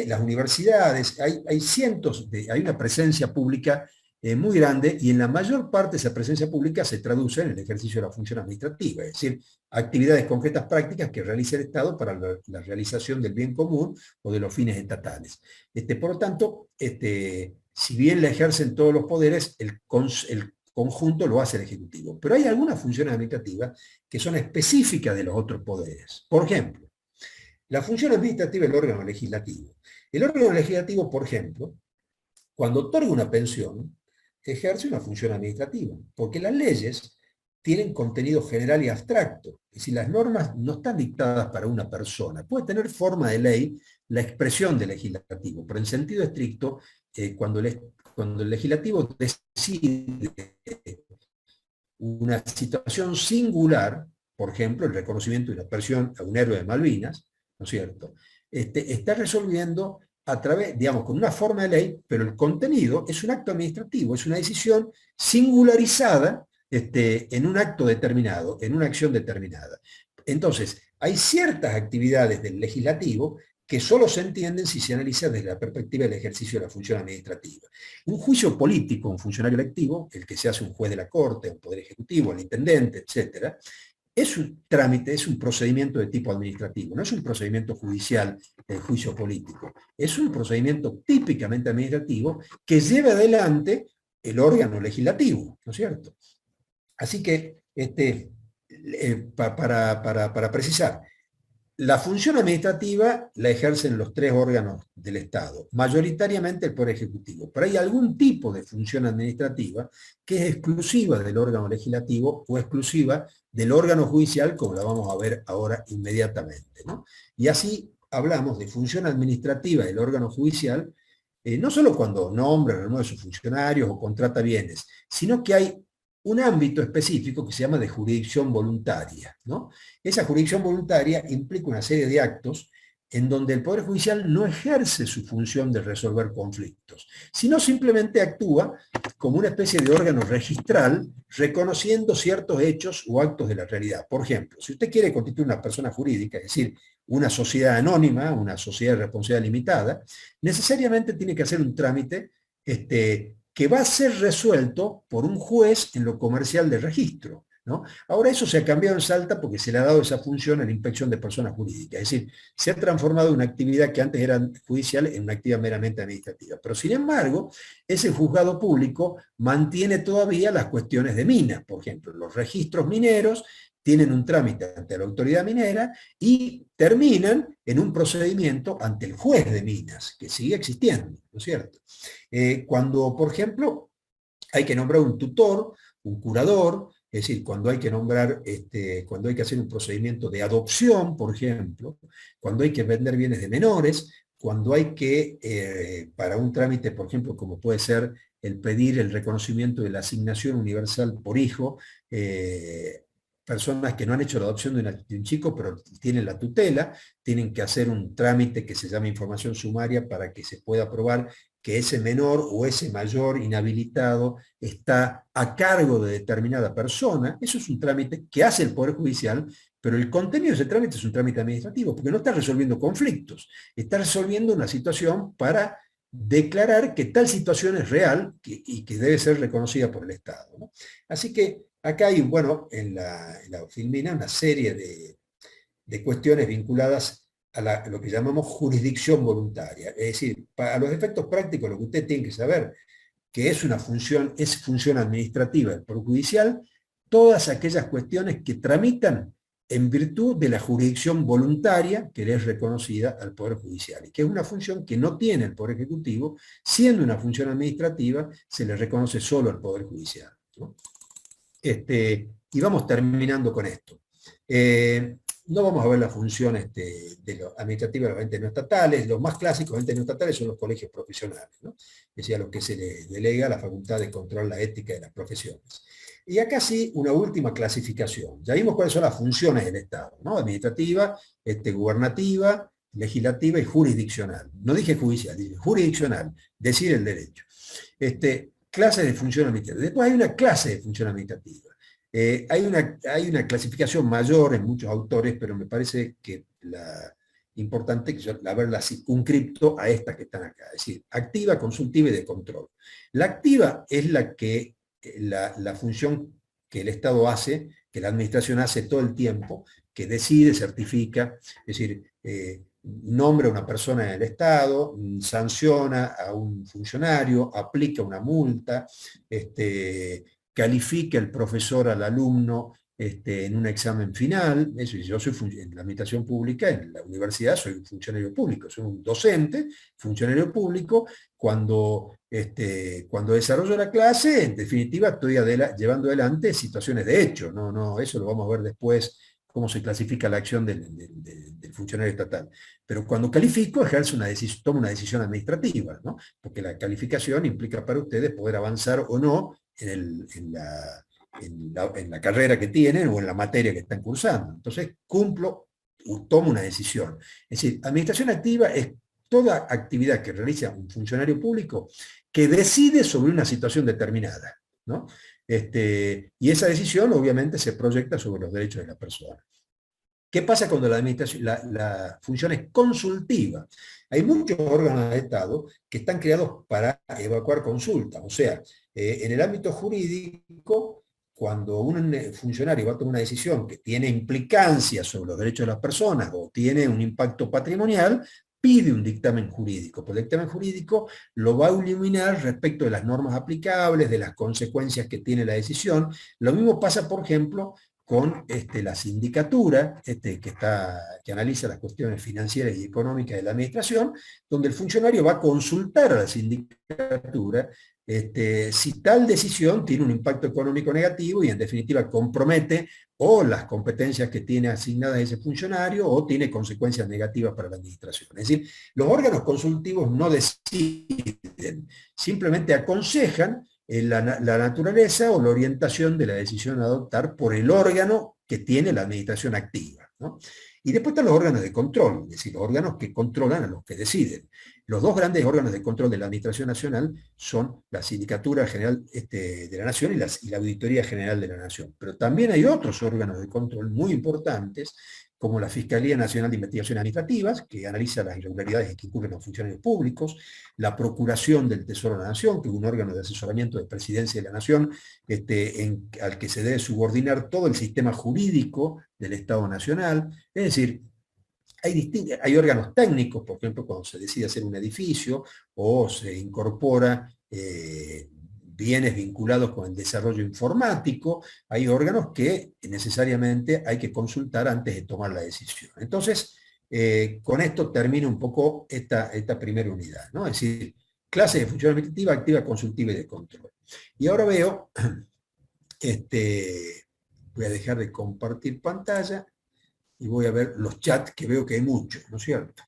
las universidades, hay una presencia pública muy grande, y en la mayor parte esa presencia pública se traduce en el ejercicio de la función administrativa, es decir, actividades concretas prácticas que realiza el Estado para la realización del bien común o de los fines estatales. Por lo tanto, si bien la ejercen todos los poderes, el conjunto lo hace el Ejecutivo. Pero hay algunas funciones administrativas que son específicas de los otros poderes. Por ejemplo, la función administrativa del órgano legislativo. El órgano legislativo, por ejemplo, cuando otorga una pensión, ejerce una función administrativa, porque las leyes tienen contenido general y abstracto. Es decir, las normas no están dictadas para una persona. Puede tener forma de ley la expresión del legislativo, pero en sentido estricto, cuando el legislativo decide una situación singular, por ejemplo, el reconocimiento de una pensión a un héroe de Malvinas, ¿no es cierto? Está resolviendo a través, digamos, con una forma de ley, pero el contenido es un acto administrativo, es una decisión singularizada en un acto determinado, en una acción determinada. Entonces, hay ciertas actividades del legislativo que solo se entienden si se analiza desde la perspectiva del ejercicio de la función administrativa. Un juicio político, un funcionario electivo, el que se hace un juez de la Corte, un poder ejecutivo, el intendente, etc., es un trámite, es un procedimiento de tipo administrativo, no es un procedimiento judicial, el juicio político. Es un procedimiento típicamente administrativo que lleva adelante el órgano legislativo, ¿no es cierto? Así que, para precisar, la función administrativa la ejercen los tres órganos del Estado, mayoritariamente el Poder Ejecutivo, pero hay algún tipo de función administrativa que es exclusiva del órgano legislativo o exclusiva del órgano judicial, como la vamos a ver ahora inmediatamente, ¿no? Y así hablamos de función administrativa del órgano judicial, no solo cuando nombra, renueva sus funcionarios o contrata bienes, sino que hay un ámbito específico que se llama de jurisdicción voluntaria, ¿no? Esa jurisdicción voluntaria implica una serie de actos en donde el Poder Judicial no ejerce su función de resolver conflictos, sino simplemente actúa como una especie de órgano registral, reconociendo ciertos hechos o actos de la realidad. Por ejemplo, si usted quiere constituir una persona jurídica, es decir, una sociedad anónima, una sociedad de responsabilidad limitada, necesariamente tiene que hacer un trámite que va a ser resuelto por un juez en lo comercial de registro, ¿no? Ahora eso se ha cambiado en Salta porque se le ha dado esa función a la inspección de personas jurídicas, es decir, se ha transformado una actividad que antes era judicial en una actividad meramente administrativa. Pero sin embargo, ese juzgado público mantiene todavía las cuestiones de minas, por ejemplo, los registros mineros tienen un trámite ante la autoridad minera y terminan en un procedimiento ante el juez de minas, que sigue existiendo, ¿no es cierto? Cuando, por ejemplo, hay que nombrar un tutor, un curador, es decir, cuando hay que nombrar, cuando hay que hacer un procedimiento de adopción, por ejemplo, cuando hay que vender bienes de menores, cuando hay que, para un trámite, por ejemplo, como puede ser el pedir el reconocimiento de la asignación universal por hijo, personas que no han hecho la adopción de un chico, pero tienen la tutela, tienen que hacer un trámite que se llama información sumaria para que se pueda probar que ese menor o ese mayor inhabilitado está a cargo de determinada persona. Eso es un trámite que hace el Poder Judicial, pero el contenido de ese trámite es un trámite administrativo, porque no está resolviendo conflictos, está resolviendo una situación para declarar que tal situación es real y que debe ser reconocida por el Estado, ¿no? Así que acá hay, bueno, en la Filmina una serie de cuestiones vinculadas a lo que llamamos jurisdicción voluntaria. Es decir, a los efectos prácticos lo que usted tiene que saber, que es función administrativa del Poder Judicial, todas aquellas cuestiones que tramitan en virtud de la jurisdicción voluntaria que le es reconocida al Poder Judicial, y que es una función que no tiene el Poder Ejecutivo, siendo una función administrativa, se le reconoce solo al Poder Judicial, ¿no? Y vamos terminando con esto. No vamos a ver la función administrativa de los entes no estatales. Los más clásicos entes no estatales son los colegios profesionales, ¿no? Es decir, a los que se les delega la facultad de controlar la ética de las profesiones. Y acá sí, una última clasificación. Ya vimos cuáles son las funciones del Estado, ¿no? Administrativa, gubernativa, legislativa y jurisdiccional. No dije judicial, dije jurisdiccional, decir el derecho. Clases de función administrativa. Después hay una clase de función administrativa. Hay una clasificación mayor en muchos autores, pero me parece que importante que yo haberla circunscripto a estas que están acá. Es decir, activa, consultiva y de control. La activa es la función que el Estado hace, que la administración hace todo el tiempo, que decide, certifica, es decir, nombra a una persona en el Estado, sanciona a un funcionario, aplica una multa, califica el profesor al alumno en un examen final. Eso, yo soy en la administración pública, en la universidad soy un funcionario público, soy un docente, funcionario público. Cuando desarrollo la clase, en definitiva estoy llevando adelante situaciones de hecho, no, eso lo vamos a ver después, cómo se clasifica la acción del funcionario estatal. Pero cuando califico, tomo una decisión administrativa, ¿no? Porque la calificación implica para ustedes poder avanzar o no en la carrera que tienen o en la materia que están cursando. Entonces, tomo una decisión. Es decir, administración activa es toda actividad que realiza un funcionario público que decide sobre una situación determinada, ¿no? Y esa decisión obviamente se proyecta sobre los derechos de la persona. ¿Qué pasa cuando la función es consultiva? Hay muchos órganos de Estado que están creados para evacuar consultas. O sea, en el ámbito jurídico, cuando un funcionario va a tomar una decisión que tiene implicancias sobre los derechos de las personas o tiene un impacto patrimonial, pide un dictamen jurídico. Por el dictamen jurídico lo va a iluminar respecto de las normas aplicables, de las consecuencias que tiene la decisión. Lo mismo pasa, por ejemplo, con la sindicatura, que analiza las cuestiones financieras y económicas de la administración, donde el funcionario va a consultar a la sindicatura si tal decisión tiene un impacto económico negativo y en definitiva compromete o las competencias que tiene asignadas ese funcionario o tiene consecuencias negativas para la administración. Es decir, los órganos consultivos no deciden, simplemente aconsejan la naturaleza o la orientación de la decisión a adoptar por el órgano que tiene la administración activa, ¿no? Y después están los órganos de control, es decir, los órganos que controlan a los que deciden. Los dos grandes órganos de control de la Administración Nacional son la Sindicatura General de la Nación y la Auditoría General de la Nación. Pero también hay otros órganos de control muy importantes, como la Fiscalía Nacional de Investigaciones Administrativas, que analiza las irregularidades que incurren los funcionarios públicos, la Procuración del Tesoro de la Nación, que es un órgano de asesoramiento de Presidencia de la Nación, al que se debe subordinar todo el sistema jurídico del Estado Nacional. Es decir, hay órganos técnicos, por ejemplo, cuando se decide hacer un edificio o se incorpora bienes vinculados con el desarrollo informático, hay órganos que necesariamente hay que consultar antes de tomar la decisión. Entonces, con esto termino un poco esta primera unidad, ¿no? Es decir, clase de función administrativa, activa, consultiva y de control. Y ahora veo, voy a dejar de compartir pantalla y voy a ver los chats, que veo que hay muchos, ¿no es cierto?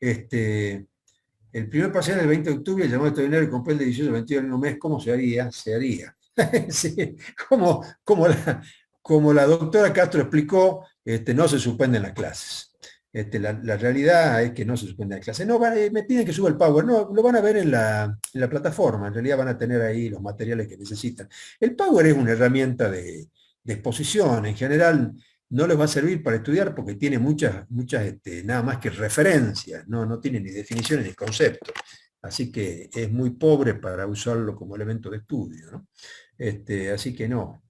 El primer parcial del 20 de octubre, el llamado extraordinario con el de 18 al 21 en un mes, ¿cómo se haría? Se haría. Sí, como la doctora Castro explicó, no se suspenden las clases. La realidad es que no se suspende la clase. No, me piden que suba el Power. No, lo van a ver en la plataforma. En realidad van a tener ahí los materiales que necesitan. El Power es una herramienta de exposición. En general no les va a servir para estudiar porque tiene muchas nada más que referencias. No tiene ni definiciones ni conceptos. Así que es muy pobre para usarlo como elemento de estudio, ¿no? Así que no.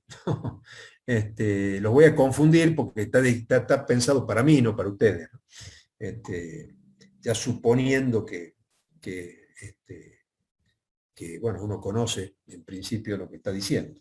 Los voy a confundir porque está pensado para mí, no para ustedes, ¿no? Ya suponiendo que bueno, uno conoce en principio lo que está diciendo.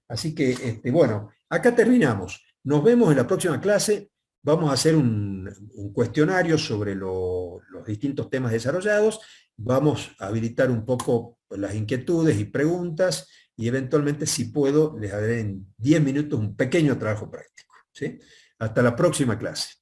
Así que, bueno, acá terminamos. Nos vemos en la próxima clase. Vamos a hacer un cuestionario sobre los distintos temas desarrollados. Vamos a habilitar un poco las inquietudes y preguntas y eventualmente, si puedo, les haré en 10 minutos un pequeño trabajo práctico, ¿sí? Hasta la próxima clase.